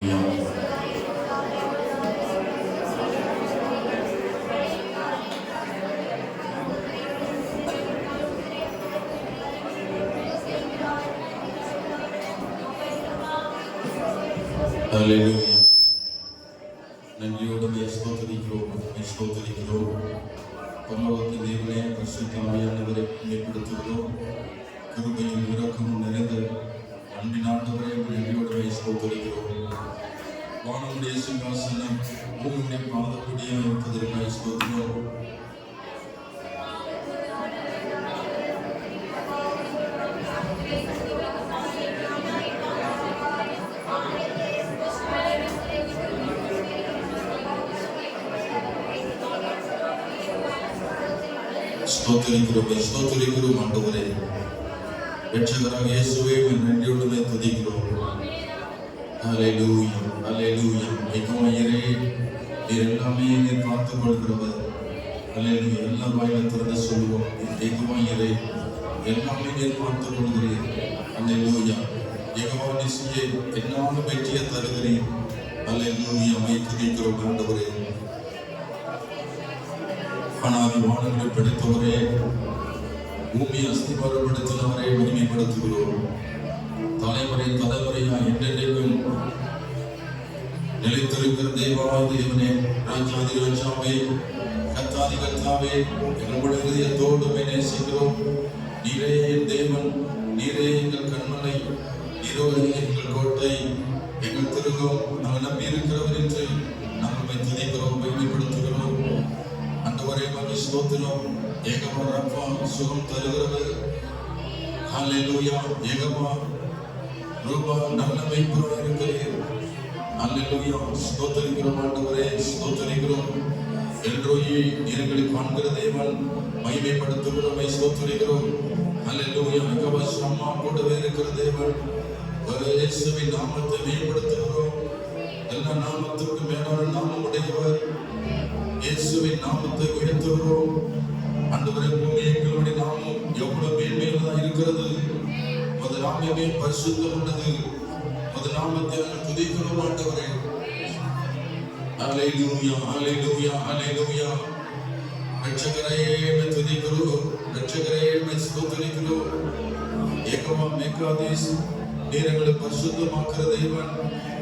Hallelujah. நன்றியோடு ஸ்தோத்திரிக்கிறோம். பரலோகத்தின் தேவனே, பரிசுத்த ஆவியானவரை மேம்படுத்துகிறோம். கிருபையும் இரக்கமும் நிறைந்த அன்பின் ஆண்டவரை நன்றியோடு ஸ்தோத்திரிக்கிறோம். வானமுடைய சிங்காசனம் பூமியுடைய பாதப்படியாக இருப்பதற்காக ஸ்தோத்திரம். ஸ்தோத்திரிக்கிறோம் ஆண்டவரே. இரட்சகராக இயேசுவே நன்றியோடு துதிக்கிறோம். ஹல்லேலூயா, ஹல்லேலூயா. எகோவாயிரே, நீர் எல்லாமே நீர் பார்த்துக் கொள்கிறவர். ஹல்லேலூயா. எல்லா வாயில திறந்து சொல்லுவோம், எகோவாயிரே, எல்லாமே நீர் பார்த்துக் கொள்கிறீர். ஹல்லேலூயா. யெகோவா நிசியே, என்னாலும் வெற்றியை தருகிறீர். ஹல்லேலூயா. மை துதிக்கிறோம் ஆண்டவரே. அனாதி வானங்களை படைத்தவரே, பூமியை அஸ்திபாரப்படுத்தினவரை மகிமைப்படுத்துகிறோம். தலைமுறையா என்றென்றைக்கும் நிலைத்திருக்கிற தேவாதி தேவனே, ராஜாதி ராஜாவே, கர்த்தாதி கர்த்தாவே, எங்களுடைய இதயத்தோடு நேசிக்கிறோம். நீரே என் தேவன், நீரே எங்கள் கண்மலை, நீரே எங்கள் கோட்டை, எங்கள் திருகம், நாங்கள் நம்பி இருக்கிறவர் என்று நாங்கள் துதிக்கிறோம், மகிமைப்படுத்துகிறோம். அந்தவரே மகி ஸ்தோத்திரம். ஏகமா ரப்பா, சுகம் தருகிறவர். ஹல்லேலூயா. ஏகமா ரூபா, நல்ல மெய்ப்பொருளாக இருக்கிறீர். ஹல்லேலூயா. ஸ்தோத்திரிக்கிறோம் ஆண்டவரே, ஸ்தோத்திரிக்கிறோம். எல்ரோயி, எங்களை காண்கிற தேவன், மகிமைப்படுத்துகிறோம், ஸ்தோத்திரிக்கிறோம். ஹல்லேலூயா. ஏகமா சம்மா, கூடவே இருக்கிற தேவன், இயேசுவின் நாமத்தை மேம்படுத்துகிறோம். எல்லா நாமத்திற்கு மேலான நாமம் உடையவர். இயேசுவின் நாமத்தை உயர்த்துகிறோம். ஆண்டவரே, பூமி எங்களுடைய நாமம் எவ்வளவு மேன்மையாக இருக்கிறது. அது நாமமே பரிசுத்தம் உள்ளது. அது நாமத்தை நாங்கள் துதிக்கிறோம் ஆண்டவரே. ஹல்லேலூயா, ஹல்லேலூயா, ஹல்லேலூயா. இரட்சகரே துதிக்கிறோம், இரட்சகரே ஸ்தோத்திரிக்கிறோம். ஏகமா மேகாதேஸ், நீர் எங்களை பரிசுத்தமாக்குற தேவன்,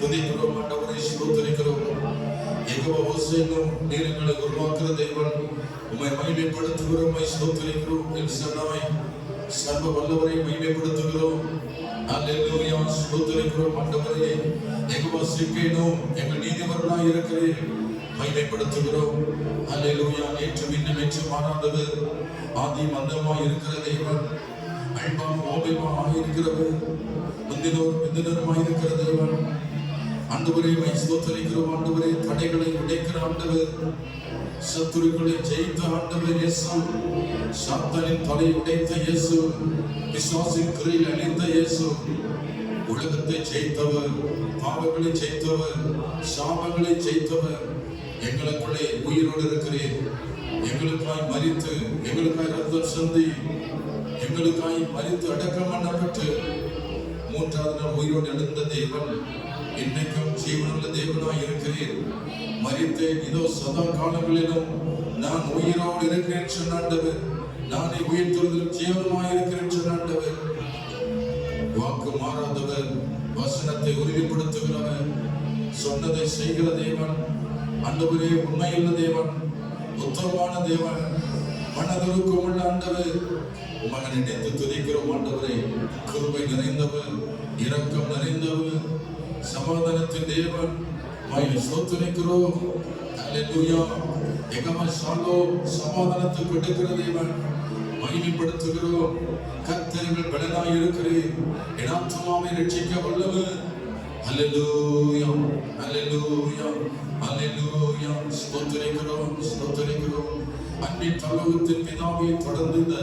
துதிக்கிறோம் ஆண்டவரே, ஸ்தோத்திரிக்கிறோம். ஏகமா ஓசேனும், நீர் எங்களை உருவாக்குற தேவன், உம்மை மகிமைப்படுத்துகிறோம், ஸ்தோத்திரிக்கிறோம். என் சன்னாய் சர்வ வல்லவரை மகிமைப்படுத்துகிறோம். ஹல்லேலூயா. ஸ்தோத்திரிக்கிறோம் ஆண்டவரே. ஏகமா சிக்கேனோ, எங்கள் நீதிபரனாய் இருக்கிறீர், மகிமைப்படுத்துகிறோம். ஹல்லேலூயா. நேற்று இன்னும் நேற்று மாறாதவர், ஆதி மந்தமாய் இருக்கிற தேவன், அல்பாம் ஓபேமாய் இருக்கிறவர், முந்தினருமாய் இருக்கிற தேவன். ஆண்டவரே ஸ்தோத்திரிக்கிறோம். ஆண்டவரே, தடைகளை உடைக்கிற ஆண்டவர், சத்துருக்களை ஜெயித்த ஆண்டவர் இயேசு, சாத்தானின் தலை உடைத்த இயேசு, பிசாசின் கிரியை அழித்த இயேசு, உலகத்தை ஜெயித்தவர், பாவங்களை ஜெயித்தவர், சாபங்களை ஜெயித்தவர். எங்களுக்குள்ளே உயிரோடு இருக்கிறீர். எங்களுக்காய் மரித்து, எங்களுக்காய் ரத்தம் சிந்தி, எங்களுக்காய் மரித்து அடக்கம் பண்ணப்பட்டு மூன்றாவது நாள் உயிரோடு எழுந்த தேவன், இன்றைக்கும் ஜீவனுள்ள தேவனாய் இருக்கிறீர். மரித்தேன், இதோ சதா காலங்களிலும் நான் உயிரோடு இருக்கிறேன் சொன்னாண்டவர். நானே உயிர்த்தெழுதலும் ஜீவனுமாய் இருக்கிறேன் சொன்னாண்டவர். வாக்கு மாறாதவர், வசனத்தை உறுதிப்படுத்துகிறவர், சொன்னதை செய்கிற தேவன். ஆண்டவரே, உண்மையுள்ள தேவன், உத்தமமான தேவன், மனதுருக்கம் உள்ள ஆண்டவர். உமகனை நினைத்து துதிக்கிறோம் ஆண்டவரே. கிருபை நிறைந்தவர், இரக்கம் நிறைந்தவர், சமாதானத்தின் தேவன், ஸ்தோத்திரிக்கிறோம். ஹல்லேலூயா. ஏகமா ஷாலோம், சமாதானத்தை கொடுக்கிற தேவன், மகிமைப்படுத்துகிறோம். கர்த்தர்கள் பலனாய் இருக்கிறீர், என் ஆத்துமாவை ரட்சிக்க வல்லவர். ஹல்லேலூயா, ஹல்லேலூயா, ஹல்லேலூயா. ஸ்தோத்திரிக்கிறோம், ஸ்தோத்திரிக்கிறோம். அன்பின் பரலோகத்தின் பிதாவே, தொடர்ந்து இந்த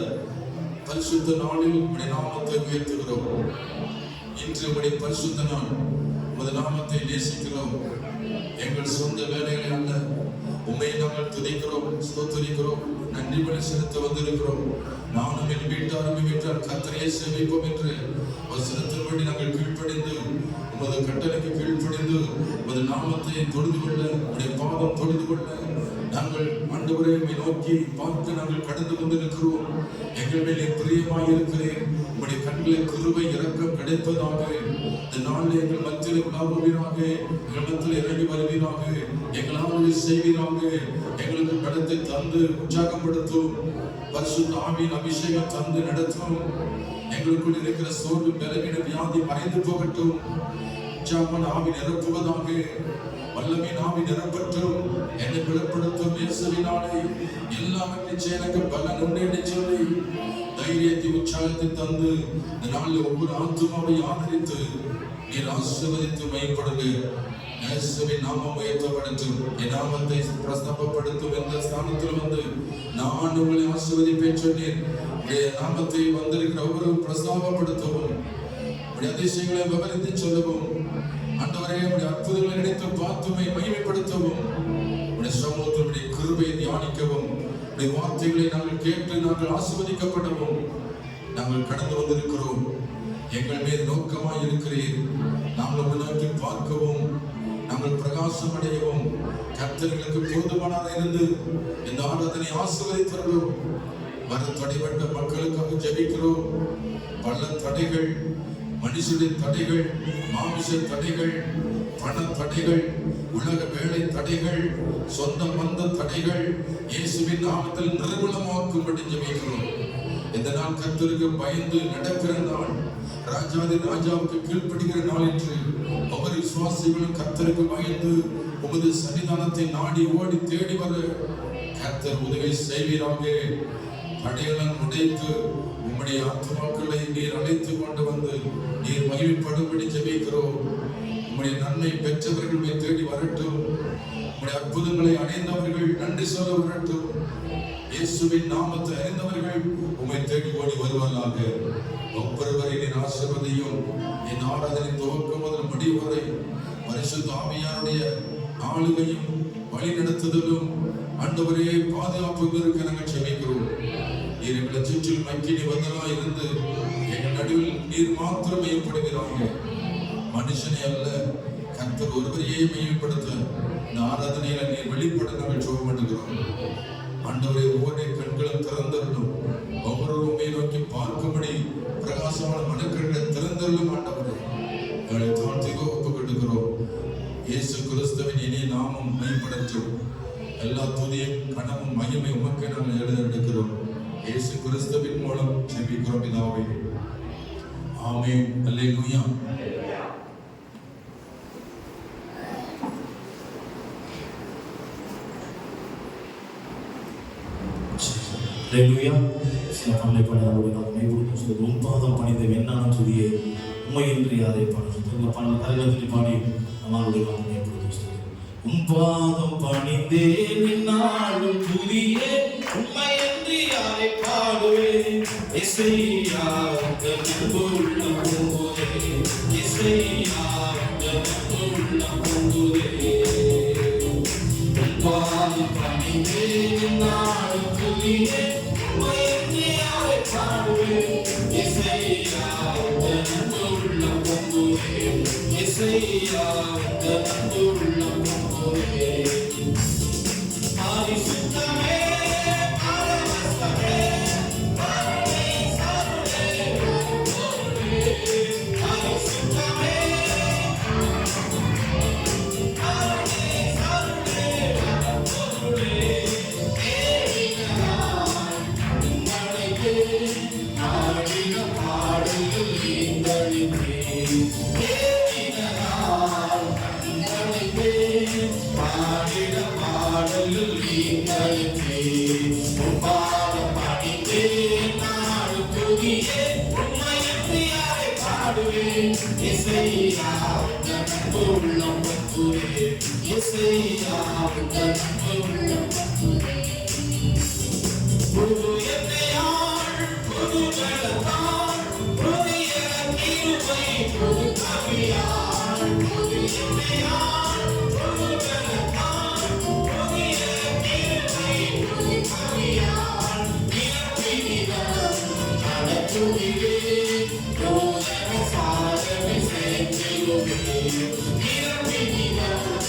பரிசுத்த நாளில் உம்முடைய நாமத்தை உயர்த்துகிறோம். இன்று உம்முடைய பரிசுத்த நாள், உமது நாமத்தை நேசிக்கிறோம். எங்கள் சொந்த வேலைகளை அல்ல, உம்மை நாங்கள் துதிக்கிறோம், ஸ்தோத்திரிக்கிறோம், நன்றி பலி செலுத்த வந்திருக்கிறோம். நானும் என் வீட்டாரும் வீட்டார் கர்த்தரையே சேவிப்போம் என்று வசனத்தின்படி நாங்கள் கீழ்ப்படிந்து, உமது கட்டளைக்கு கீழ்ப்படிந்து நாமத்தை தொழுது கொள்ள, உடைய பாதம் தொழுது கொள்ள நாங்கள் ஆண்டவரே நோக்கி பார்த்து நாங்கள் கடந்து கொண்டிருக்கிறோம். எங்கள் மேலே பிரியமாய் இருக்கிறேன். உடைய கண்களை கிருபை இரக்கம் கிடைப்பதாக. இந்த நாளில் எங்கள் மத்தியில் உலாவுவீராக, எங்கள் மத்தியில் இறங்கி வருவீராக, எங்களால் செய்வீராக. எங்களுக்கு கடத்தை தந்து உற்சாகப்படுத்தும். பரிசுத்த ஆவியின் அபிஷேகம் தந்து நடத்தும். எங்களுக்குள் இருக்கிற சோர்வு, பலவீன, வியாதி மறைந்து போகட்டும். உற்சாகமான ஆவி நிரப்புவதாக. வல்லமையின் ஆவி நிரப்பட்டும். என்னை பலப்படுத்தும் இயேசுவினாலே எல்லாவற்றையும் எனக்கு பலன் உண்டு என்று சொல்லி தைரியத்தை உற்சாகத்தை தந்து இந்த நாளில் ஒவ்வொரு ஆத்துமாவை ஆதரித்து நீர் ஆசீர்வதித்து மையப்படுங்க. இயேசுவின் நாமம் உயர்த்தப்படட்டும். என் நாமத்தை பிரஸ்தாபப்படுத்தும் எந்த ஸ்தானத்தில் வந்து நான் உங்களை ஆசீர்வதிப்பேன் சொன்னீர். நாமத்தை வந்திருக்கிற ஒவ்வொரு பிரஸ்தாபப்படுத்தவும், அதிசயங்களை விவரித்து சொல்லவும், ஆண்டவரே அற்புதங்களை நினைத்து பார்த்துமை மகிமைப்படுத்தவும், சமூகத்தினுடைய கிருபையை தியானிக்கவும், வார்த்தைகளை நாங்கள் கேட்டு நாங்கள் ஆசீர்வதிக்கப்படவும் நாங்கள் கடந்து வந்திருக்கிறோம். எங்கள் மீது நோக்கமாய் இருக்கிறீர். நாங்கள் முன்னோக்கி பார்க்கவும், நாங்கள் பிரகாசம் அடையவும், கர்த்தர்களுக்கு போதுமானதாக இருந்து இந்த ஆராதனை ஆசீர்வதித்தவர்களும் வர தடைப்பட்ட மக்களுக்காக ஜெபிக்கிறோம். பல தடைகள், மனுஷனுடைய தடைகள், மாமிச தடைகள், பண தடைகள், உலக வேலை தடைகள், சொந்த பந்த தடைகள் இயேசுவின் நாமத்தில் நிர்மூலமாக்கும்படி ஜெபிக்கிறோம். இந்த நாள் கர்த்தருக்கு பயந்து நடக்கிற நாள், ராஜாதி ராஜாவுக்கு கீழ்ப்படுகிற நாள் என்று ஒவ்வொரு விசுவாசிகளும் கர்த்தருக்கு பயந்து உமது சன்னிதானத்தை நாடி ஓடி தேடி வர கர்த்தர் உதவி செய்வீராக. தடையெல்லாம் உடைத்து உம்முடைய ஆத்துமாக்களை நீர் அழைத்து கொண்டு வந்து நீர் மகிழ்ப்படும்படி ஜெபிக்கிறோம். உம்முடைய நன்மை பெற்றவர்கள் தேடி வரட்டும். உம்முடைய அற்புதங்களை அடைந்தவர்கள் நன்றி சொல்ல வரட்டும். இயேசுவின் நாமத்தை அறிந்தவர்கள் உம்மை தேடி ஓடி வருவார்களாக. ஒவ்வொருவரின் ஆசீர்வாதத்தையும் என் ஆராதனை துவக்கம் முதல் முடிவு வரை பரிசுத்த ஆவியாருடைய ஆளுகையும் வழி நடத்துதலும் ஆண்டவரே பாதுகாப்பு இருக்க நாங்கள் ஜெபிக்கிறோம். நீர் எங்களை சுற்றில் மக்கினி வந்தலா இருந்து எங்கள் நடுவில் நீர் மாத்திரம் மையப்படுகிறாங்க. மனுஷனை அல்ல, கர்த்தர் ஒருவரையே மையப்படுத்த இந்த ஆராதனையில நீர் வெளிப்பட நாங்கள் ஜெபம் பண்ணுகிறோம். ஆண்டவரே ஒவ்வொரு கண்களும் திறந்தருளும். ஒவ்வொருவருமே நோக்கி பார்க்கும்படி பிரகாசமான மனக்கண்களை திறந்தருளும். ஆண்டவரே எங்களை தாழ்த்திகோ ஒப்புக் கொடுக்கிறோம். இயேசு கிறிஸ்துவின் இனிய நாமம் மையப்படட்டும். எல்லா துதியும் கனமும் மகிமை உமக்கே நாங்கள் எடுக்கிறோம். இயேசு கிறிஸ்துவின் மூலம் ஜெபிக்கிறோம் பிதாவே. ஆமென். அல்லேலூயா. அல்லேலூயா. சில பாடலை உன் பாதம் பணிந்த வெண்ணான துதியை உண்மையின்றி யாரை பாடுறது பாடல் கரகத்தில் பாடி நம்மளுடைய உன் பாதம் பணிந்தேன் என்னாலும் துதியே உண்மையின்றி யாரை பாடுவேன். இசையா உள்ள பூங்குதே, இசையா உள்ள பூங்குதே. உன் பாதம் பணிந்தேன் என்னாலும் துதியே உண்மையின்றி யாரை பாடுவேன். இசையா உள்ள பூங்குதே, இசையா உள்ள பூங்குதே. ஆதிசுத்தமே Give me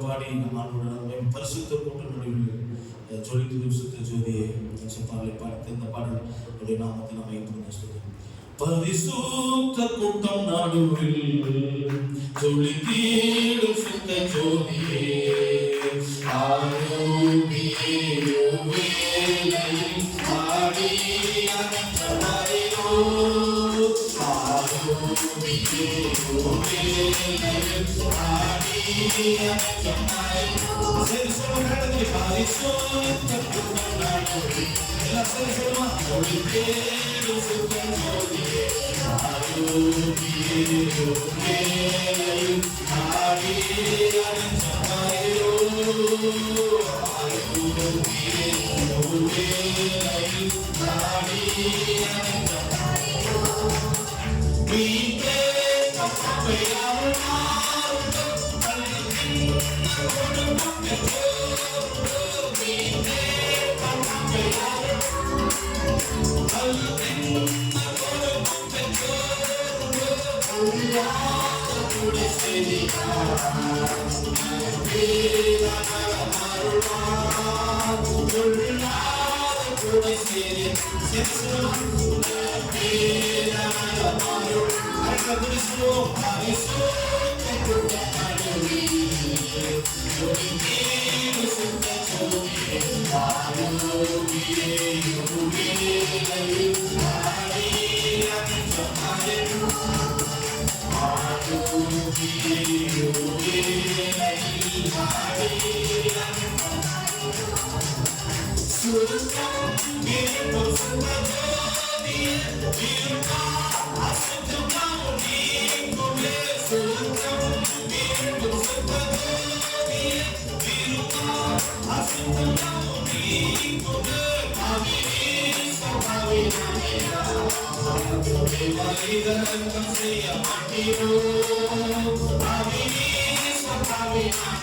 பாடி நம்ம பரிசுத்த கூட்டம் நடுவில் ஜொலித்து சுத்த ஜோதியை பாடலை பாடி இந்த பாடல் நாமத்தை நாம் சொல்லுவோம். பரிசுத்த கூட்டம் நடுவில் ஜொலித்தீடும் சுத்த ஜோதியே ஆரோக்கியே வேளையில் ஆடி அனந்தமரிரோ ஆரோக்கியே வேளையில் ஆடி அனந்தமரிரோ. சரி சொல்லுங்க, பரிசுத்த கூட்டம் நடுவில் எல்லாம் சரி சொல்லுமா. ஜொலித்தீடும் சுத்த ஜோதியே ஆரோக்கியே வேளையில் ஆடி அனந்தமரிரோ Amin. Hallelujah.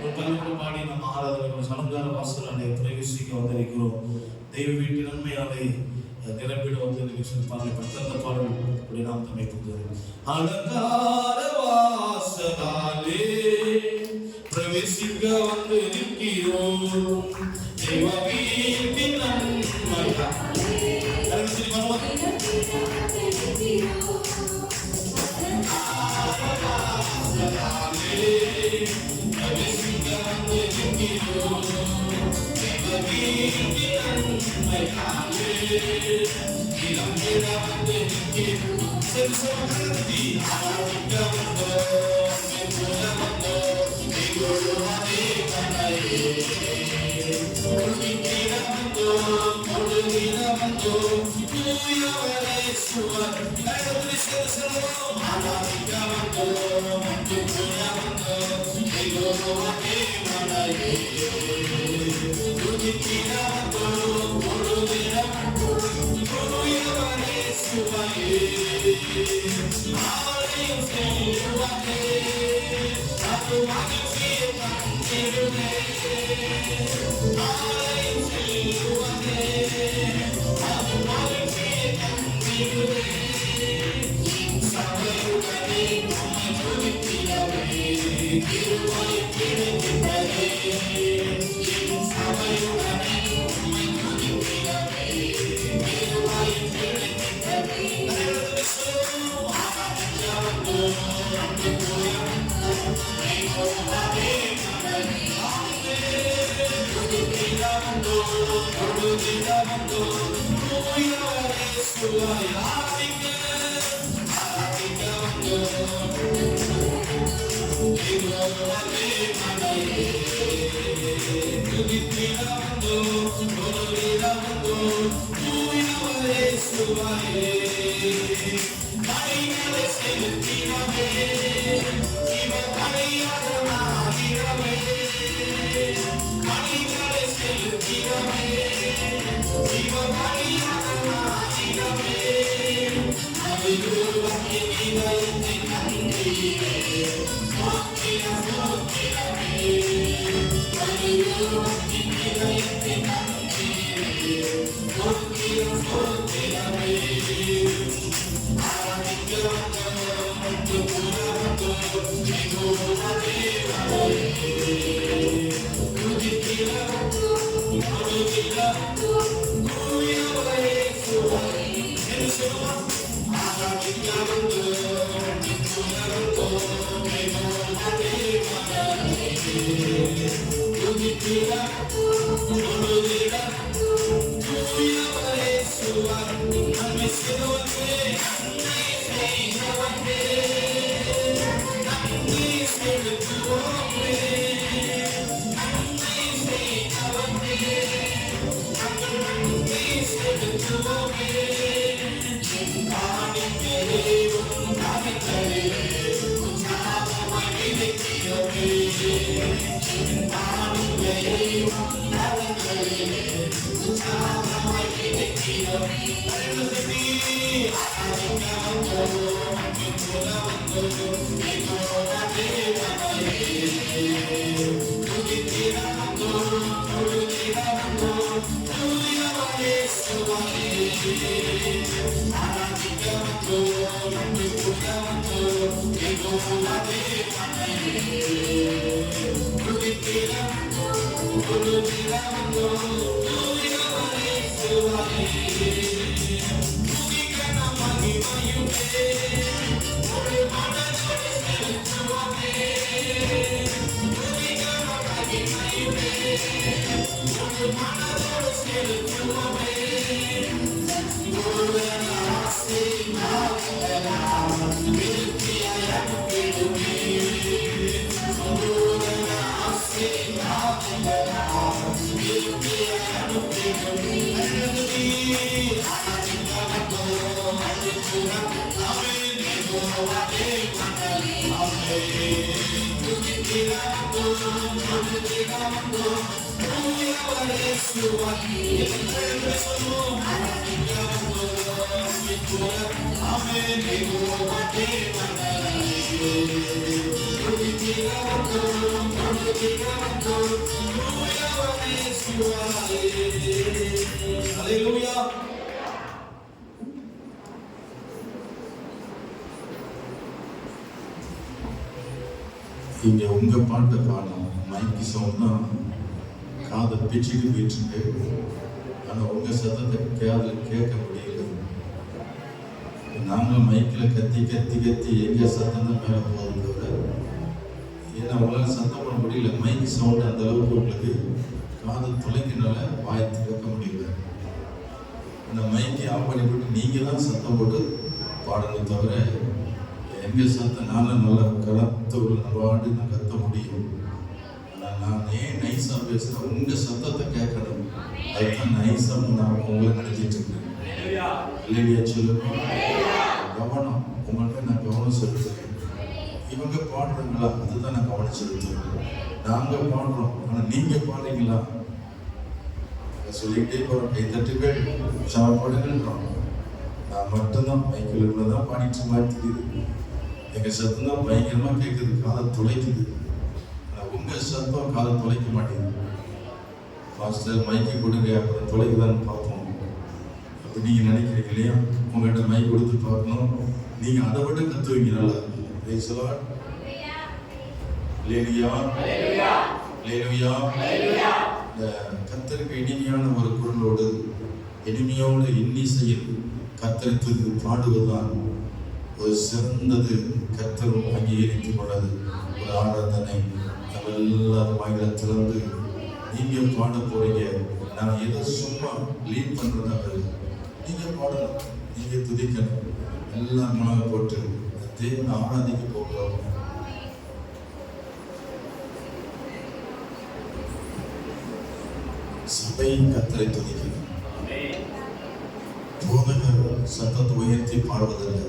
ஒரு பல்லவம் பாடி நம்ம ஆராதனை சலங்கார வாசலாலே பிரவேசிக்க வந்திருக்கிறோம். தெய்வ வீட்டு நன்மையாலே நிரம்பிட வந்திருக்கிறோம். பாடல் அந்த பாடல் அப்படி நாம் தம்மை புகுந்தோம். அலங்கார வாசலாலே பிரவேசிக்க வந்திருக்கிறோம். தெய்வ வீட்டு நன்மையாலே Hallelujah. Hallelujah. இங்க உங்க பாட்டை காணும் மைக்கு சவுண்ட்னா காதை பிச்சுட்டு போயிட்டு இருக்கு. ஆனா உங்க சத்தத்தை கேட்க முடியல. நாங்களும் மைக்கில் கத்தி கத்தி கத்தி எங்க சத்தம் தான் மேலே போகுது தவிர ஏன்னா உங்களால் சத்தம் பண்ண முடியல. மைக் சவுண்ட் அந்த அளவுக்கு உங்களுக்கு காது துளைக்கினால வாய் திறக்க முடியல. அந்த மைக்கை ஆஃப் பண்ணி போட்டு நீங்க தான் சத்தம் போட்டு பாடணும் தவிர எங்க சத்தம் நானும் நல்லா கலத்த ஒரு நல்வாடு நான் கத்த முடியும். ஆனால் நான் ஏன் நைஸாக பேசுகிறேன், உங்க சத்தத்தை கேட்கணும். அதுதான் நைஸாக நான் உங்களை நினைச்சிட்டு இருக்கேன். இல்லையா சொல்லுங்க, கவனம் உங்கள்கிட்ட நான் கவனம் செலுத்துறேன். இவங்க பாடுறாங்களா, அதுதான் நான் கவனம் செலுத்துறேன். நாங்கள் பாடுறோம், ஆனால் நீங்க பாடுறீங்களா சொல்லிக்கிட்டே போகிறோம். கைத்தட்டுகள் சாப்பாடுகள்ன்றோம். நான் மட்டும்தான் மைக்கில் தான் பாடிட்டு மாதிரி தெரியுது. எங்க சத்தம் தான் பயங்கரமா கேட்குது, காதை துளைக்குது. ஆனால் உங்க சத்தம் காதை துளைக்க மாட்டேங்குது. பாஸ்டர் மைக்கு கொடுங்க, அப்புறம் துளைக்குதான்னு பார்ப்போம் அப்படி நீங்க நினைக்கிறீங்க இல்லையா? உங்கள்கிட்ட மைக் கொடுத்து பார்க்கணும். நீங்க அதை விட கத்துவீங்க நல்லா. கத்தருக்கு இனிமையான ஒரு குரலோடு இனிமையோடு இன்னிசையில் கத்தருக்கு பாடுவதுதான் ஒரு சிறந்தது. கத்தரும் அங்கீகரித்துக் கொண்டது ஒரு ஆராதனை. நம்ம எல்லாரும் வாயில திறந்து நீங்க பாட போறீங்க. நான் ஏதோ சும்மா லீட் பண்றதாக நீங்க பாடணும், நீங்க துதிக்கணும். எல்லாம் மனதை போட்டு தேவனை ஆராதிக்க போகிறோம். சபை கத்தரை துதிக்கணும். போதகர் சத்தத்தை உயர்த்தி பாடுவதில்லை.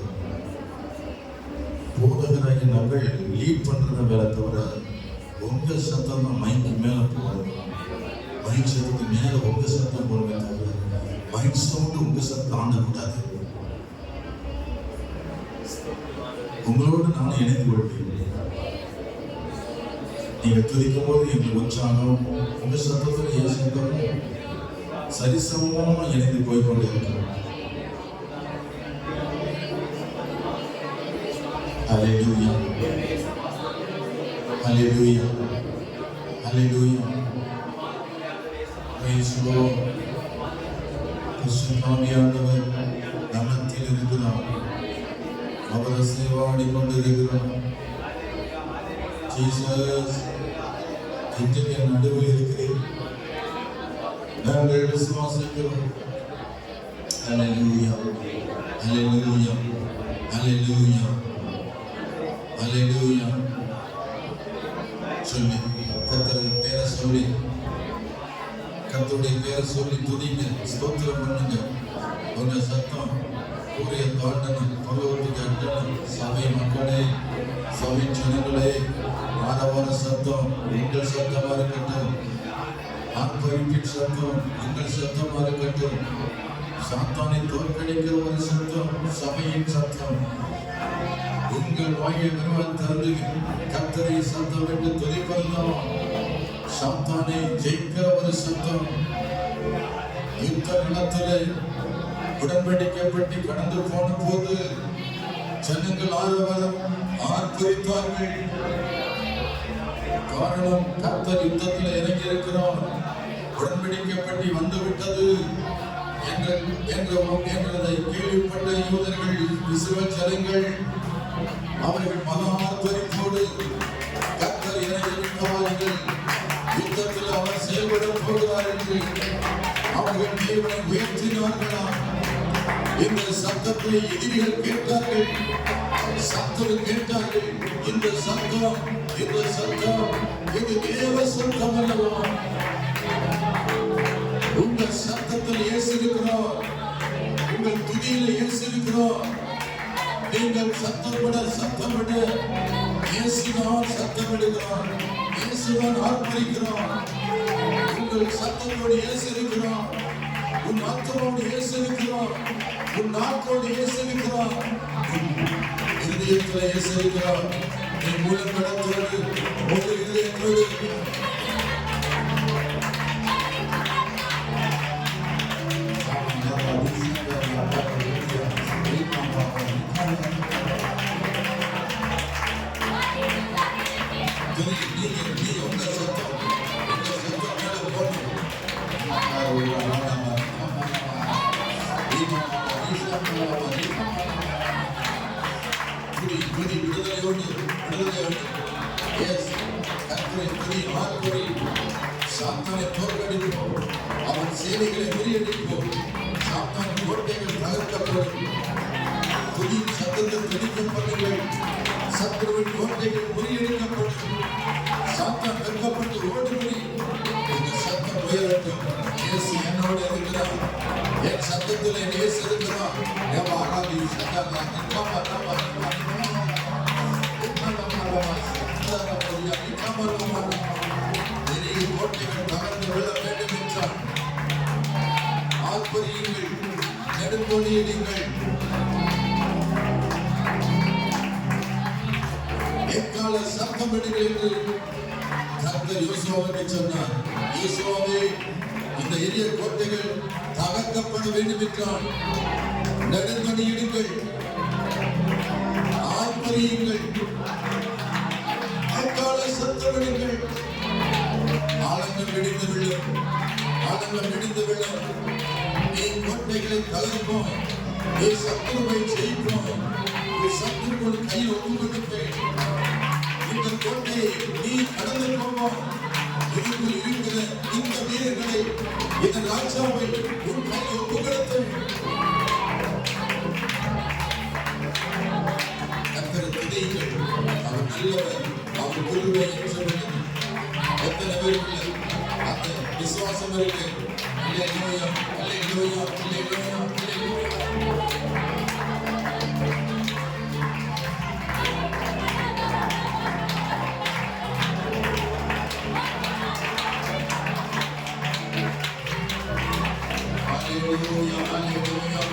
போதகராகி நாங்கள் லீட் பண்றத வேலை தவிர உங்க சத்தம் தான் மைக்கு மேல போகணும். மைக் சத்தத்துக்கு மேல உங்க சத்தம் போடுமே தவிர மைக் சவுண்ட் உங்க சத்தம் ஆண்டக்கூடாது. உங்களோடு நானும் இணைந்து கொள்வேன். நீங்க துதிக்கும் போது எங்களுக்கு உற்சாகம், உங்க சத்தத்தில் என் சத்தம் சரிசமமா இணைந்து போய்கொண்டே இருக்கிறோம். Hallelujah. Hallelujah. Hallelujah. Praise the Lord. பரிசுத்தாவியானவர் நம்மத்தில் இருக்கிறார். அவரை சேவாடி கொண்டிருக்கிறோம். Jesus, இன்றைய நடுவில் இருக்கிறேன். நாங்கள் விசுவாசிக்கிறோம். ஹல்லேலூயா, ஹல்லேலூயா, ஹல்லேலூயா, ஹல்லேலூயா. சொல்லி கர்த்தருடைய பேரை சொல்லி கர்த்தருடைய பேரை சொல்லி துதிங்க, ஸ்தோத்திரம் பண்ணுங்க. உங்க சத்தம் கூறிய தாண்டனம் பரலோகத்துக்கு எட்டணும். சபை மக்களே, சபை ஜனங்களே, ஆரவார சத்தம் எங்கள் சத்தமா இருக்கட்டும். ஆர்ப்பரிப்பின் சத்தம் எங்கள் சத்தமா இருக்கட்டும். சாத்தானை தோற்கடிக்கிற ஒரு சத்தம் சபையின் சத்தம். உங்கள் வாயை திறந்து கர்த்தரை சத்தம் விட்டு துதிப்பதுதான் சாத்தானை ஜெயிக்கிற ஒரு சத்தம். யுத்த களத்திலே உடன்படிக்கப்பட்டு கடந்து போன போது ஜனங்கள் ஆர்ப்பரித்தார்கள். காரணம், கர்த்தர் யுத்தத்தில் இறங்கி இருக்கிறார், உடன்படிக்கப்பட்டு வந்து விட்டது என்றதை கேள்விப்பட்ட யூதர்கள், இஸ்ரவேல் ஜனங்கள், அவர்கள் மன ஆர்ப்பரிப்போடு கர்த்தர் இறங்கி விட்டார்கள், யுத்தத்தில் அவர் செயல்பட போகிறார் என்று அவர்கள் தேவனை உயர்த்தினார்களாம். இந்த சத்தத்தை எதிரிகள் கேட்டார்கள், சத்துரு கேட்டார்கள். இந்த சத்தம் இது தேவ சத்தம் அல்லவா? உங்கள் சத்தத்தில் இயேசு இருக்கிறார், உங்கள் துதியில் இயேசு இருக்கிறார். நீங்கள் சத்தமிட இயேசுதான் சத்தமிடுகிறார், இயேசுதான் ஆர்ப்பரிக்கிறார். உங்கள் சத்தத்தோடு இயேசு இருக்கிறார், உன் ஆத்மாவோடு இயேசு இருக்கிறார், உன் நாக்கோடு இயேசு இருக்கிறார், இருதயத்தில் இயேசு இருக்கிறார். நீ மூலக்கடத்தோடு ஒரு இருதயத்தோடு சாத்தானை தோற்கடிப்போம், அவன் சேனைகளை முறியடிப்போம், சாத்தான் கோட்டைகள் தகர்க்கப்படும். புதிய சத்தத்தை பிடிக்கும் பண்ணுங்கள், சத்துருவின் கோட்டைகள் முறியடிக்கப்படும், சாத்தான் வெட்கப்பட்டு ஓடுபடி. இந்த சத்தம் உயரட்டும். இயேசு என்னோடு இருக்கிறார், என் சத்தத்தில் இயேசு இருக்கிறார். கோட்டைகள் தகர்ந்து விழ வேண்டும் என்றார். ஆர்ப்பரியுங்கள், நெடுங்கொடியுங்கள், எக்கால சத்தமிடுங்கள் என்று கர்த்தர் யோசுவாவுக்கு சொன்னார். யோசுவாவே, இந்த எரிய கோட்டைகள் தகர்க்கப்பட வேண்டும் என்றால் நெடுங்கொடியுங்கள், ஆர்ப்பரியுங்கள், எக்கால சத்தமிடுங்கள். ஆழங்கள் வெடிந்து விழும், ஆழங்கள் வெடிந்து விழும். நீ கோட்டைகளை தகர்ப்போம், நீ சத்துருவை ஜெயிப்போம், நீ சத்துருவோடு கையில் ஒப்பு கொடுப்பேன். இந்த கோட்டையை நீ கடந்து போவோம். இதுக்குள் இருக்கிற இந்த வீரர்களை, இந்த ராஜாவை உன் கையில் ஒப்பு கொடுத்தேன். கர்த்தரை துதியுங்கள், அவர் நல்லவர், அவர் குருவை என்று எத்தனை பேருக்கு அந்த விசுவாசம் இருக்கு? அல்லேலூயா, அல்லேலூயா, அல்லேலூயா, அல்லேலூயா. Hallelujah, hallelujah,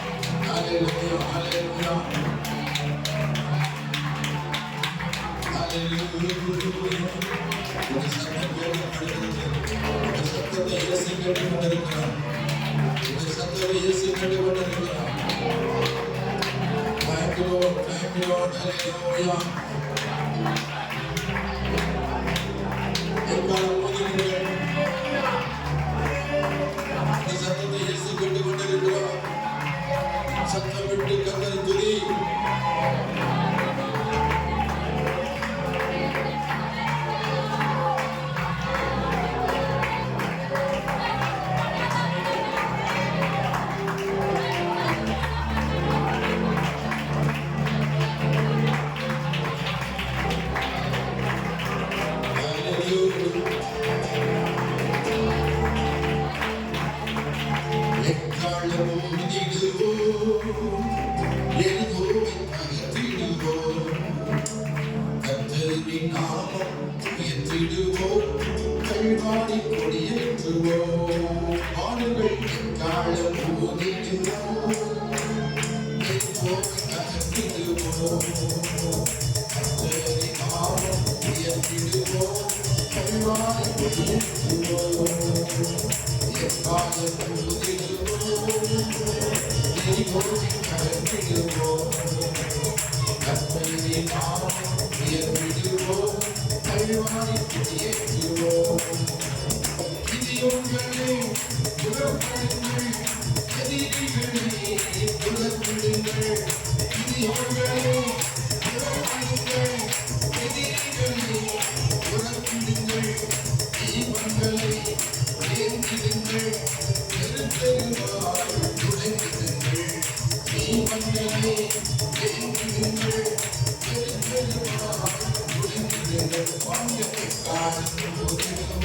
hallelujah, hallelujah. Hallelujah. ஒரு சத்தம் கேட்கப்படுகிறது. ஒரு சத்தத்தை இயேசு கேட்டுக் கொண்டிருக்கிறார். ஒரு சத்தத்தை இயேசு கேட்டுக் கொண்டிருக்கிறார். Thank you Lord, thank you Lord, hallelujah. எக்காலம் ஊதுங்கள். இந்த சத்தத்தை இயேசு கேட்டுக் கொண்டிருக்கிறார். சத்தம் விட்டு கர்த்தரை துதி. கொடியேற்றுவோம். ஆடுகள் எக்காளம் ஊதிடுவோம். எப்போதும் அகற்றிடுவோம். கர்த்தரை நாமம் உயர்த்திடுவோம். கல்வாரி கொடியேற்றுவோம். எக்காளம் ஊதிடுவோம். எப்போதும் அகற்றிடுவோம். கர்த்தரை நாமம் உயர்த்திடுவோம். கல்வாரி கொடியேற்றுவோம். கிதியோன்களே புறப்படுங்கள், எதிரிகளே புறப்படுங்கள். கிதியோன்களே புறப்படுங்கள், எதிரிகளே புறப்படுங்கள். தீபங்களை ஏந்திடுங்கள், தெருத்தெருவாய் நுழைந்திடுங்கள். தீபங்களை ஏந்திடுங்கள், தெருத்தெருவாய் நுழைந்திடுங்கள். வாங்கத்தை காணும் போதிலும்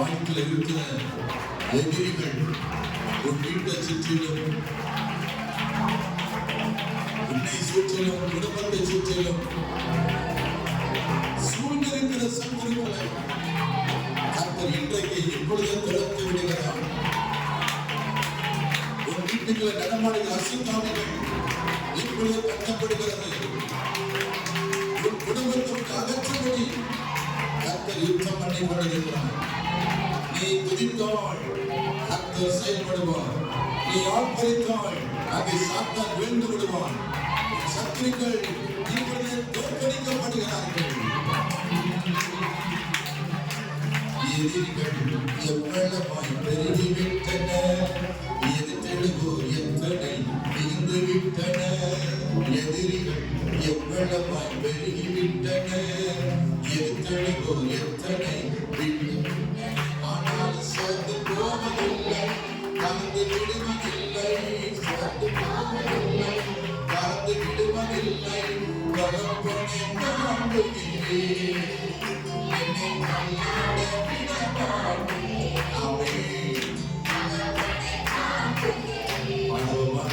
வாழ்க்கையில் இருக்கிற எதிரிகள் உன் வீட்டை சுற்றிலும், உன்னை சுற்றிலும், குடும்பத்தை சுற்றிலும் சூழ்ந்திருக்கிற சத்துருக்களை கர்த்தர் இன்றைக்கு இப்பொழுது துரத்தி விடுகிறார். உன் வீட்டுக்குள்ள நடமாடுகிற அசுத்தாவிகள் இப்பொழுது கட்டப்படுகிறது. உன் குடும்பத்திற்கு அகற்றும்படி கர்த்தர் யுத்தம் பண்ணி கொண்டிருக்கிறார். நீ துதித்தால் கர்த்தர் செயல்படுவார். நீ ஆர்ப்பரித்தால் அதை சாத்தான் வீழ்ந்து விடுவான். சத்துருக்கள் இப்பொழுது தோற்கடிக்கப்படுகிறார்கள். எதிரிகள் எவ்வளவாய் பெருகிவிட்டன, எதிர்த்தெழுவோர் எத்தனை மிகுந்து விட்டன. எதிரிகள் எவ்வளவாய் பெருகிவிட்டன, எதிர்த்தெழுவோர் எத்தனை விட்டு. ஆனால் சோர்ந்து போவதில்லை, கலந்து விடுவதில்லை, சோர்ந்து போவதில்லை, கலந்து விடுவதில்லை. தகப்பனே நம்புகிறேன், என்னை நல்லாட விடமாட்டேன். ஆமென். பாடுவோமா?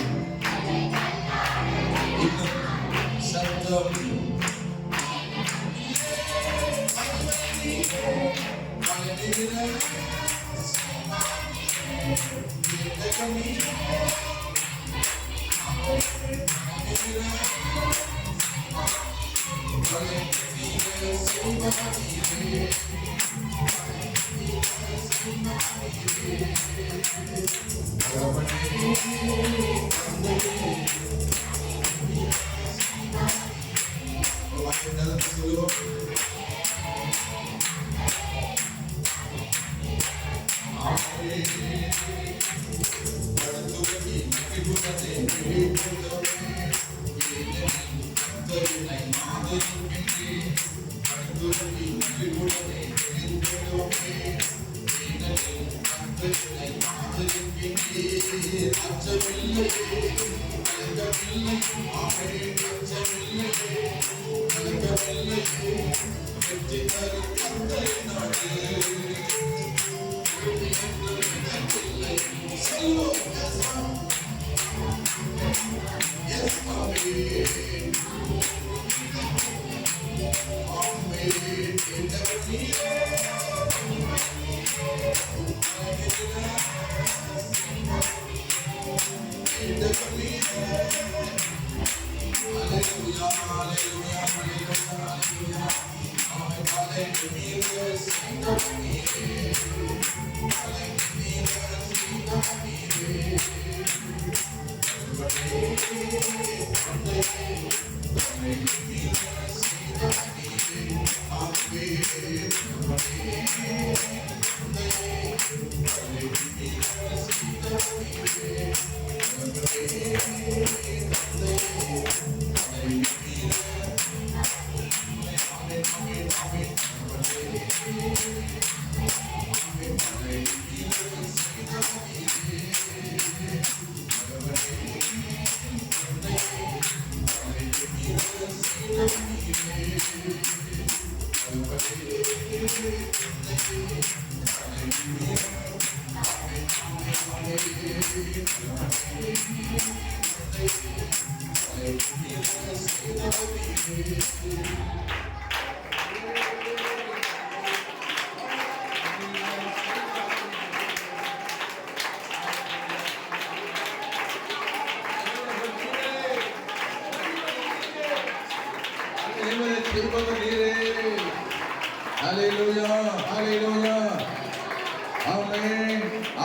இன்னும் சத்தம்.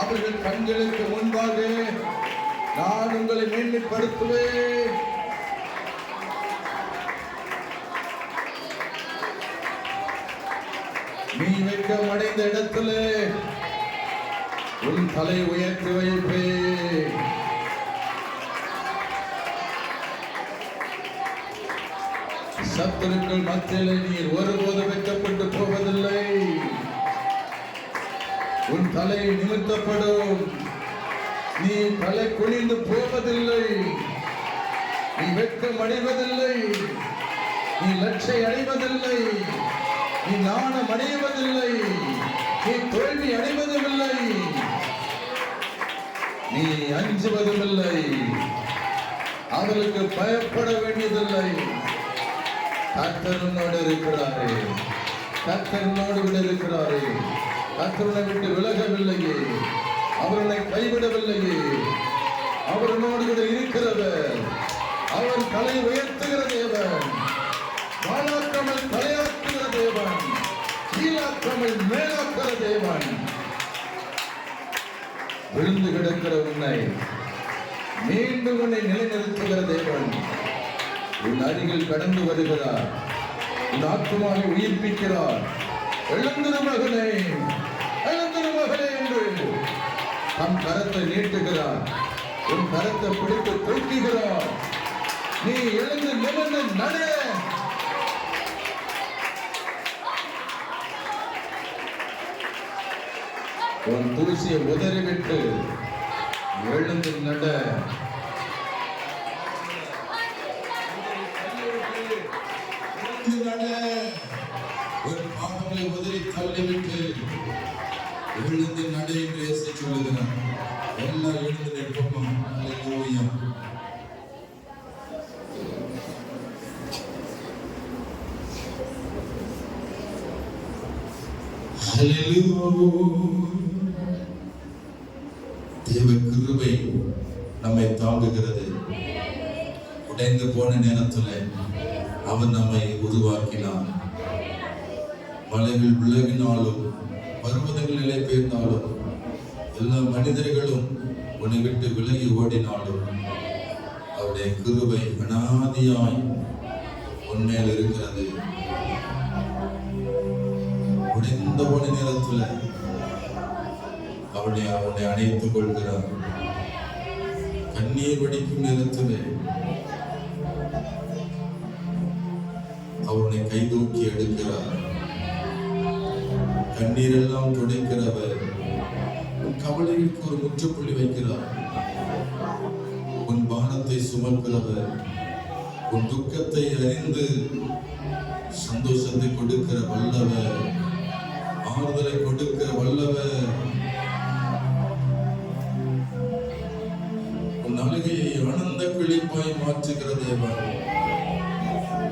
அவர்கள் கண்களுக்கு முன்பாக நான் உங்களை மேன்மைப்படுத்துவேன். நீ வெட்கம் அடைந்த இடத்துல உன் தலை உயர்த்தி வைப்பேன். சத்துருக்கள் மத்தியிலே நீர் ஒருபோது வெட்கப்பட்டு போவதில்லை. உன் தலை நிமிர்த்தப்படும். நீ தலை குனிந்து போவதில்லை. நீ வெட்கம் அடைவதில்லை. நீ லட்சை அடைவதில்லை. நீ நாணம் அடைவதில்லை. நீ தோல்வி அடைவதுமில்லை, நீ அஞ்சுவதுமில்லை, அவருக்கு பயப்பட வேண்டியதில்லை. கர்த்தர் உன்னோடு இருக்கிறாரே, கர்த்தர் உன்னோடு கூட இருக்கிறாரே. கர்த்தரை விட்டு விலகவில்லையே, அவர்களை கைவிடவில்லையே. அவர் உன்னோடு கூட இருக்கிறவர். அவர் தலை உயர்த்துகிற தேவன், வாழாக்காமல் தலையாக்குகிற தேவன், கீழாக்காமல் மேலாக்குகிற தேவன். விழுந்து கிடக்கிற உன்னை மீண்டும் உன்னை நிலைநிறுத்துகிற தேவன் உன் அருகில் கடந்து வருகிறார். உன் ஆத்மாவை உயிர்ப்பிக்கிறார். எழுந்திரு மகனே, எழுந்திரு மகனே என்று தம் கரத்தை நீட்டுகிறார். உன் கரத்தை பிடித்து தூக்குகிறார். நீ எழுந்து நிமிர்ந்து நட. உன் தூசியை உதறிவிட்டு எழுந்து நட. ஒரு பாவங்களை உதறி தள்ளிவிட்டு எழுந்து நட என்று இயேசு சொல்லுகிறார். எல்லாம் எழுந்து நிற்போம். அல்லேலூயா. தேவ கிருபை நம்மை தாங்குகிறது. உடைந்து போன நேரத்தில் அவர் நம்மை உருவாக்கினார். மலைகள் விலகினாலும் பர்வதங்கள் நிலை பெயர்ந்தாலும் எல்லா மனிதர்களும் உன்னை விட்டு விலகி ஓடினாலும் அவருடைய கிருபை அனாதியாய் உன்மேல் இருக்கிறது. உடைந்த போன நேரத்தில் அவனை அணைத்துக் கொள்கிறார். கண்ணீர் வடிக்கும் நேரத்தில் அவனை கைதூக்கி எடுக்கிறார். கண்ணீரெல்லாம் துடைக்கிறவர். உன் கவலைகளுக்கு ஒரு முற்றுப்புள்ளி வைக்கிறார். உன் பானத்தை சுமக்கிறவர். உன் துக்கத்தை அறிந்து சந்தோஷத்தை கொடுக்கிற வல்லவர், ஆறுதலை கொடுக்கிற வல்லவர். உன் அழுகையை ஆனந்த கிளிப்பாய் மாற்றுகிற தேவன்.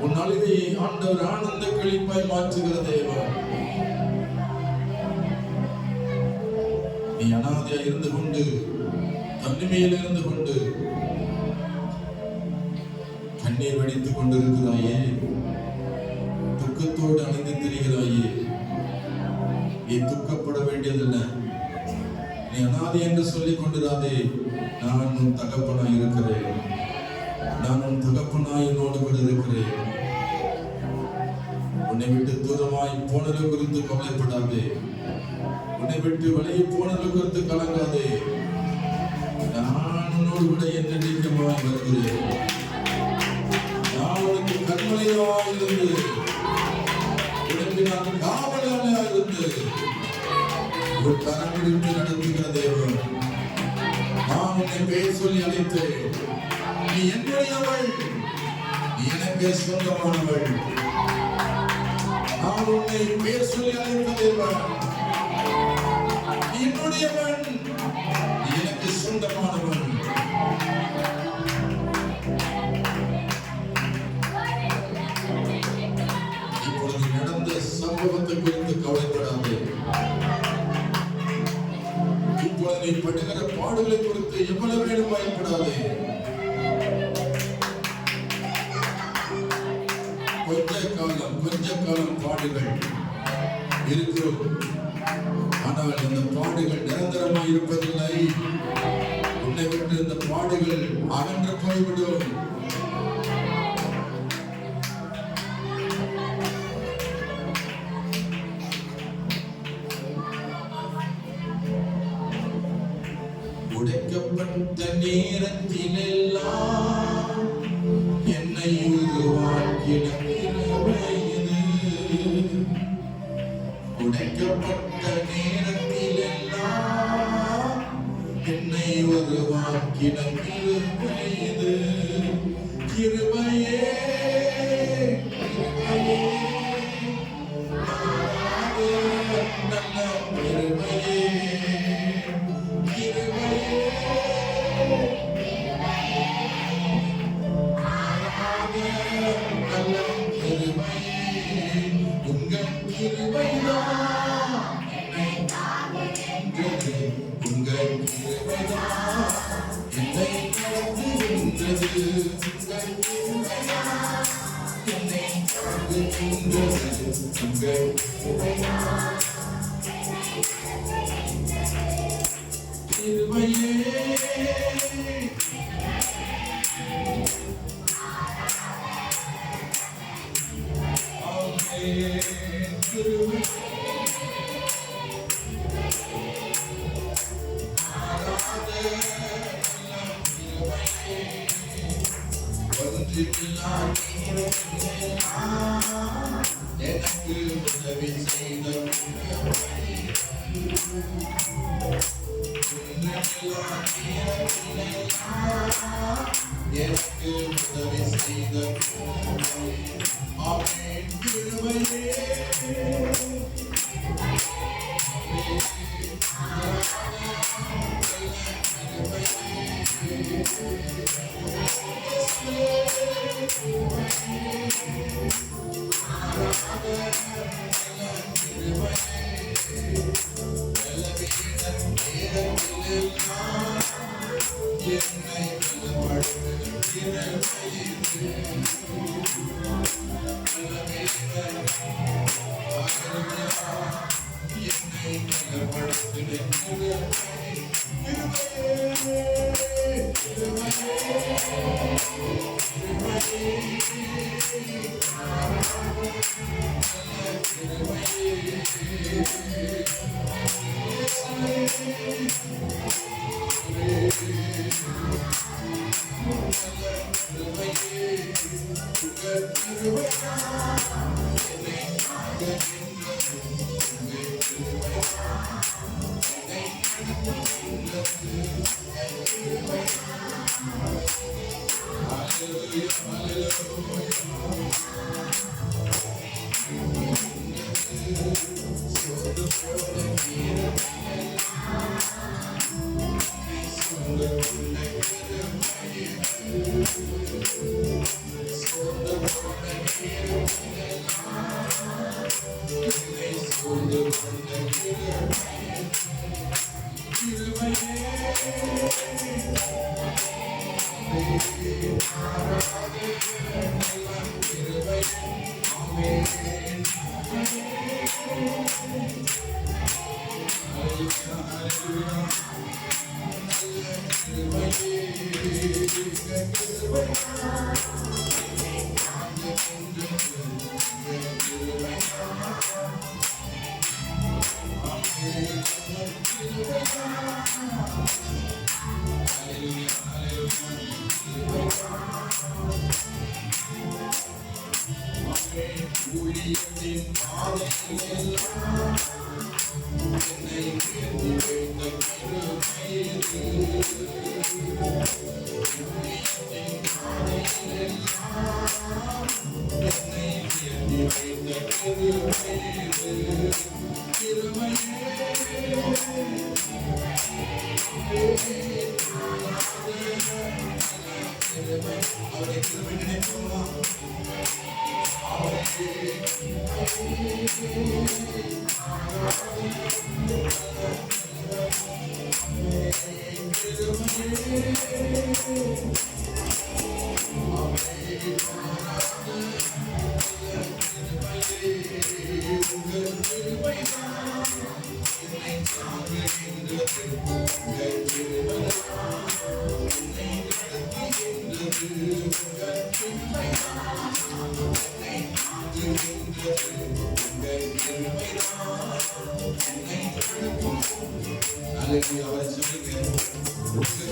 உன் அழுகையை ஆண்டவர் ஆனந்த கிளிப்பாய் மாற்றுகிற தேவன். நீ அனாதையா இருந்து கொண்டு, தனிமையில் இருந்து கொண்டு கண்ணீர் வடித்துக் கொண்டிருக்கிறாயே, துக்கத்தோடு அணைந்து திரிகிறாயே, நீ துக்கப்பட வேண்டியதில்லை. நீ அனாதை என்று சொல்லிக் கொண்டிராதே. நான் உன் தகப்பனாய் இருக்கிறேன். நான் உன் தகப்பனாய் என்னோடு கூட இருக்கிறேன். உன்னை விட்டு தூரமாய் போனது குறித்து கவலைப்படாதே. உன்னை விட்டு வெளியே போனது குறித்து கலங்காதே. நான் உன்னோடு கூட என்னென்னைக்குமாய் வருகிறேன். நான் உனக்கு கண்மலையாய் இருந்து, உனக்கு நான் காவலாளியாய் இருந்து ஒரு கரம் பிடித்து நடத்துகிற தேவன். நான் உன்னை பேர் சொல்லி அழைத்தேன். நீ என்னுடையவள், நீ எனக்கு சொந்தமானவள். நான் உன்னை பேர் சொல்லி அழைத்த தேவன். நீ என்னுடையவன், நீ எனக்கு சொந்தமானவன். இப்பொழுது நடந்த சம்பவத்தை குறித்து கவலைப்படாதே. இப்பொழுது நீ படுகிற பாடுகளை குறித்து எவ்வளவு வேணும் பயப்படாதே. கொஞ்ச காலம் பாடுகள் இருக்கிறோம். ஆனால் இந்த பாடுகள் நிரந்தரமாக இருப்பதில்லை. உன்னை விட்டு இந்த பாடுகள் அகன்று போய்விடும். உடைக்கப்பட்ட நேரத்திலெல்லாம் என்னை உருவாக்கின கிருபை இது. உடைக்கப்பட்ட நேரத்திலெல்லாம் என்னை உருவாக்கின கிருபை இது. கிருபையே கிருபையே நல்ல எனக்கு உதவி செய்த எனக்கு உதவி செய்த ஆமென்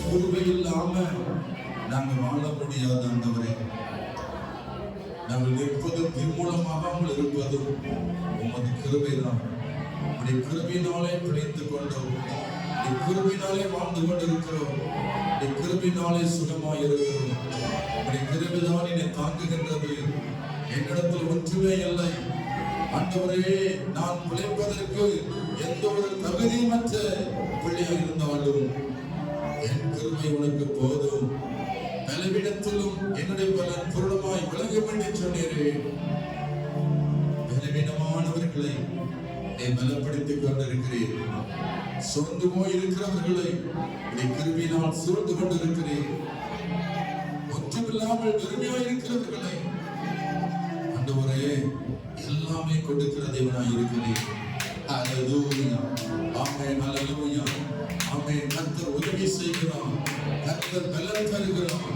கிருபையே நாங்கள் வாழ முடியாத ஆண்டவரே, நாங்கள் நிற்பதும் நிர்மூலமாகாமல் இருப்பதும் உமது கிருபைதான். உடைய கிருபையினாலே பிழைத்துக் கொண்டோம், உடைய கிருபையினாலே வாழ்ந்து கொண்டிருக்கிறோம், உடைய கிருபையினாலே சுகமாய் இருக்கிறோம். உடைய கிருபைதான் என்னை தாங்குகின்றது. என்னிடத்தில் ஒன்றுமே இல்லை ஆண்டவரே. நான் பிழைப்பதற்கு எந்த ஒரு தகுதியமற்ற பிள்ளையாக இருந்தாலும் என் கிருபை உனக்கு போதும். பலவீனத்திலும் என்னுடைய பலன் பூர்ணமாய் விளங்கும் என்று சொன்னீரே. பலவீனமானவர்களை நீ பலப்படுத்திக் கொண்டிருக்கிறீர். சோர்ந்து போய் இருக்கிறவர்களை நீ கிருபையினால் சூழ்ந்து கொண்டிருக்கிறீர். ஒன்றுமில்லாமல் வெறுமையாய் இருக்கிறவர்களை ஆண்டவரே எல்லாமே கொடுக்கிற தேவனாய் இருக்கிறேன். ஹல்லேலூயா, ஆமென், ஹல்லேலூயா, ஆமென். கர்த்தர் உதவி செய்கிறார், கர்த்தர் பலன் தருகிறார்.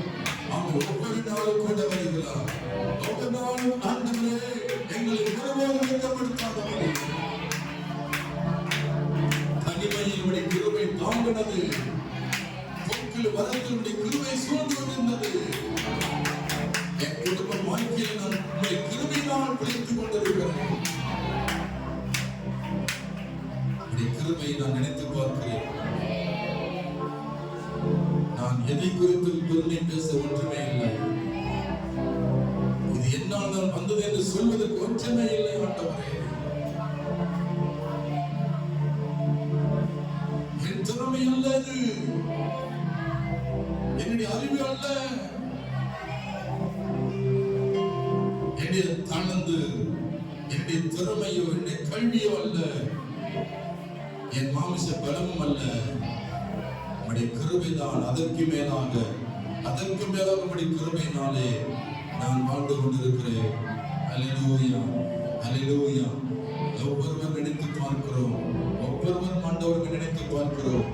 ஆமென். ஒவ்வொரு நாளும் கூட வருகிறார். ஒவ்வொரு நாளும் ஆண்டவரே எங்களை ஒருபோதும் வெட்கப்படுத்தாதவரே, தனிமையினுடைய கிருபை தாங்கினது, போக்கில் வரத்தினுடைய கிருபை சூழ்ந்து வந்தது. என் குடும்பம் வாழ்க்கையில் நான் உங்களை கிருபையினால் பிடித்துக் கொண்டிருக்கிறேன். கிருபையை நான் நினைத்து பார்க்கிறேன். நான் எதை குறித்து பெருமை பேச ஒன்றுமே இல்லை. இது என்னால் நான் வந்தது என்று சொல்வதற்கு ஒன்றுமே இல்லை. ஆண்டவரே, என் திறமை அல்ல, இது என்னுடைய அறிவு அல்ல, என்னுடைய தளர்ந்து என்னுடைய திறமையோ என்னுடைய கல்வியோ அல்ல, என் மாமிச பலமும் அல்ல, உம்முடைய கிருபைதான். அதற்கு மேலாக உம்முடைய கிருபையினாலே நான் வாழ்ந்து கொண்டிருக்கிறேன். ஹல்லேலூயா, ஹல்லேலூயா. ஒவ்வொருவர் நினைத்து பார்க்கிறோம், ஒவ்வொருவர் ஆண்டவருக்கு நினைத்து பார்க்கிறோம்.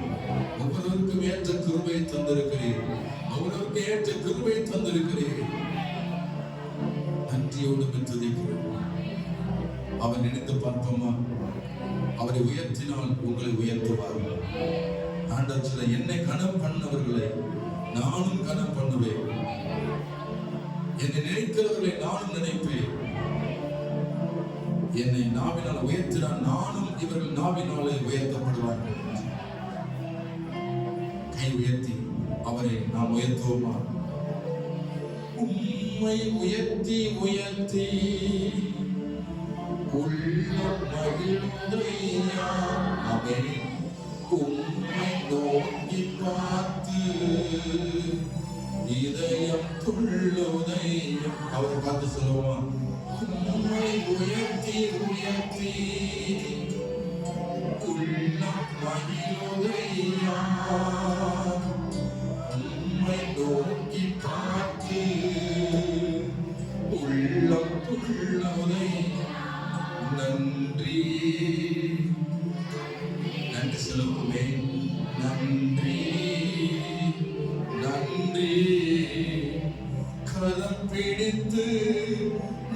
ஒவ்வொருவருக்கும் ஏற்ற கிருபையை தந்திருக்கிறேன், ஒவ்வொருவருக்கு ஏற்ற கிருபையை தந்திருக்கிறேன். நன்றியோடு பெற்றிருக்கிறேன். அவர் நினைத்து பார்ப்போமா? அவரை உயர்த்தினால் உங்களை உயர்த்துவார். ஆண்டவர் சில என்னை கனம் பண்ணவர்களை நானும் கனம் பண்ணுவேன், என்னை நினைக்கிறவர்களை நானும் நினைப்பேன். என்னை நாவினால் உயர்த்தினால் நானும் இவர்கள் நாவினாலே உயர்த்தப்படுவார்கள். கை உயர்த்தி அவரை நாம் உயர்த்துவோமா? உம்மை உயர்த்தி உயர்த்தி உள்ளம் மகிழ்ந்தையா. ஆமென். உம்மை நோக்கி பார்த்து இதயம் துள்ளுதையா. அவரை பார்த்து சொல்லுவோமா? உம்மை உயர்த்தி உயர்த்தி உள்ளம் மகிழ்ந்தையா. உம்மை நோக்கி பார்த்து உள்ளம் துள்ளுதையா. நன்றி, நன்றி சொல்லுவோமே. நன்றி, நன்றி. கரம் பிடித்து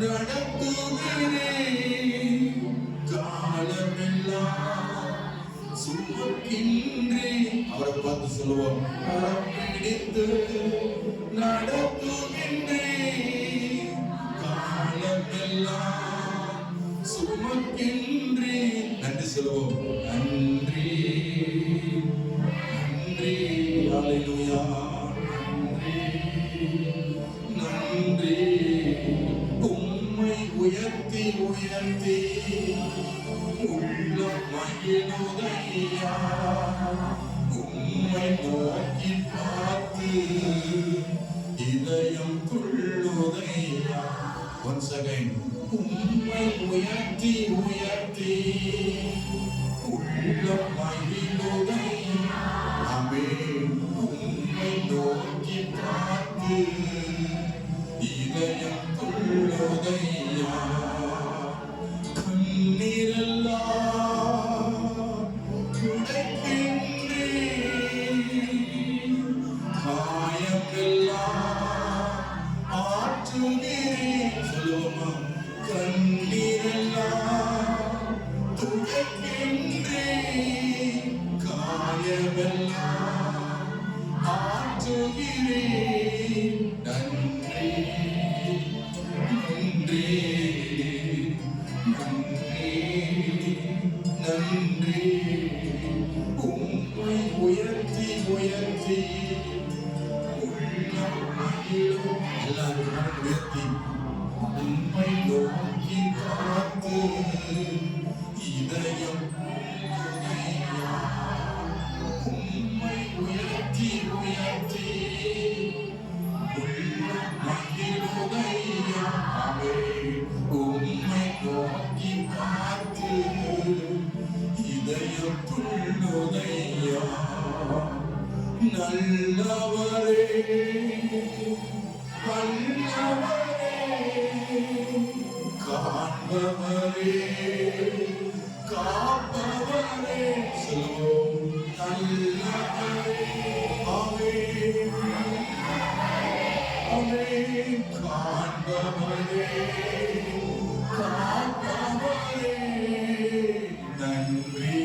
நடத்துகிறே, காலமெல்லாம் சுமக்கின்றே. அவரை பார்த்து சொல்லுவோம். கரம் பிடித்து நடத்துகின்றே, காலமெல்லாம் சுமக்கின்றே. நன்றி சொல்லுவோம். நன்றி, நன்றி. ஹல்லேலூயா, நன்றி, நன்றி. உம்மை உயர்த்தி உயர்த்தி உள்ளம் மகிழுதையா. உம்மை நோக்கி பார்த்து இதயம் துள்ளுதையா. Once again. உம்மை உயர்த்தி உயர்த்தி உள்ளம் மகிழுதையா. ஆமென். உம்மை நோக்கி பார்த்து இதயம் துள்ளுதையா. கண்ணீரெல்லாம் துடைக்கின்றேன், காயமெல்லாம் ஆற்றுகிறேன். சொல்லுவோமா? கண்ணீரெல்லாம் துடைக்கின்றேன், காயமெல்லாம் ஆற்றுகிறேன். நன்றி, நன்றி, நன்றி, நன்றி. உம்மை உயர்த்தி உயர்த்தி உள்ளம் மகிழும். எல்லாரும் உயர்த்தி உம்மை நோக்கி பார்த்து இதயம் துள்ளுதையா. உம்மை உயர்த்தி உயர்த்தி உள்ளம் மகிழுதையா. ஆமென். உம்மை நோக்கி பார்த்து இதயம் துள்ளுதையா. நல்லவரே, வல்லவரே, காண்பவரே, காப்பவரே, சொல்லுவோம். நல்லவரே, ஆமென், ஆமென். காண்பவரே, காப்பவரே, நன்றி.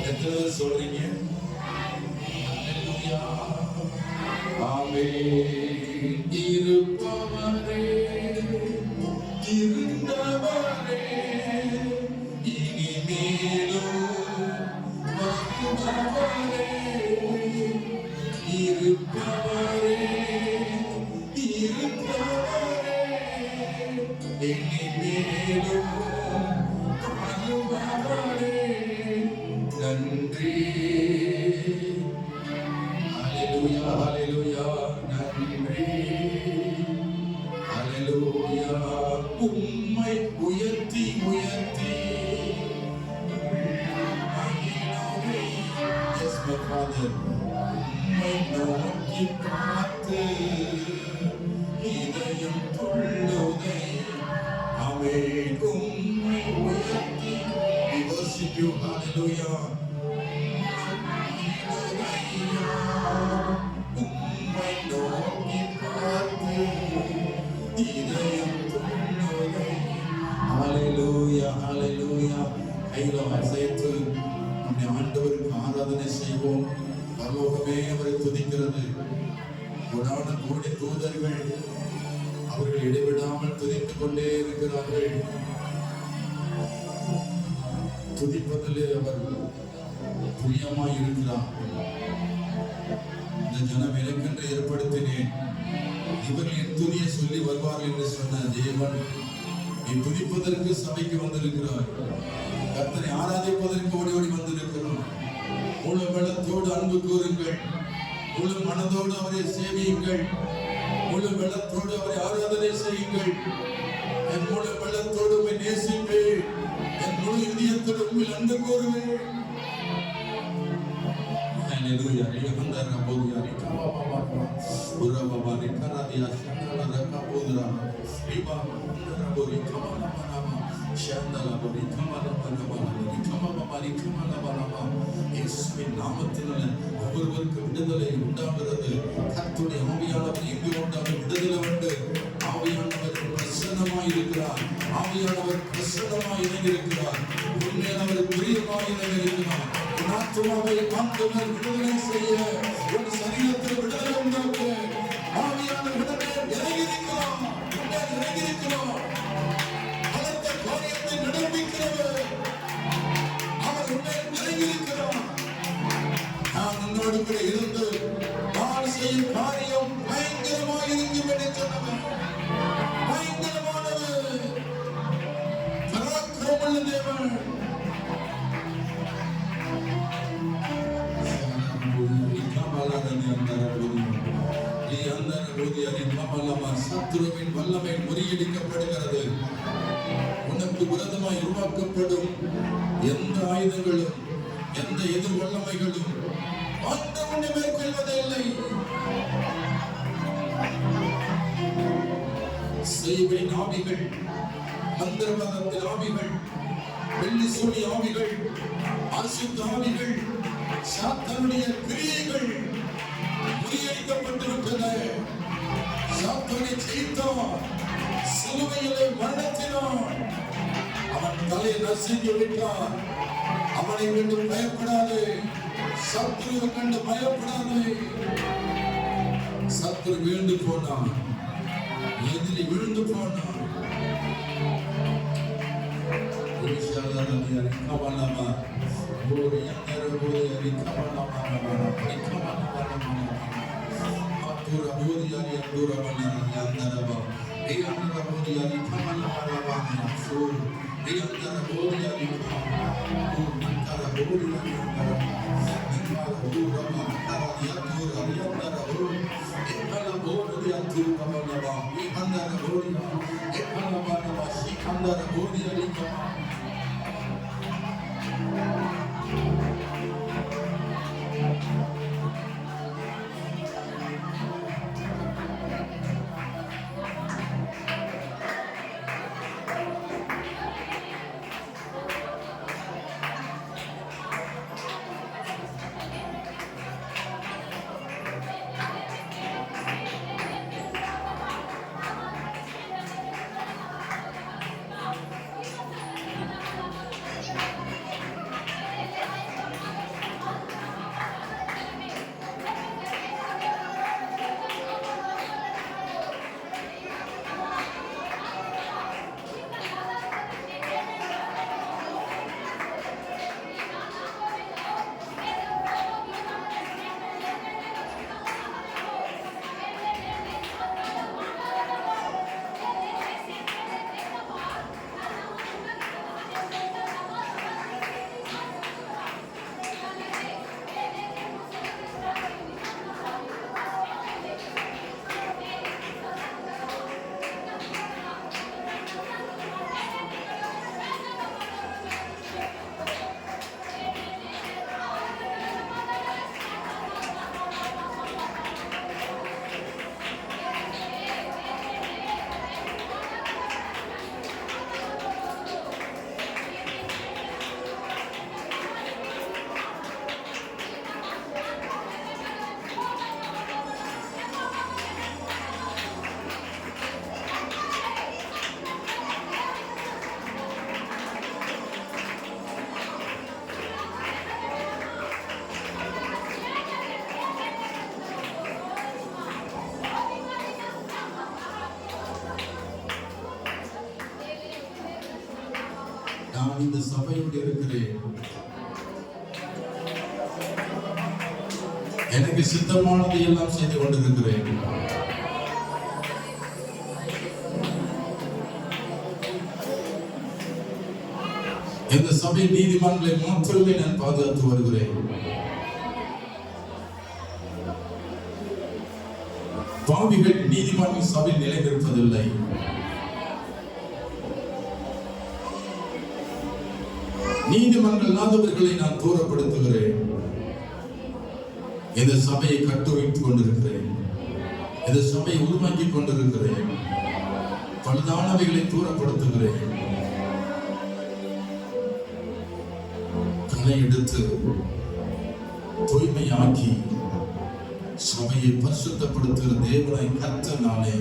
எத்தனை சொல்றீங்க? அல்லேலூயா, ஆமென். இருப்பவரே, இருந்தவரே, இனிமேலும் வருபவரே, இருப்பவரே, இருப்பவரே, இனிமேலும் வருபவரே, நன்றி. ஹல்லேலூயா, ஹல்லேலூயா, நன்றி. ஹல்லேலூயா, உம்மை உயர்த்தி உயர்த்தி Yes, my Father. உம்மை நோக்கி பார்த்து இதயம் துள்ளுதே. ஆமென். உம்மை உயர்த்தி we worship you. Hallelujah. உம்மை நோக்கி பார்த்து இதயம் துள்ளுதே. ஹல்லேலூயா, ஹல்லேலூயா. கைகளை அசைத்து நம்முடைய ஆண்டவருக்கு ஆராதனை செய்வோம். பரலோகமே அவரை துதிக்கிறது. கோடான கோடி தூதர்கள் அவர்கள் இடைவிடாமல் துதித்துக் கொண்டே இருக்கிறார்கள். துதிப்பதிலே அவர் பிரியமாய் இருக்கிறார். இந்த ஜனம் எனக்கென்று ஏற்படுத்தினேன், இவர்கள் என் துதியை சொல்லி வருவார்கள் என்று சொன்ன தேவன் நீ துதிப்பதற்கு சபைக்கு வந்திருக்கிறார். கர்த்தரை ஆராதிப்பதற்கு ஓடி ஓடி வந்திருக்கிறோம். முழு வெள்ளத்தோடு அன்பு கூறுங்கள், முழு மனதோடு அவரை சேவியுங்கள், முழு வெள்ளத்தோடு அவரை ஆராதனை செய்யுங்கள். என் முழு வெள்ளத்தோடு உம்மை நேசிப்பேன், என் முழு இதயத்தோடு உம்மில் அன்பு கூறுவேன். Hallelujah. Rekandara bodya rekama baba. Ura baba rekaradia shandala rekabodra. Riba andara bodi kama baba. Shandala bodi kama baba. Rekama baba rekama baba. இயேசுவின் நாமத்தினால ஒவ்வொருவருக்கு விடுதலை உண்டாகிறது. கர்த்தருடைய ஆவியானவர் எங்கு உண்டாகும் விடுதலை உண்டு. ஆவியானவர் பிரசன்னமாய் இருக்கிறார். ஆவியானவர் பிரசன்னமாய் இணைந்திருக்கிறார். உண்மையானவர் பிரியமாய் இணைந்திருக்கிறார். ஆத்துமாவை ஆண்டவர் விடுதலை செய்ய, ஒரு சரீரத்தில் விடுதலை உண்டாக்க ஆவியானவர் விடுதலை இறங்கியிருக்கிறார். இறங்கியிருக்கிறார். பலத்த காரியத்தை நடப்பிக்கிறவர் அவர் உண்மை இறங்கியிருக்கிறார். நான் உன்னோடு கூட இருந்து நான் செய்யும் காரியம் பயங்கரமாக இருக்கும் என்று சொன்னவர். பயங்கரமானவர், பராக்கிரமமுள்ள தேவன். சத்துருவின் வல்லமை முறியடிக்கப்படுகிறது. உனக்கு விரோதமாய் உருவாக்கப்படும் எந்த ஆயுதங்களும் எந்த எதிர் வல்லமைகளும் ஆண்டவனை மேற்கொள்வதே இல்லை. செய்வின் ஆவிகள், மந்திரவாதத்தின் ஆவிகள், வெள்ளி சூனி ஆவிகள், அசுத்த ஆவிகள், சாத்தானுடைய கிரியைகள் முறியடிக்கப்பட்டிருக்கிறது. சாத்தானை ஜெயித்தான், சிலுவையிலே மரணத்தினான். அவன் தலையை நசுக்கி விட்டான். அவனை கண்டு பயப்படாது, சத்துருவை கண்டு பயப்படாது. சத்துரு விழுந்து போனான், எதிரி விழுந்து போனான். சபையோடு இருக்கிறேன். எனக்கு சித்தமானதை எல்லாம் செய்து கொண்டிருக்கிறேன். இந்த சபை நீதிமன்றங்களை மாத்திரமே நான் பாதுகாத்து வருகிறேன். பாவிகள் நீதிமன்ற சபை நிலைநிற்பதில்லை. நீதிமன்ற இல்லாதவர்களை நான் தூரப்படுத்துகிறேன். இந்த சபையை கட்டுவைத்துக் கொண்டிருக்கிறேன். இந்த சபையை உருவாக்கி கொண்டிருக்கிறேன். பழுதானவைகளை தூரப்படுத்துகிறேன். களை எடுத்து தூய்மையாக்கி சபையை பரிசுத்தப்படுத்துகிற தேவனை கர்த்தர் நானே.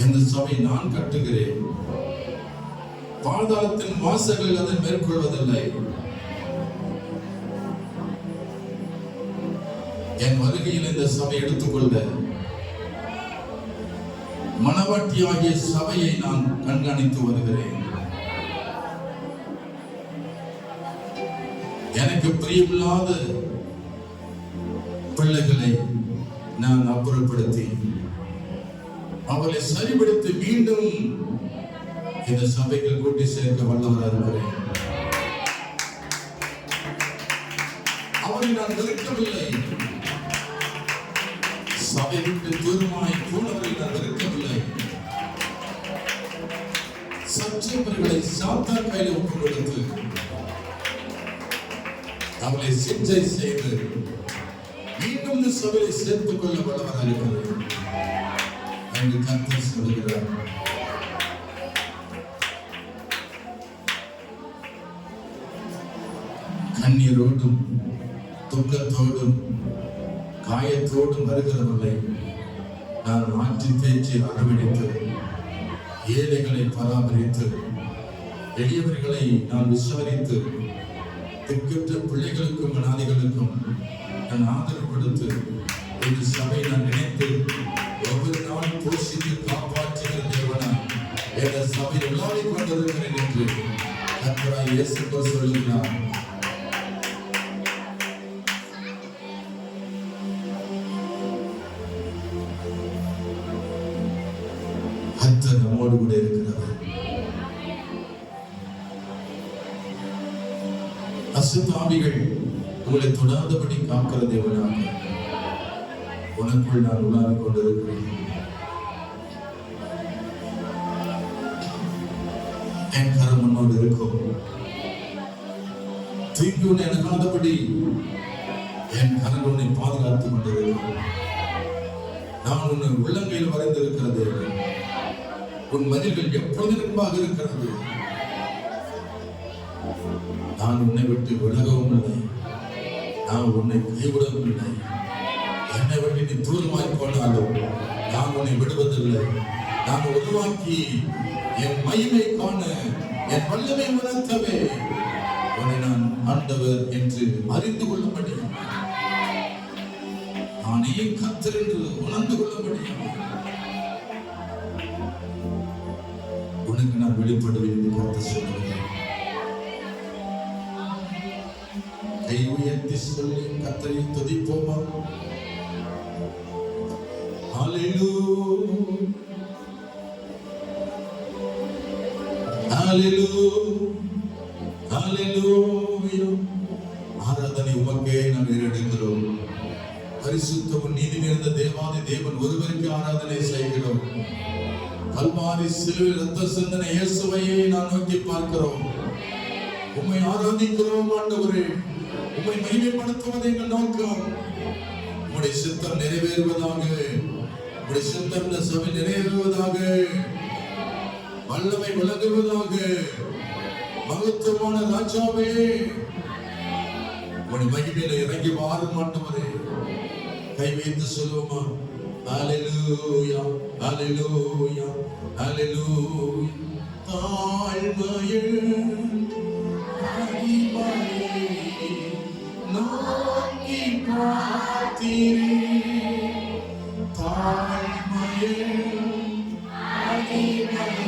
இந்த சபை நான் கட்டுகிறேன். பாதாளத்தின் வாசல்கள் அதை மேற்கொள்வதில்லை. என் வருகையில் இந்த சபை எடுத்துக்கொள்ள மனவாட்டியாகிய சபையை நான் கண்காணித்து வருகிறேன். எனக்கு பிரியமில்லாத பிள்ளைகளை நான் அப்புறப்படுத்தி அவளை சரிபடுத்தி மீண்டும் இந்த சபைக்கு கூட்டி சேர்க்க வல்லவராக இருக்கிறேன். அவரை நான் வெறுக்கவில்லை. சபை விட்டு தூரமாய் போனவரை நான் வெறுக்கவில்லை. சற்றவர்களை சாத்தான் கையில் ஒப்புக் கொடுத்து அவளை சிகிச்சை செய்து மீண்டும் இந்த சபையை சேர்த்துக் கொள்ள வல்லவராக இருக்கிறேன் என்று கர்த்தர் சொல்கிறார். கண்ணீரோடும் துக்கத்தோடும் காயத்தோடும் வருகிறவர்களை நான் மாற்றி தேய்ச்சி அரவணைத்து ஏழைகளை பராமரித்து எளியவர்களை நான் விசாரித்து திக்கற்ற பிள்ளைகளுக்கும் அனாதைகளுக்கும் நான் ஆதரவு கொடுத்து இந்த சபை நான் நினைத்து ஒவ்வொரு நாள் போஷித்து காப்பாற்றுகிற தேவனா இந்த சபை விளையாடி கொண்டிருக்கிறேன் என்று கர்த்தராகிய இயேசு கிறிஸ்து சொல்லுகிறார். கர்த்தர் நம்மோடு கூட இருக்கிறார். அசுத்தாவிகள் உங்களை தொடாதபடி காக்கிற தேவனாக உனக்குள் நான் உலாவிக் கொண்டிருக்கிறேன். என் கரம் உன்னோடு இருக்கும். தீங்கு உன்னை அணுகாதபடி என் கரம் உன்னை பாதுகாத்துக் கொண்டிருக்கும். நான் உன்னை உள்ளங்கையில் வரைந்திருக்கிற தேவன். உன் மதில்கள் எப்பொழுது நன்பாக இருக்கிறது. நான் உன்னை விட்டு விலகவும் இல்லை. நான் உன்னை கைவிடவும் இல்லை. என்னை விட்டு நீ தூரமாய் போனாலும் நான் உன்னை விடுவதில்லை. நான் உருவாக்கி என் மகிமை காண என் வல்லமை உணர்த்தவே உன்னை நான் ஆண்டவர் என்று அறிந்து கொள்ளும்படி நானே கர்த்தர் என்று உணர்ந்து கொள்ளும்படி உனக்கு நான் வெளிப்படுவேன் என்று கர்த்தர் சொல்லுகிறேன். கை உயர்த்தி சொல்லி கர்த்தரை துதிப்போமா? ஹல்லேலூயா, ஹல்லேலூயா, ஹல்லேலூயா. ஆராதனை உமக்கே நாம் ஏறெடுக்கிறோம். பரிசுத்தமும் நீதி நிறைந்த தேவாதி தேவன் ஒருவருக்கு ஆராதனை செய்கிறோம். கல்வாரி சிலுவையில் இரத்த சிந்தனை இயேசுவையே நான் நோக்கி பார்க்கிறோம். உம்மை ஆராதிக்கிறோம் ஆண்டவரே. உம்மை மகிமைப்படுத்துவது எங்கள் நோக்கம். உம்முடைய சித்தம் நிறைவேறுவதாக. உம்முடைய சித்தம் இந்த சபை நிறைவேறுவதாக. வல்லமை விளங்குவதாக. மகத்துவமான ராஜாவே உம்முடைய மகிமையில இறங்கி வாரும் ஆண்டவரே. கை வைத்து சொல்லுவோமா? ஹல்லேலூயா, ஹல்லேலூயா, ஹல்லேலூயா. தாழ்மையில் மகிமையை நோக்கி பார்த்தீரே. தாழ்மையில் மகிமையை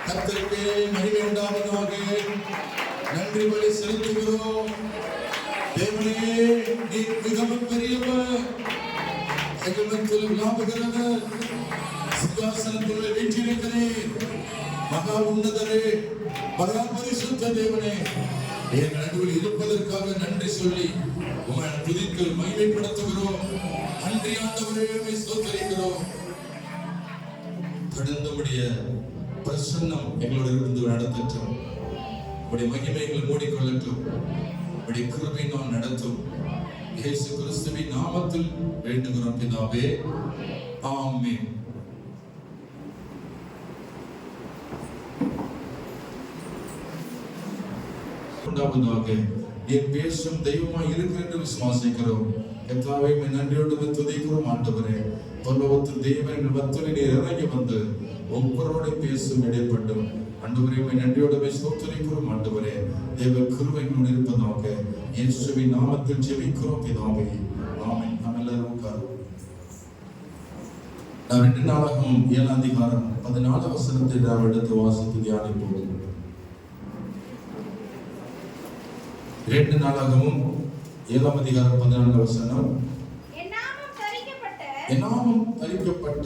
கர்த்தருக்கே மகிமை உண்டாவதாக. நன்றி பலி செலுத்துகிறோம். தேவனே, நீர் மிகவும் பெரியவர், எங்களிடத்தில் விளங்குகிறவர், சிங்காசனத்தில் வீற்றிருக்கிறீர். மகா உன்னதரே, மகா பரிசுத்த தேவனே, என் நடுவில் இருப்பதற்காக நன்றி சொல்லி உம்மை துதித்து மகிமைப்படுத்துகிறோம். நன்றி ஆண்டவரே, உம்மை ஸ்தோத்திரிக்கிறோம். கடந்தபடிய பிரசன்னம் எங்களோடு இருந்து நடத்தட்டும். உடைய மகிமைகள் மூடிக்கொள்ளட்டும். உடைய கிருபை நாம் நடத்தும். இயேசு கிறிஸ்துவின் நாமத்தில் வேண்டுகிறோம் பிதாவே, ஆமென். என் பேசும் தெய்வமாய் இருக்கிற என்று விசுவாசிக்கிறோம். கர்த்தாவே, நன்றியோடு துதிக்கிறோம். ஆண்டவரே, பரலோகத்தில் தேவன் மத்தியில் நீர் இறங்கி வந்து ஒவ்வொருவரோட பேசும் இடைப்பட்டும். ஆண்டவரே, நன்றியோடு ஸ்தோத்திரிக்கிறோம். ஆண்டவரே, தேவ கிருபை எங்களோடு இருப்பதாக இயேசுவின் நாமத்தில் ஜெபிக்கிறோம் பிதாவே, ஆமென். நாம் எல்லாரும் உட்காருவோம். நாம் 2 நாளாகவும் 7 அதிகாரம் 14 வசனத்தை நாம் எடுத்து வாசித்து தியானிப்போம். 2 நாளாகவும் 7 அதிகாரம் 14 வசனம். என் நாமம் தரிக்கப்பட்ட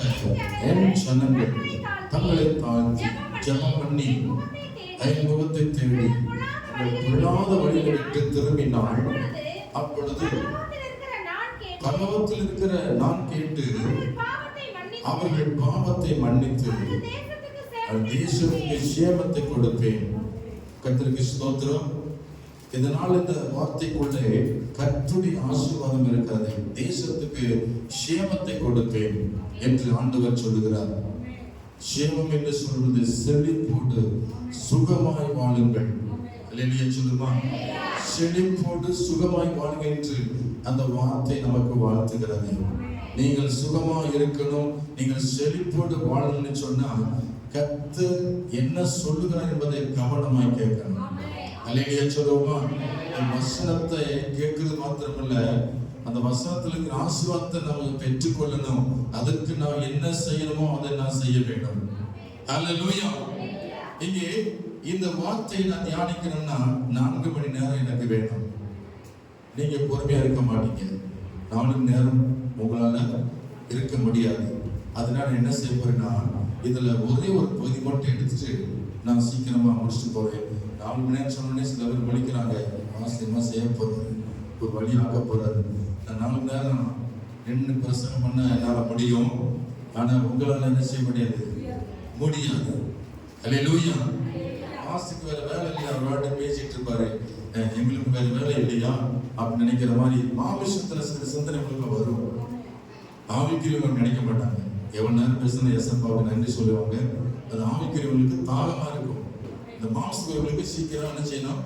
என் ஜனங்கள் தங்களை தாழ்த்தி ஜெபம் பண்ணி என் முகத்தை தேடி பொல்லாத வழியை விட்டு திரும்பினாள். அப்பொழுது பரலோகத்தில் இருக்கிற நான் கேட்டு அவர்கள் பாவத்தை மன்னித்து தேசத்துக்கு சேமத்தை கொடுப்பேன். கர்த்தருக்கு ஸ்தோத்திரம். இதனால் இந்த வார்த்தைக்குள்ளே கர்த்தருடைய ஆசீர்வாதம் இருக்கிறது. தேசத்துக்கு சேமத்தை கொடுப்பேன் என்று ஆண்டவர் சொல்லுகிறார். சேமம் என்று சொல்வது செழிப்போடு சுகமாய் வாழுங்கள். அல்லேலூயா சொல்லுமா? செழிப்போடு சுகமாய் வாழுங்கள் என்று அந்த வார்த்தை நமக்கு வாழ்த்துகிறது. நீங்கள் சுகமாய் இருக்கணும், நீங்கள் செழிப்போடு வாழணும்னு சொன்னா கர்த்தர் என்ன சொல்லுகிறார் என்பதை கவனமாய் கேட்கணும். அல்லேலூயா சொல்லுமா? வசனத்தை கேட்கிறது மாத்திரமல்ல, அந்த வசனத்தில் இருக்கிற ஆசீர்வாதத்தை நாம் பெற்றுக்கொள்ளணும். அதற்கு நான் என்ன செய்யணுமோ அதை நான் செய்ய வேண்டும். அல்லேலூயா. இங்கே இந்த வார்த்தையை நான் தியானிக்கணும்னா 4 மணி நேரம் எனக்கு வேணும். நீங்க பொறுமையா இருக்க மாட்டீங்க. 4 மணி நேரம் உங்களால இருக்க முடியாது. அதனால என்ன செய்ய போறேன்னா, இதுல ஒரே ஒரு பகுதி மட்டும் எடுத்துட்டு நான் சீக்கிரமா முடிச்சுட்டு போறேன். 4 மணி நேரம் சொன்னோடனே சில பேர் வலிக்கிறாங்க. ஆசிரியமா செய்ய போறாரு, ஒரு வழி ஆக்க போறாரு. நான் 4 மணி நேரம் நின்று பிரசங்கம் பண்ண என்னால முடியும். ஆனா உங்களால என்ன செய்ய முடியாது? முடியாது. அல்லேலூயா. ஆசிக்கு வேற வேலை இல்லையா? அவரோட பேசிட்டு இருப்பாரு. எங்களுக்கு வேற வேலை இல்லையா அப்படின்னு நினைக்கிற மாதிரி மாமிசத்துல சில சிந்தனைகளுக்கு வரும். ஆவிக்குரியவங்க நினைக்க மாட்டாங்க. எவ்வளவு நேரம் பேசுன எசப்பாவுக்கு நன்றி சொல்லுவாங்க. அது ஆவிக்குரியவங்களுக்கு தாகமா இருக்கும். இந்த மாம்சங்களுக்கு சீக்கிரம் என்ன செய்யணும்?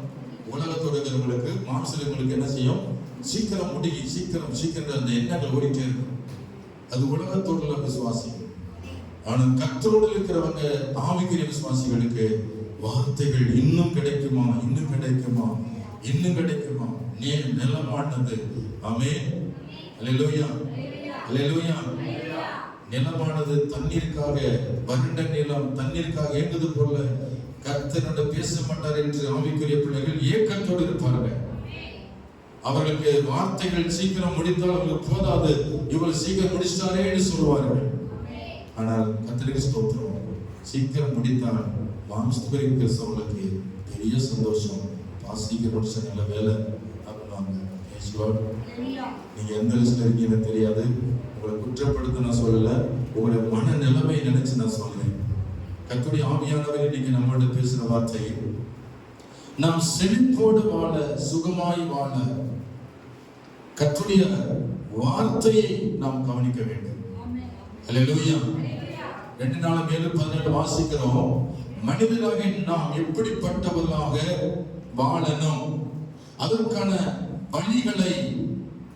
உலகத்தோட இருக்கிறவங்களுக்கு மாம்சங்களுக்கு என்ன செய்யும்? சீக்கிரம் முடிகி சீக்கிரம் அந்த எண்ணங்கள் ஓடிட்டே இருக்கும். அது உலகத்தோட விசுவாசிகள். ஆனா கர்த்தரோடு இருக்கிறவங்க ஆவிக்குரிய விசுவாசிகளுக்கு வார்த்தைகள் இன்னும் கிடைக்குமா, இன்னும் கிடைக்குமா, இன்னும் கிடைக்குமா, நீ நிலமானது. ஆமென். அல்லேலூயா. அல்லேலூயா. நிலமானது தண்ணீருக்காக, வறண்ட நிலம் தண்ணீருக்காக ஏங்குது போல கர்த்தரோட பேச மாட்டார் என்று ஆவிக்குரிய பிள்ளைகள் ஏக்கத்தோடு இருப்பார்கள். அவர்களுக்கு வார்த்தைகள் சீக்கிரம் முடித்தால் அவர்களுக்கு போதாது, இவள் சீக்கிரம் முடிச்சிட்டாரே என்று சொல்வார்கள். ஆனால் கர்த்தருக்கு ஸ்தோத்திரம், சீக்கிரம் முடித்தால் மாம்சத்துக்கு பேசுறவங்களுக்கு பெரிய சந்தோஷம். சீக்கிரம் முடிச்ச நல்ல வேலை அப்படின்னாங்க. நீங்க எந்த லிஸ்ட்ல இருக்கீங்கன்னு தெரியாது. உங்களை குற்றப்படுத்த நான் சொல்லல, உங்களுடைய மன நிலைமையை நினைச்சு நான் சொல்றேன். கர்த்தருடைய ஆவியானவர் இன்னைக்கு நம்மளோட பேசுற வார்த்தை, நாம் செழிப்போடு வாழ, சுகமாய் வாழ கர்த்தருடைய வார்த்தையை நாம் கவனிக்க வேண்டும். அல்லேலூயா. 2 Naலும் வாசிக்கிறோம். மனிதராக நாம் எப்படிப்பட்டவர்களாக வாழணும், அதற்கான வழிகளை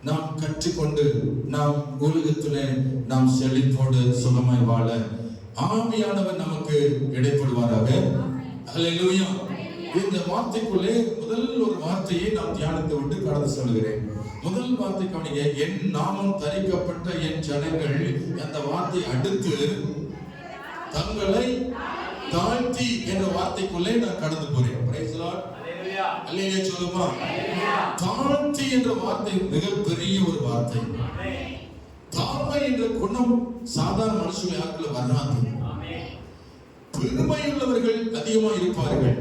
நாம் கற்றுக்கொண்டு நாம் உலகத்திலே நாம் செழிப்போடு சுகமாய் வாழ ஆவியானவர் நமக்கு இடைப்படுவாராக. அல்லேலூயா. இந்த வார்த்தைக்குள்ளே முதல் ஒரு வார்த்தையை நாம் தியானித்து விட்டு கடந்து சொல்கிறேன். முதல் வார்த்தை கவனிங்க. என் நாமம் தரிக்கப்பட்ட என் ஜனங்கள், அந்த வார்த்தை அடுத்து தங்களை தாழ்த்தி என்ற வார்த்தைக்குள்ளே நான் கடந்து போறேன். Praise the Lord. அல்லேலூயா. அல்லேலூயா சொல்லுமா? தாழ்த்தி என்ற வார்த்தை மிகப்பெரிய ஒரு வார்த்தை. தாழ்மை என்ற குணம் சாதாரண மனுஷங்க யாருக்குள்ள வராது. பெருமை உள்ளவர்கள் அதிகமா இருப்பார்கள்.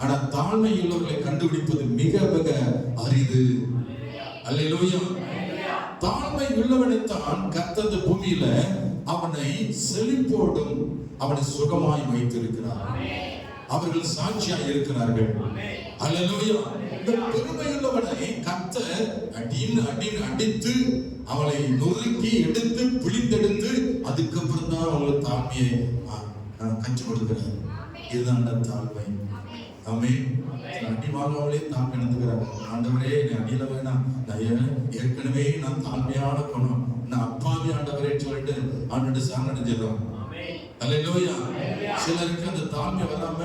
ஆனா தாழ்மை உள்ளவர்களை கண்டுபிடிப்பது மிக மிக அரிது. அல்லேலூயா. தாழ்மை உள்ளவனைத்தான் கர்த்தர் பூமியில அவனை செழிப்போடும் அவனை சுகமாய் வைத்திருக்கிறார். அவர்கள் சாட்சியாய் இருக்கிறார்கள். அல்லேலூயா. இந்த பெருமையுள்ளவனை கர்த்தர் அடித்து அவளை நொறுக்கி எடுத்து பிழிந்தெடுத்து அதுக்கப்புறம் தான் அவங்களுக்கு தாழ்மையை கற்றுக் கொடுக்கிறார். இதுதான் தாழ்மை. ஆமென். அடி வாங்காமலே தாழ்மை நடந்துக்கிறாங்க. ஆண்டவரே என்னை அடியில வேணாம், ஏற்கனவே நான் தாழ்மையான குணம், நான் அப்பாவி ஆண்டவரே சொல்லிட்டு ஆண்டு சார்ந்தடைஞ்சிடறோம். அல்லேலூயா. சிலருக்கு அந்த தாழ்மை வராம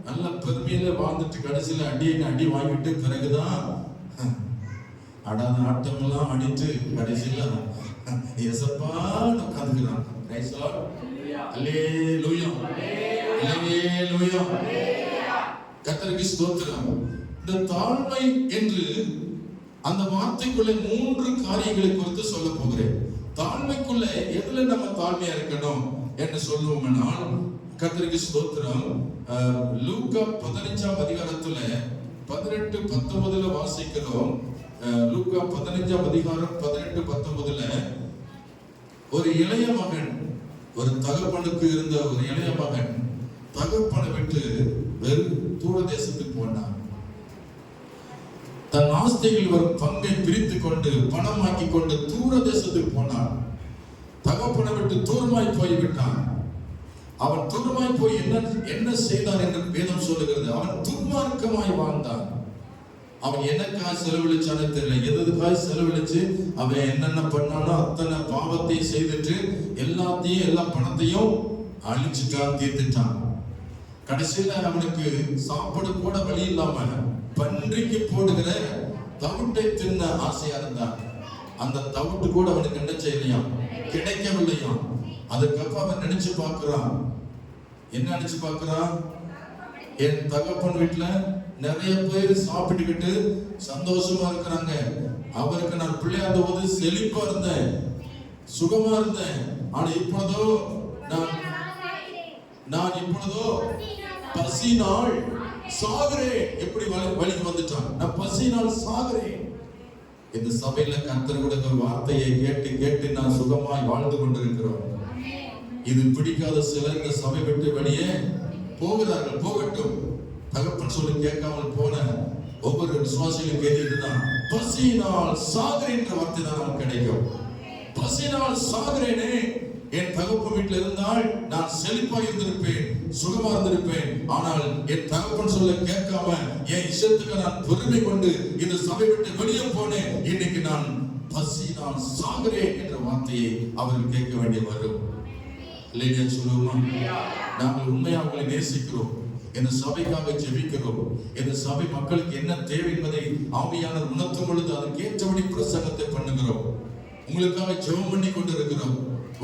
நல்ல பெருமையில வாழ்ந்துட்டு கடைசியில அடி வாங்கிட்டு பிறகுதான் அடாத ஆட்டமெல்லாம் அடித்து கடைசியில எசப்பான்னு உட்கார்ந்துக்கிறான். Praise the Lord. அல்லேலூயா. அல்லேலூயா. கர்த்தருக்கு ஸ்தோத்திரம். இந்த தாழ்மை என்று அந்த வார்த்தைக்குள்ள 3 காரியங்களை குறித்து சொல்ல போகிறேன். தாழ்மைக்குள்ள எதுல நம்ம தாழ்மையா இருக்கணும் என்று சொல்லுவோம்னால், கர்த்தருக்கு ஸ்தோத்திரம், லூக்கா 15ஆம் அதிகாரத்துல 18-19 வாசிக்கிறோம். லூக்கா 15ஆம் அதிகாரம் 18-19 ஒரு இளைய மகன், ஒரு தகப்பனுக்கு இருந்த ஒரு இளைய மகன் தகப்பனை விட்டு வெறும் தூர தேசத்துக்கு போனான். தன் ஆஸ்திகள் வரும் பங்கை பிரித்து கொண்டு பணமாக்கி கொண்டு தூர தேசத்துக்கு போனான். தகப்பனை விட்டு தூரமாய் போய்விட்டான். அவன் தூரமாய் போய் என்ன செய்தான் என்று வேதம் சொல்லுகிறது. அவன் துன்மார்க்கமாய் வாழ்ந்தான். அவன் என்னக்காய் செலவழிச்சானே தெரியல. எதுக்காய் செலவழிச்சு அவன் என்னென்ன பண்ணானோ அத்தனை பாவத்தை செய்துட்டு எல்லாத்தையும் எல்லா பணத்தையும் அழிச்சுட்டான், தீர்த்துட்டான். கடைசியில அவனுக்கு சாப்பாடு கூட வழி இல்லாம பன்றிக்கு போடுகிற தவிட்டை தின்ன ஆசையா இருந்தான். அந்த தவிட்டு கூட அவனுக்கு என்ன செய்யலையாம், கிடைக்கவில்லையாம். அதுக்கப்புறம் அவன் நினைச்சு பார்க்கிறான். என்ன நினைச்சு பார்க்கிறான்? என் தகப்பன் வீட்டுல நிறைய பேர் சாப்பிட்டுக்கிட்டு சந்தோஷமா இருக்கிறாங்க. அவருக்கு நான் பிள்ளையா இருந்த போது செழிப்பா இருந்தேன், சுகமா இருந்தேன். ஆனா இப்பொழுதோ நான் இப்பொழுதோ பசினால் சாகுறேன். எப்படி வழிக்கு வந்துட்டான்? நான் பசினால் சாகுறேன். இந்த சபையில கர்த்தர் கொடுக்கிற வார்த்தையை கேட்டு கேட்டு நான் சுகமாய் வாழ்ந்து கொண்டிருக்கிறோம். இது பிடிக்காத சிலர் இந்த சபை விட்டு வெளியே போகிறார்கள். போகட்டும். தகப்பன் சொல்லி கேட்காமல் போன ஒவ்வொரு விசுவாசிகளும் கேட்டுதான் பசியினால் சாகுறேன் என்ற வார்த்தை தான் நமக்கு கிடைக்கும். பசியினால் சாகுறேனே, என் தகப்பன் வீட்டில் இருந்தால் நான் செழிப்பா இருந்திருப்பேன், சுகமா இருந்திருப்பேன். ஆனால் என் தகப்பன் சொல்ல கேட்காம என் இஷ்டத்துக்கு நான் பெருமை கொண்டு இந்த சபை விட்டு வெளியே போனேன். இன்னைக்கு நான் பசியினால் சாகுறேன் என்ற வார்த்தையை அவர்கள் கேட்க வேண்டிய வரும். இல்லையா சொல்லுவோமா? நாங்கள் உண்மையாக அவங்களை நேசிக்கிறோம். இந்த சபைக்காக ஜெபிக்கிறோம். இந்த சபை மக்களுக்கு என்ன தேவை என்பதை ஆவியானவர் உணர்த்தும் பொழுது அதற்கேற்றபடி பிரசங்கத்தை பண்ணுகிறோம். உங்களுக்காக ஜெபம் பண்ணி கொண்டிருக்கிறோம்.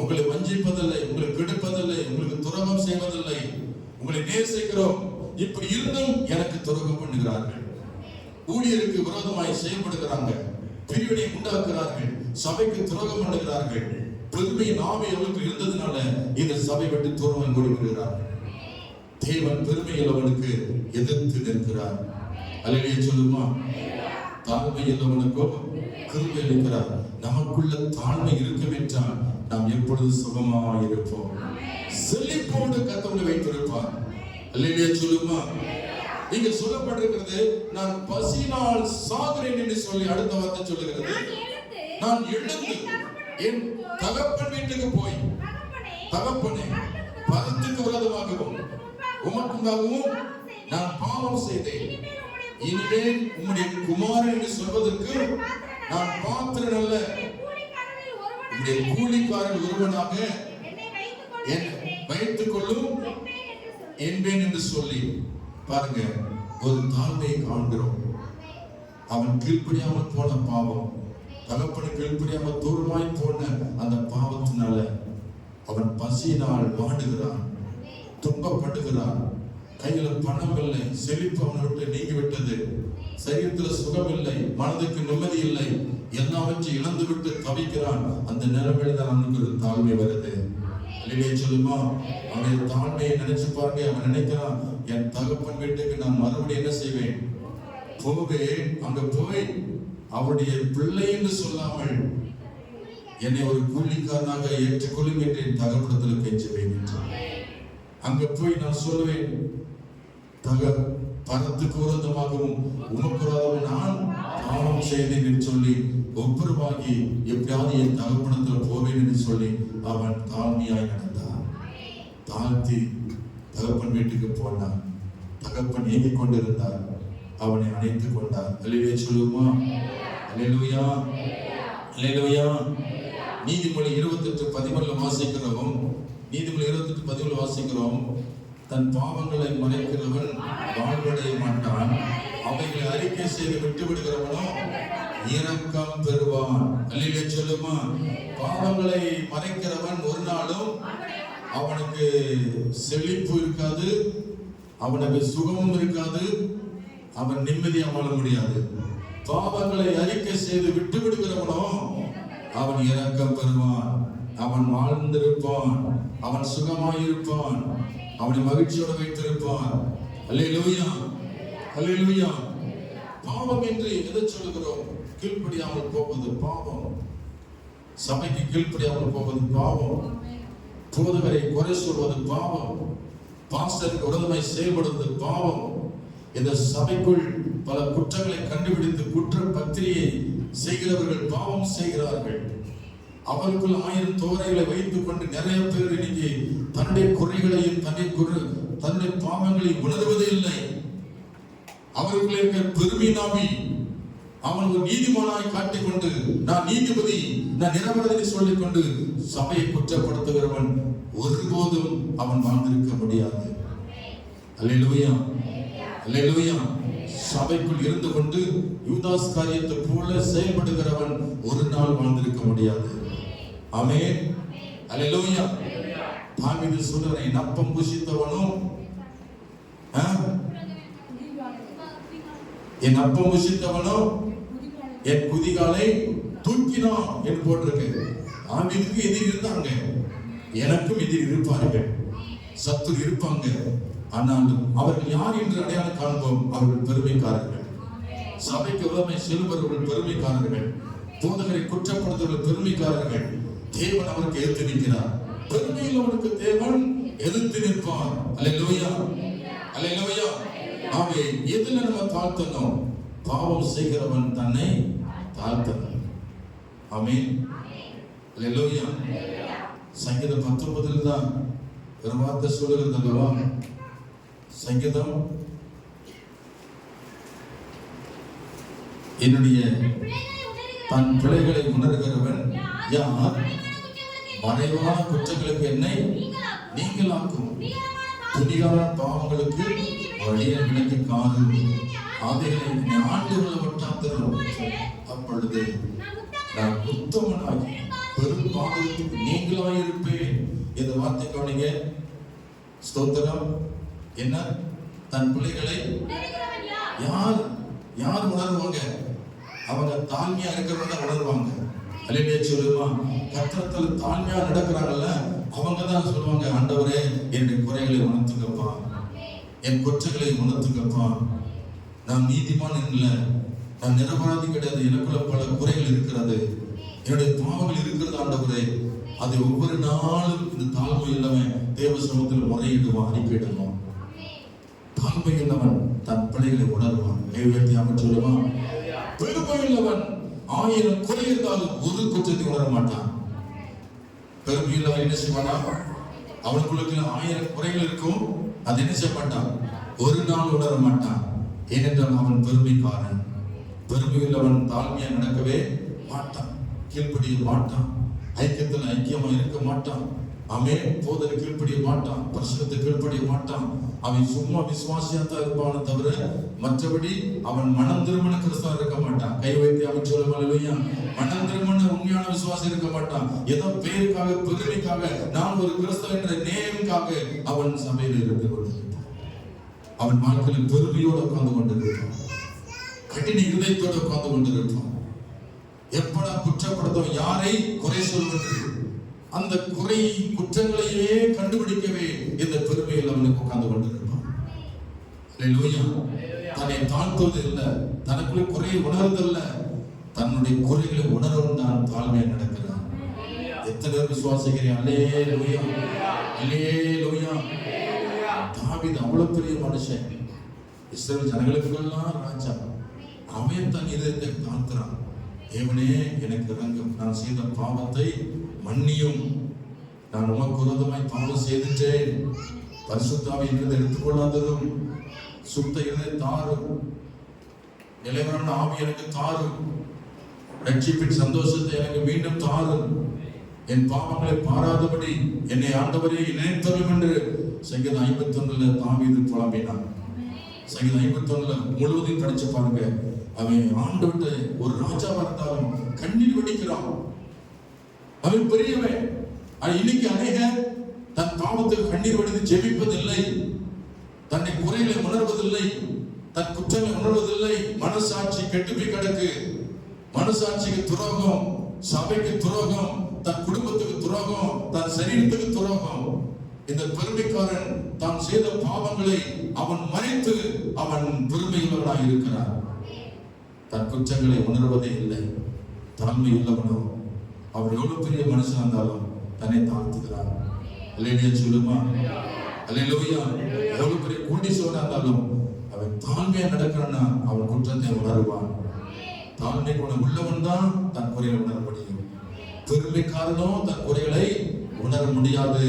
உங்களை வஞ்சிப்பதில்லை, உங்களை கெடுப்பதில்லை, உங்களுக்கு துரோகம் செய்வதில்லை. உங்களை நேசிக்கிறோம். இப்படி இருந்தும் எனக்கு துரோகம் பண்ணுகிறார்கள், ஊழியருக்கு விரோதமாய் செயல்படுகிறாங்க, பிரிவினை உண்டாக்குறார்கள், சபைக்கு துரோகம் பண்ணுகிறார்கள். பெருமையின் ஆவி அவருக்கு இருந்ததுனால இந்த சபை விட்டு தூரம் கொடுக்கிறார்கள். தேவன் பெருமையில் அவனுக்கு எதிர்த்து நிற்கிறார். அல்லேலூயா சொல்லுமா? தாழ்மையில் அவனுக்கோ கிருபை அளிக்கிறார். நமக்குள்ள தாழ்மை இருக்கும் என்றால் நாம் எப்பொழுது சுகமாக இருப்போம், செழிப்போடு கர்த்தர் வைத்திருப்பார். அல்லேலூயா சொல்லுமா? இங்க சொல்லப்பட்டிருக்கிறது நான் பசியினால் சாகுறேன் என்று சொல்லி அடுத்த வார்த்தை சொல்லுகிறது, நான் எழுந்து என் தகப்பன் வீட்டுக்கு போய் தகப்பனே பரத்துக்கு விரோதமாகவும் உமக்குண்டாகவும் நான் பாவம் செய்தேன். இனிமேல் உம்முடைய குமாரன் என்று சொல்வதற்கு நான் பாத்திரன் அல்ல, உம்முடைய கூலிக்காரன் ஒருவனாக வைத்துக் கொள்ளும் என்பேன் என்று சொல்லி பாருங்க. ஒரு தாழ்மையை காண்கிறோம். அவன் கீழ்ப்படியாமல் போன பாவம், தகப்பனை கீழ்ப்படியாமல் தூரமாய் போன அந்த பாவத்தினால அவன் பசியினால் வாடுகிறான், துன்பப்படுகிறான். கையில பணம் இல்லை, செழிப்பு அவனை விட்டு நீங்கி விட்டது, சரீரத்தில் சுகம் இல்லை, மனதுக்கு நிம்மதி இல்லை, எல்லாவற்றையும் இழந்து விட்டு தவிக்கிறான். அந்த நிலைமையில தான் அவனுக்கு ஒரு தாழ்மை வருது. இல்லையே சொல்லுமா? அவனுடைய தாழ்மையை நினைச்சு பாருங்க. அவன் நினைக்கிறான், என் தகப்பன் வீட்டுக்கு நான் மறுபடியும் என்ன செய்வேன், போவேன். அங்க போய் அவருடைய பிள்ளை என்று சொல்லாமல் என்னை ஒரு கூலிக்காரனாக ஏற்றுக்கொள்ளும் என்று என் தகப்படத்தில் கெஞ்சுவேன் என்றான். அங்க போய் நான் சொல்லுவேன், பரத்துக்கு விரோதமாகவும் உமக்கு விரோதமாக நான் பாவம் செய்தேன் என்று சொல்லி ஒப்புரவாகி எப்படியாவது என் தகப்படத்தில் போவேன் என்று சொல்லி அவன் தாழ்மையாய் நடந்தான். தாழ்த்தி தகப்பன் வீட்டுக்கு போனான். தகப்பன் ஏங்கிக் கொண்டிருந்தார். அவனை அணைத்துக் கொண்டார். அல்லேலூயா சொல்லுமா? அல்லேலூயா, அல்லேலூயா. நீதிமொழி 28:13 வாசிக்கிறோம். நீதிமொழி 28:13 வாசிக்கிறோம். தன் பாவங்களை மறைக்கிறவன் வாழ்வடைய மாட்டான், அவைகளை அறிக்கை செய்து விட்டு விடுகிறவனோ இரக்கம் பெறுவான். அல்லேலூயா சொல்லுமா? பாவங்களை மறைக்கிறவன் ஒரு நாளும் அவனுக்கு செழிப்பு இருக்காது, அவனுக்கு சுகமும் இருக்காது, அவன் நிம்மதியா வாழ முடியாது. பாவங்களை அறிக்கை செய்து விட்டு விடுகிறவனோ அவன் இரக்கம் பெறுவான், அவன் வாழ்ந்திருப்பான், அவன் சுகமாயிருப்பான், அவனை மகிழ்ச்சியோடு வைத்திருப்பான். அல்லேலூயா, அல்லேலூயா. பாவம் என்று எதை சொல்லுகிறோம்? கீழ்ப்படியாமல் போவது பாவம். சபைக்கு கீழ்ப்படியாமல் போவது பாவம். போதகரை குறை சொல்வது பாவம். பாஸ்டருக்கு உடனே செயல்படுவது பாவம். இந்த சபைக்குள் பல குற்றங்களை கண்டுபிடித்து குற்ற பத்திரிகை செய்கிறவர்கள் பாவம் செய்கிறார்கள். அவருக்குள் 1000 தோரைகளை வைத்துக் கொண்டு நிறைய பேர் இன்னைக்கு தன்னுடைய குறைகளையும் தன்னுடைய பாவங்களையும் உணர்வதே இல்லை. அவருக்குள்ள இருக்கிற பெருமினாவி அவன் ஒரு நீதிமானாய் காட்டிக்கொண்டு நான் நீதிபதி, நான் நிரபராதி சொல்லிக் கொண்டு சபையை குற்றப்படுத்துகிறவன் ஒருபோதும் அவன் வாழ்ந்திருக்க முடியாது. அல்லேலூயா, அல்லேலூயா. சபைக்குள் இருந்து கொண்டு யூதாஸ் காரியத்தை போல செயல்படுகிறவன் ஒரு நாள் வாழ்ந்திருக்க முடியாது. ஆமென், அல்லேலூயா. தாவீது சொல்றான், என் அப்பம் புசித்தவனும் என் அப்பம் புசித்தவனும் என் குதிகாலை தூக்கினான் என்று போட்டிருக்கு. தாவீதுக்கு எதிரி இருந்தாங்க, எனக்கும் எதிரி இருப்பார்கள், சத்துரு இருப்பாங்க. ஆனாலும் அவர்கள் யார் என்று அடையாளம் காண்போம். அவர்கள் பெருமைக்காரர்கள். சபைக்கு உதவி செல்பவர்கள் பெருமைக்காரர்கள். போதகரை குற்றப்படுத்துவர்கள் பெருமைக்காரர்கள். தேவன் அவருக்கு எதிர்த்து நிற்கிறார். பெருமையில் அவனுக்கு தேவன் எதிர்த்து நிற்பார். அல்லேலூயா, அல்லேலூயா. ஆமே, எதுல நம்ம தாழ்த்தணும்? பாவம் செய்கிறவன் தன்னை தாழ்த்தணும். ஆமென், அல்லேலூயா. சங்கீதம் 19 தான் ஒரு வார்த்தை சொல்லுகிறது அல்லவா? சங்கீதம், என்னுடைய தன் பிழைகளை உணர்கிறவன் யார்? மறைவான குற்றங்களுக்கு என்னை நீங்களாக்கும், துணிகான பாவங்களுக்கு வழியை விலக்கி காரும், அவைகளை ஆண்டுகளை வட்டாத்தரும். அப்பொழுது நான் உத்தமனாகி பெரும் பாவத்துக்கு நீங்களாயிருப்பேன். இந்த வார்த்தை கவனிங்க. ஸ்தோத்திரம். என்ன? தன் பிள்ளைகளை யார் யார் உணர்வாங்க? அவங்க தாழ்மையா இருக்கிறவங்க உணர்வாங்க. அல்லேலூயா சொல்லுமா. கர்த்தத்தில் தாழ்மையா நடக்கிறாங்கல்ல, அவங்க தான் சொல்லுவாங்க, ஆண்டவரே என்னுடைய குறைகளை உணர்த்துங்கப்பா, என் குற்றங்களை உணர்த்துங்கப்பா. நான் நீதிமான் இல்லை, நான் நிரபராதி கிடையாது, எனக்குள்ள பல குறைகள் இருக்கிறது, என்னுடைய பாவங்கள் இருக்கிறது ஆண்டவரே. அதை ஒவ்வொரு நாளும் இந்த தாழ்மை உள்ளவன் தேவ சமூகத்தில் முறையிடுவான், அறிக்கையிடுவான். தாழ்மை உள்ளவன் தன் பிள்ளைகளை உணர்வான். கைவேத்தியாம சொல்லுவான். பெருமை உள்ளவன் 1000 குறை இருந்தாலும் ஒரு குற்றத்தை உணர மாட்டான். பெருமை உள்ளவன் என்ன செய்வானா? அவனுக்குள்ள 1000 குறைகள் இருக்கும், அது என்ன செய்ய மாட்டான்? ஒரு நாள் உணர மாட்டான். ஏனென்றால் அவன் பெருமைக்காரன். பெருமை உள்ளவன் தாழ்மையா நடக்கவே மாட்டான், கீழ்ப்படிய மாட்டான், ஐக்கியத்தில் ஐக்கியமா இருக்க மாட்டான். அவன் போதனை கீழ்ப்படிய மாட்டான், பிரசனத்தை கீழ்ப்படிய மாட்டான். அவன் சும்மா விசுவாசியா தான் இருப்பான தவிர மற்றபடி அவன் மனம் திருமண கிறிஸ்தவன் இருக்க மாட்டான். கை வைத்து அவன் சொல்ல அல்லேலூயா. மனம் திருமண உண்மையான விசுவாசம் இருக்க மாட்டான். ஏதோ பேருக்காக பெருமைக்காக நான் ஒரு கிறிஸ்தவன் என்ற நேமுக்காக அவன் சபையில் இருந்து கொண்டிருப்பான். அவன் வாழ்க்கையில் பெருமையோடு உட்கார்ந்து கொண்டிருப்பான், கடின இருதயத்தோடு உட்கார்ந்து கொண்டிருப்பான். எப்படா குற்றப்படுத்தும், யாரை குறை சொல்வது, அந்த குறை குற்றங்களையே கண்டுபிடிக்கவே இந்த பெருமையில் அவனுக்கு உட்கார்ந்து கொண்டிருப்பான். அல்லேலூயா. தன்னை தாழ்த்துவது இல்லை, தனக்குள்ள குறையை உணர்வதில்லை, தன்னுடைய குறைகளை உணர்வும் தான் தாழ்மையா நடக்கிறான். எத்தனை பேர் விசுவாசிக்கிறேன்? அல்லேலூயா, அல்லேலூயா. தாவீது அவ்வளவு பெரிய மனுஷன், இஸ்ரவேல் ஜனங்களுக்கெல்லாம் ராஜா. அவன் தன் இதயத்தை தாழ்த்துறான். தேவனே எனக்கு இறங்கும், நான் செய்த பாவத்தை மன்னியும், நான் உமக்கு விரோதமாய் பாவம் செய்துட்டேன், பரிசுத்த ஆவியை எடுத்துக்கொள்ளாததும், சுத்த இருதை தாரும், நிலைவரான ஆவி எனக்கு தாரும், ரட்சிப்பின் சந்தோஷத்தை எனக்கு மீண்டும் தாரும், என் பாவங்களை பாராதபடி என்னை ஆண்டவரே நினைத்தரும் என்று சங்கீதம் 51 தாவீது புலம்பினான். சங்கீதம் 51 முழுவதையும் படிச்சு பாருங்க. அவன் ஆண்டவர்கிட்ட ஒரு ராஜாவா இருந்தாலும் கண்ணீர் வடிக்கிறான். அவன் பெரியவன். இன்னைக்கு அநேகர் தன் பாவத்துக்கு கண்ணீர் வடித்து ஜெபிப்பதில்லை, தன்னை குறைகளை உணர்வதில்லை, தன் குற்றங்களை உணர்வதில்லை. மனசாட்சி கெட்டுப்போய் கிடக்கு. மனசாட்சிக்கு துரோகம், சபைக்கு துரோகம், தன் குடும்பத்துக்கு துரோகம், தன் சரீரத்துக்கு துரோகம். இந்த பெருமைக்காரன் தான் செய்த பாவங்களை அவன் மறைத்து அவன் பெருமையுள்ளவனாக இருக்கிறான். தன் குற்றங்களை உணர்வதே இல்லை. தாழ்மை உள்ளவனோ அவன் எவ்வளவு பெரிய மனுஷன் இருந்தாலும் தன்னை தாழ்த்துகிறான். அல்லேலூயா சொல்லுமா. அல்லேலூயா. எவ்வளவு பெரிய கோடீஸ்வரனா இருந்தாலும் அவன் தாழ்மையா நடக்கிறான்னா அவன் குற்றத்தை உணருவான். தாழ்மை குணம் உள்ளவன் தான் தன் குறைகளை உணர முடியும். பெருமைக்காரனோ தன் குறைகளை உணர முடியாது.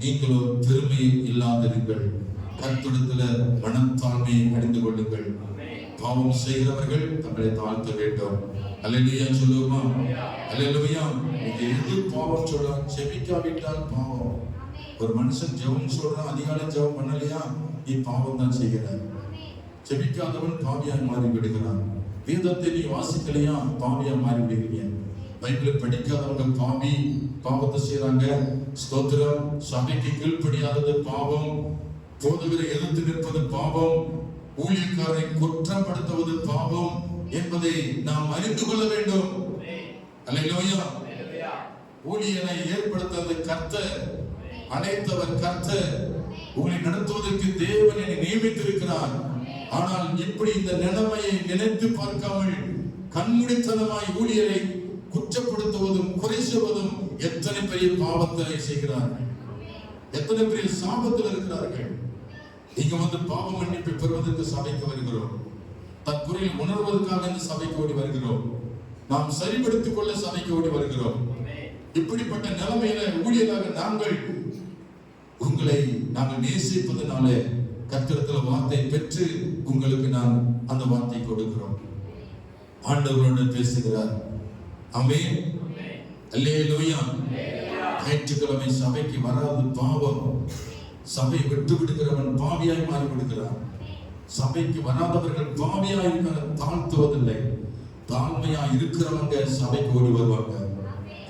நீங்களோ பெருமை இல்லாதிருங்கள். கர்த்தரிடத்துல மனத்தாழ்மையை அடைந்து கொள்ளுங்கள். பாவம் செய்கிறவர்கள் தங்களை தாழ்த்த வேண்டும். அல்லேலூயா சொல்லுவோமா? அல்லேலூயா. இது எது பாவம் சொல்ல செபிக்காவிட்டால் பாவம். ஒரு மனுஷன் ஜெபம் சொல்றான், அதிகாலை ஜெபம் பண்ணலையா, நீ பாவம் தான் செய்கிறார். செபிக்காதவன் பாவியாய் மாறி விடுகிறான். வேதத்தை நீ வாசிக்கலையா, பாவியா மாறி விடுகிறீங்க. பைபிளை படிக்காதவங்க பாவி, பாவத்தை செய்யறாங்க. ஸ்தோத்திரம். சபைக்கு கீழ்ப்படியாதது பாவம். போதகரை எதிர்த்து நிற்பது பாவம். ஊழியக்காரரை குற்றப்படுத்துவது பாவம் என்பதை நாம் அறிந்து கொள்ள வேண்டும். அல்லேலூயா. ஊழியனை ஏற்படுத்துவது கர்த்தர், அழைத்தவர் கர்த்தர். உங்களை நடத்துவதற்கு தேவன் என்னை நியமித்திருக்கிறார். ஆனால் இப்படி இந்த நிலைமையை நினைத்து பார்க்காமல் கண்மூடித்தனமாய் ஊழியரை குற்றப்படுத்துவதும் குறை சொல்வதும் எத்தனை பெரிய பாவத்தை செய்கிறார்கள், எத்தனை பெரிய சாபத்தில் இருக்கிறார்கள். நீங்க வந்து பாவ மன்னிப்பை பெறுவதற்கு சபைக்கு வருகிறோம். தன் குறையில் உணர்வதற்காக இந்த சபைக்கு ஓடி வருகிறோம். நாம் சரிபடுத்திக் கொள்ள சபைக்கு ஓடி வருகிறோம். இப்படிப்பட்ட நிலைமையில ஊழியராக நாங்கள் உங்களை நாங்கள் நேசிப்பதனால கர்த்தரிடத்தில் வார்த்தை பெற்று உங்களுக்கு நான் அந்த வார்த்தை கொடுக்கிறோம். ஆண்டவரோடு பேசுகிறார். ஆமென். அல்லேலூயா. ஞாயிற்றுக்கிழமை சபைக்கு வராது பாவம். சபை விட்டு விடுகிறவன் பாவியாய் மாறி விடுகிறான். சபைக்கு வராதவர்கள் பாவியாய் தாழ்த்துவதில்லை. தாழ்மையா இருக்கிறவங்க சபைக்கு ஓடி வருவாங்க.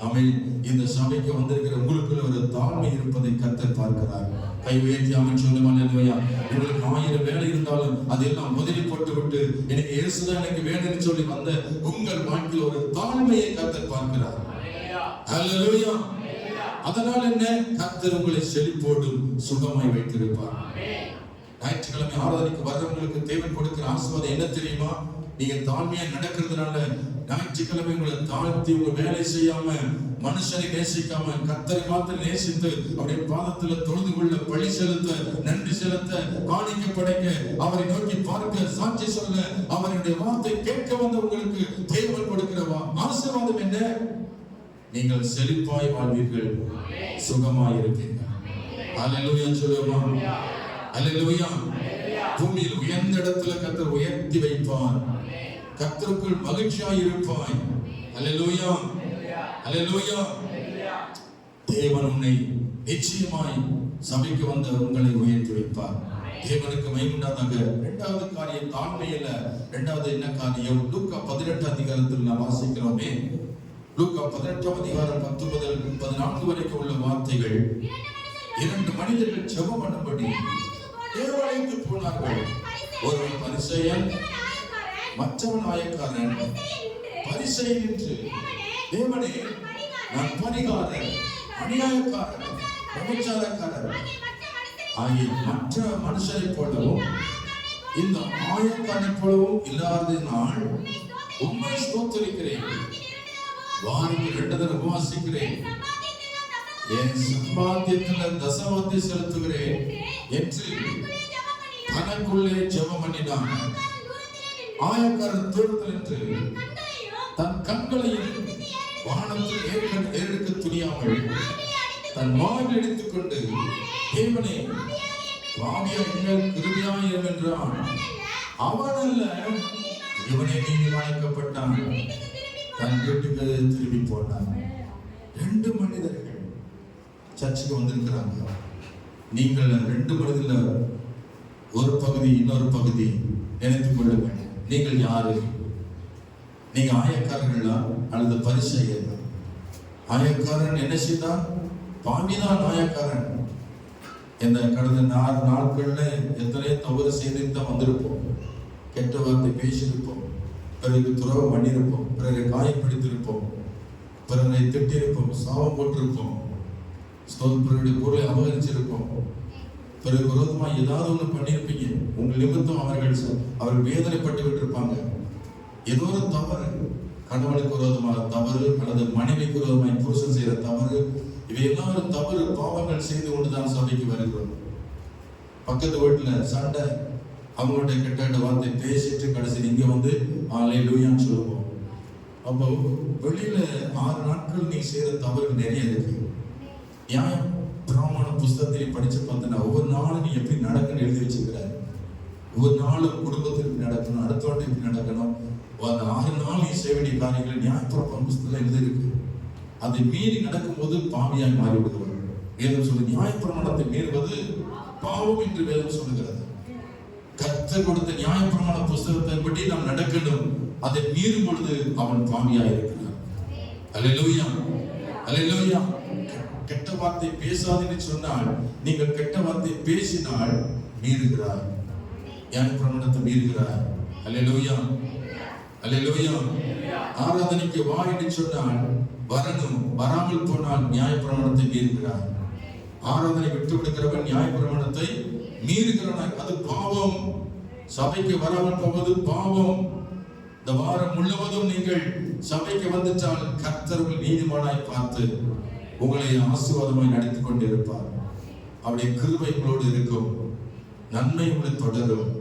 ஆமென். இந்த சபைக்கு வந்திருக்கிற உங்களுக்குள்ள ஒரு தாழ்மை இருப்பதை கர்த்தர் பார்க்கிறார். கை உயர்த்தி ஆமென் சொல்லுமா? அல்லேலூயா. உங்களுக்கு 1000 வேலை இருந்தாலும் அதெல்லாம் முதலி போட்டு விட்டு எனக்கு இயேசுதான் எனக்கு வேணும்னு சொல்லி வந்த உங்கள் வாழ்க்கையில் ஒரு தாழ்மையை கர்த்தர் பார்க்கிறார். அல்லேலூயா. அதனால் என்ன? கர்த்தர் உங்களை செழிப்போடும் சுகமாய் வைத்திருப்பார். ஞாயிற்றுக்கிழமை ஆராதனைக்கு வர்றவங்களுக்கு தேவன் கொடுக்கிற ஆசீர்வாதம் என்ன தெரியுமா? நீங்க தாழ்மையா நடக்கிறதுனால ஞாயிற்றுக்கிழமை உங்களை தாழ்த்தி உங்க வேலை செய்யாம மனுஷனை நேசிக்காம கர்த்தரை மாத்திரம் நேசித்து அப்படியே பாதத்துல தொழுது கொள்ள, பழி செலுத்த, நன்றி செலுத்த, காணிக்க படைக்க, அவரை நோக்கி பார்க்க, சாட்சி சொல்ல, அவருடைய வார்த்தை கேட்க வந்த உங்களுக்கு தேவன் கொடுக்கிறவா ஆசீர்வாதம் என்ன? நீங்கள் செழிப்பாய் வாழ்வீர்கள், சுகமாய் இருப்பீர்கள். அல்லேலூயா சொல்லுவோமா? அல்லேலூயா. பூமியில் உயர்ந்த இடத்துல கர்த்தர் உயர்த்தி வைப்பார். கர்த்தருக்குள் மகிழ்ச்சியாய் இருப்பாய். அல்லேலூயா. அல்லேலூயா. தேவன் உன்னை நிச்சயமாய் சபைக்கு வந்த உங்களை உயர்த்தி வைப்பார். தேவனுக்கு மகிமையுண்டாதாக. இரண்டாவது காரியம் தாழ்மையில. இரண்டாவது என்ன காரியம்? லூக்கா 18 அதிகாரத்தில் நாம் வாசிக்கிறோமே. லூக்கா 18 அதிகாரம் 10 முதல் 14 வரைக்கும் உள்ள வார்த்தைகள். 2 மனிதர்கள் ஜெபம் பண்ணும்படி தேவாலயத்துக்கு போனார்கள். ஒருவன் பரிசேயன், மற்றவன் ஆயக்காரன். பரிசேயன் நின்று, தேவனே, நான் பரிகாரன், அநியாயக்காரன், விபச்சாரக்காரன் ஆகிய மற்ற மனுஷரைப் போலவும் இந்த ஆயக்காரனைப் போலவும் இல்லாததினால் உம்மை ஸ்தோத்திரிக்கிறேன். வாரத்தில் 2 தடவை உபவாசிக்கிறேன். என் சம்பாத்தியத்தில் தசமத்தை செலுத்துகிறேன் என்று தனக்குள்ளே ஜெபம் பண்ணினான். ஆயக்காரன் தூரத்தில் என்று தன் கண்களையும் வானத்தில் ஏறெடுக்க துணியாமல் தன் மார்பில் எடுத்துக் கொண்டு, தேவனே, பாவியா எங்கள் கிருபையாயிரும் என்றான். அவன் அல்ல, இவனை நீங்கி அழைக்கப்பட்டான். தன் வீட்டுக்கு திரும்பி போனான். 2 மனிதர்கள் சர்ச்சுக்கு வந்திருக்கிறாங்க. நீங்கள் 2 மனிதர்ல ஒரு பகுதி இன்னொரு பகுதி நினைத்துக் கொள்ளுங்கள். நீங்கள் யாரு? நீங்க ஆயக்காரர்களா அல்லது பரிசேயர்களா? ஆயக்காரன் என்ன செய்தான்? பாவிதான் ஆயக்காரன். இந்த கடந்த 4 நாட்கள்ல எத்தனையோ தவறு செய்து தான் வந்திருப்போம். கெட்ட வார்த்தை பேசியிருப்போம், பிறகு துரோகம் பண்ணியிருப்போம், பிறகு காயப்படுத்தியிருப்போம், பிறரை திட்டிருப்போம், சாபம் போட்டிருப்போம், பிறருடைய பொருளை அபகரிச்சிருப்போம், பிறகு விரோதமா ஏதாவது ஒண்ணு பண்ணியிருப்பீங்க. உங்கள் நிமித்தம் அவர்கள் வேதனைப்பட்டு விட்டிருப்பாங்க. ஏதோ ஒரு தவறு, கணவனுக்கு விரோதமான தவறு அல்லது மனைவிக்கு விரோதமாய் புருஷன் செய்யற தவறு, இவையெல்லாம் ஒரு தவறு பாவங்கள் செய்து கொண்டுதான் சபைக்கு வருகிறோம். பக்கத்து வீட்டுல சண்டை, அவங்களுடைய கெட்ட வார்த்தை பேசிட்டு கடைசி இங்க வந்து அல்லேலூயான்னு சொல்லுவோம். அப்போ வெளியில 6 நாட்கள் நீ செய்யற தவறு நிறைய இருக்கு. நியாய பிரமாண புஸ்தகத்தை படிச்சு பார்த்தனா ஒவ்வொரு நாளும் நீ எப்படி நடக்கணும்னு எழுதி வச்சுக்கிறாரு. ஒவ்வொரு நாளும் குடும்பத்தில் எப்படி நடக்கணும், அடுத்த வாட்டி எப்படி நடக்கணும், அந்த 6 நாள் நீ செய்ய வேண்டிய காரியங்களை நியாயப்பிரமாண புஸ்தகத்துல எழுதி இருக்கு. அதை மீறி நடக்கும்போது பாவியாய் மாறி விடுகிறோம். வேதம் சொல்லு நியாயப்பிரமாணத்தை மீறுவது பாவம் என்று வேதம் சொல்லுகிறது. கர்த்தர் கொடுத்த நியாயப்பிரமாண புஸ்தகத்தை பற்றி நாம் நடக்கணும். அதை மீறும் பொழுது அவன் பாவியாய் இருக்கிறான். அல்லேலூயா, அல்லேலூயா. கெட்ட வார்த்தை பேசாதேன்னு சொன்னால் நீங்கள் கெட்ட வார்த்தை பேசினால் மீறுகிறார், நியாயப்பிரமாணத்தை மீறுகிறார். அல்லேலூயா, அல்லேலூயா. ஆராதனைக்கு வா என்று சொன்னால் வரணும், வராமல் போனால் நியாயப்பிரமாணத்தை மீறுகிறார். ஆராதனை விட்டு விடுகிறவன் நியாயப்பிரமாணத்தை மீறுகிறவன், அது பாவம். சபைக்கு வராமல் போவது பாவம். இந்த வாரம் முழுவதும் நீங்கள் சபைக்கு வந்துட்டால் கர்த்தர் நீதிமானாய் பார்த்து உங்களை ஆசீர்வாதமாய் நடத்தி கொண்டிருப்பார். அவருடைய கிருபை உங்களோடு இருக்கும், நன்மை உங்களை தொடரும்,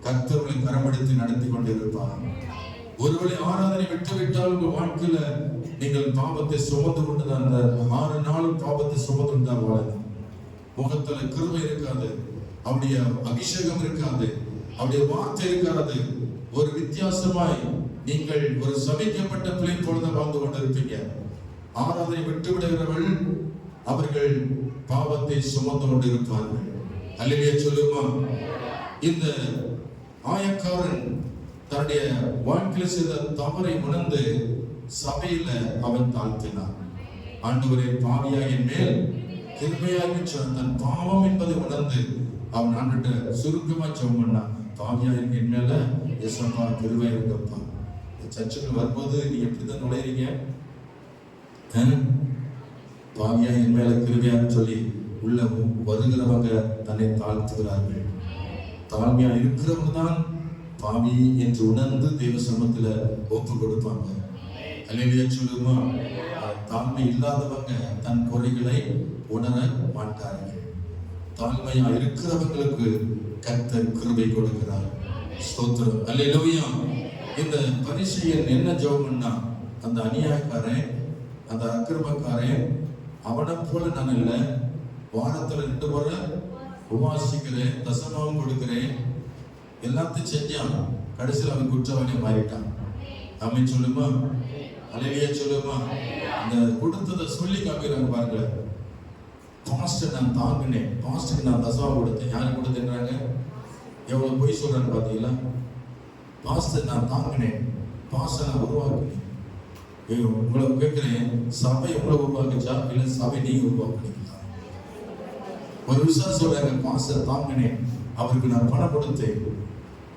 கர்த்தர் உங்களை கரமெடுத்து நடத்தி கொண்டிருப்பார். ஒருவேளை ஆராதனை விட்டுவிட்டால் உங்கள் வாழ்க்கையில நீங்கள் பாவத்தை சுமந்து கொண்டுதான், அந்த 6 நாளும் பாவத்தை சுமந்து கொண்டுதான் வாழணும். முகத்துல கிருபை இருக்காது, அவருடைய அபிஷேகம் இருக்காது, அவருடைய வார்த்தை இருக்காது. ஒரு வித்தியாசமாய் நீங்கள் ஒரு சபிக்கப்பட்ட பிள்ளை போலதான் வாழ்ந்து கொண்டிருப்பீங்க. ஆராதனை விட்டு விடுகிறவர்கள் அவர்கள் பாவத்தை சுமந்து கொண்டிருப்பார்கள். அல்லேலூயா சொல்லுமா. இந்த ஆயக்காரன் தன்னுடைய வாழ்க்கையில் செய்த தவறை உணர்ந்து சபையில அவன் தாழ்த்தினான். ஆண்டவரே பாவியாக என் மேல் கிருபையாக சொன்ன தன் பாவம் என்பதை உணர்ந்து அவன் ஆண்டுகிட்ட சுருக்கமா ஜெபம் பண்ணான். பாவியாக இருக்க என் மேல ஏசப்பா கிருபை இருக்கப்பா. சர்ச்சுக்கு வரும்போது நீ எப்படிதான் நுழைறீங்க? பாவியா என் மேல கிருபையான்னு சொல்லி உள்ள வருகிறவங்க தன்னை தாழ்த்துகிறார்கள். தாழ்மையா இருக்கிறவங்க தான் பாவி என்று உணர்ந்து தேவ சமூகத்துல ஒப்பு கொடுப்பாங்க. அல்லேலூயா சொல்லுமா. தாழ்மை இல்லாதவங்க தன் குறைகளை உணர மாட்டார்கள். தாழ்மையா இருக்கிறவங்களுக்கு கர்த்தர் கிருபை கொடுக்கிறார். ஸ்தோத்திரம், அல்லேலூயா. இந்த பரிசேயன் என்ன ஜெபம் பண்ணா, அந்த அநியாயக்காரன், அந்த அக்கிரமக்காரன் அவனை போல நான் இல்லை, வாரத்துல 2 முறை உபாசிக்கிறேன், தசமாவும் கொடுக்கிறேன், எல்லாத்தையும் செஞ்சான், கடைசியில் அவன் குற்றவாளியை மாறிட்டான். அவன் சொல்லுமா, அல்லேலூயா சொல்லுமா. இந்த கொடுத்ததை சொல்லி காமிக்கிறாங்க பாருங்க. பாஸ்டர் நான் தாங்கினேன், பாஸ்டருக்கு நான் தசமாவும் கொடுத்தேன். யாருக்கு கொடுத்தேன்றாங்க? எவ்வளவு பொய் சொல்றாங்க பாத்தீங்களா? பாஸ்டர் நான் தாங்கினேன், பாஸ்டர் நான் உருவாக்கினேன். உங்களை கேட்கிறேன், சபை உங்களை உருவாக்குச்சா இல்ல சபை நீங்க உருவாக்குனீங்களா? ஒரு விசுவாசி சொல்றாங்க, பாஸ்டர் தாங்கினேன், அவருக்கு நான் பணம் கொடுத்தேன்,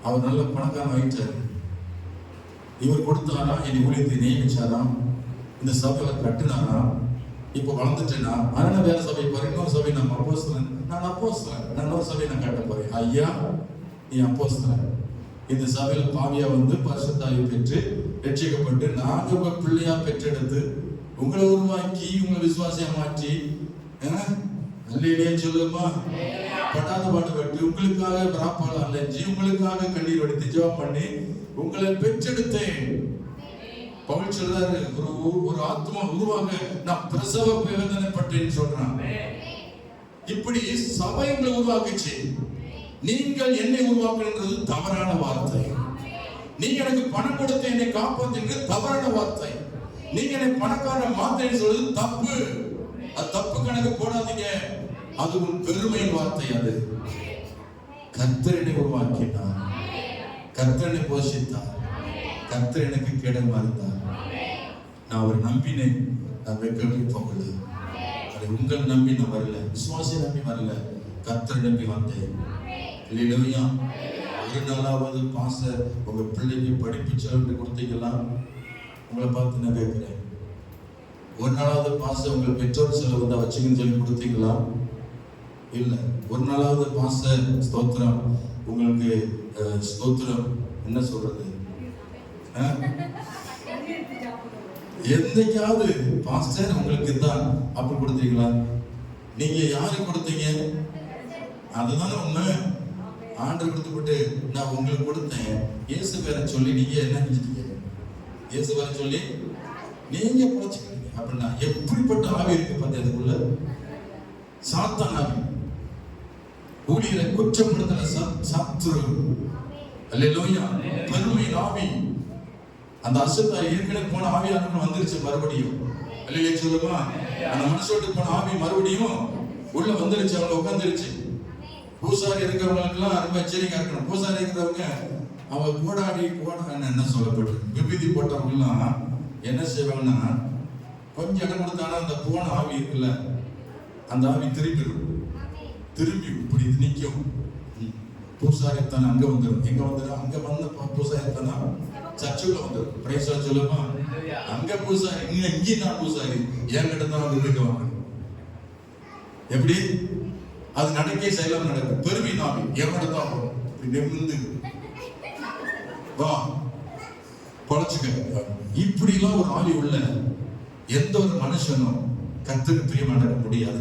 அவர் நல்ல பணக்காரன் ஆயிட்டாரு, இவர் கொடுத்தாரா, என் ஊழியத்தை நியமிச்சாரா, இந்த சபையில கட்டுனாரா, இப்ப வளர்ந்துட்டேனா, அதனால வேற சபை போறேன், இன்னொரு சபை நான் அப்போஸ்தலன், நான் அப்போஸ்தலன், நான் இன்னொரு சபையை நான் கட்ட போறேன். ஐயா நீ அப்போஸ்தலன், இந்த சபையில பாவியா வந்து பரிசுத்தாவி பெற்று ரட்சிக்கப்பட்டு நாங்க உங்க பிள்ளையா பெற்றெடுத்து உங்களை உருவாக்கி உங்களை விசுவாசியா மாற்றி, அல்லேலூயா சொல்லுமா, படாத பாடுபட்டு உங்களுக்காக பிராப்பால அலைஞ்சி உங்களுக்காக கண்ணீர் வடித்து ஜெபம் பண்ணி உங்களை பெற்றெடுத்தேன். பவுல் சொல்றாரு, ஒரு ஆத்மா உருவாக நான் பிரசவ வேதனைப்பட்டேன்னு சொல்றான். இப்படி சபை உங்களை உருவாக்குச்சு. நீங்கள் என்னை உருவாக்குறது தவறான வார்த்தை. நீங்க எனக்கு பணம் கொடுத்து என்னை காப்பாத்துறது தவறான வார்த்தை. நீங்க என்னை பணக்கார மாத்தேன்னு சொல்றது தப்பு. அது தப்பு கணக்கு போடாதீங்க. அது உன் பெருமையின் வார்த்தை. அது கர்த்தர் என்னை உருவாக்கினார், கர்த்தர் என்னை போஷித்தார், கர்த்தர் எனக்கு கேடமா இருந்தார். நான் அவர் நம்பினேன், நான் வெட்கப்பட்டு போகல. அது உங்கள் நம்பி நான் வரல, விசுவாசி நம்பி வரல, கர்த்தர் நம்பி வந்தேன். இல்லையா? ஒரு நாளாவது பாச உங்க பிள்ளைக்கு படிப்பு செலவு கொடுத்தீங்களா? உங்களை பார்த்து நான் கேட்கிறேன், ஒரு நாளாவது பாச உங்கள் பெற்றோர் செலவு தான் வச்சுக்கன்னு சொல்லி கொடுத்தீங்களா? இல்ல. ஒரு நாளாவது பாச ஸ்தோத்திரம் உங்களுக்கு ஸ்தோத்திரம் என்ன சொல்றது, என்னைக்காவது பாஸ்டர் உங்களுக்கு தான் அப்படி கொடுத்தீங்களா? நீங்க யாருக்கு கொடுத்தீங்க? அதுதானே உண்மை. ஆண்டவர் கொடுத்துப்பட்டு நான் உங்களுக்கு கொடுத்தேன் இயேசு பேரை சொல்லி நீங்க என்ன செஞ்சுட்டீங்க? இயேசு பேரை சொல்லி நீங்க பொழைச்சுக்கிறீங்க அப்படின்னா எப்படிப்பட்ட ஆவி இருக்கு பார்த்து அதுக்குள்ள? சாத்தான் ஆவி, ஊழியரை குற்றப்படுத்துற சத்துரு, அல்லேலூயா, பெருமை ஆவி. அந்த அசுத்த ஏற்கனவே போன ஆவியானவன் வந்துருச்சு மறுபடியும், அல்லேலூயா சொல்லுமா. அந்த மனுஷோட்டு போன ஆவி மறுபடியும் உள்ள வந்துருச்சு, அவங்க உட்காந்துருச்சு. பூசாரி இருக்கிறவங்களுக்கெல்லாம் ரொம்ப எச்சரிக்கையா இருக்கணும். பூசாரி இருக்கிறவங்க அவங்க கோடாடி என்ன சொல்லப்பட்டு விபூதி போட்டவங்க எல்லாம் என்ன செய்வாங்கன்னா, கொஞ்சம் இடம் கொடுத்தானா அந்த போன ஆவி இருக்குல்ல, அந்த ஆவி திரும்பி இப்படி நிற்கும். பூசாரித்தான அங்க வந்துடும். எங்க வந்துடும்? அங்க வந்த பூசாரித்தானா சர்ச்சுக்குள்ள வந்துடும். பிரைஸா சொல்லுமா. அங்க பூசாரி, இங்கே நான் பூசாரி, என்கிட்ட தான் வந்து விடுவாங்க. எப்படி அது நடக்கே செயலாம் நடக்கும். பெருமை நாவி என்கிட்ட தான் வரும். நிமிர்ந்து வா பொழைச்சுக்க. இப்படி எல்லாம் ஒரு ஆவி உள்ள எந்த ஒரு மனுஷனும் கர்த்தருக்கு பிரியமா நடக்க முடியாது.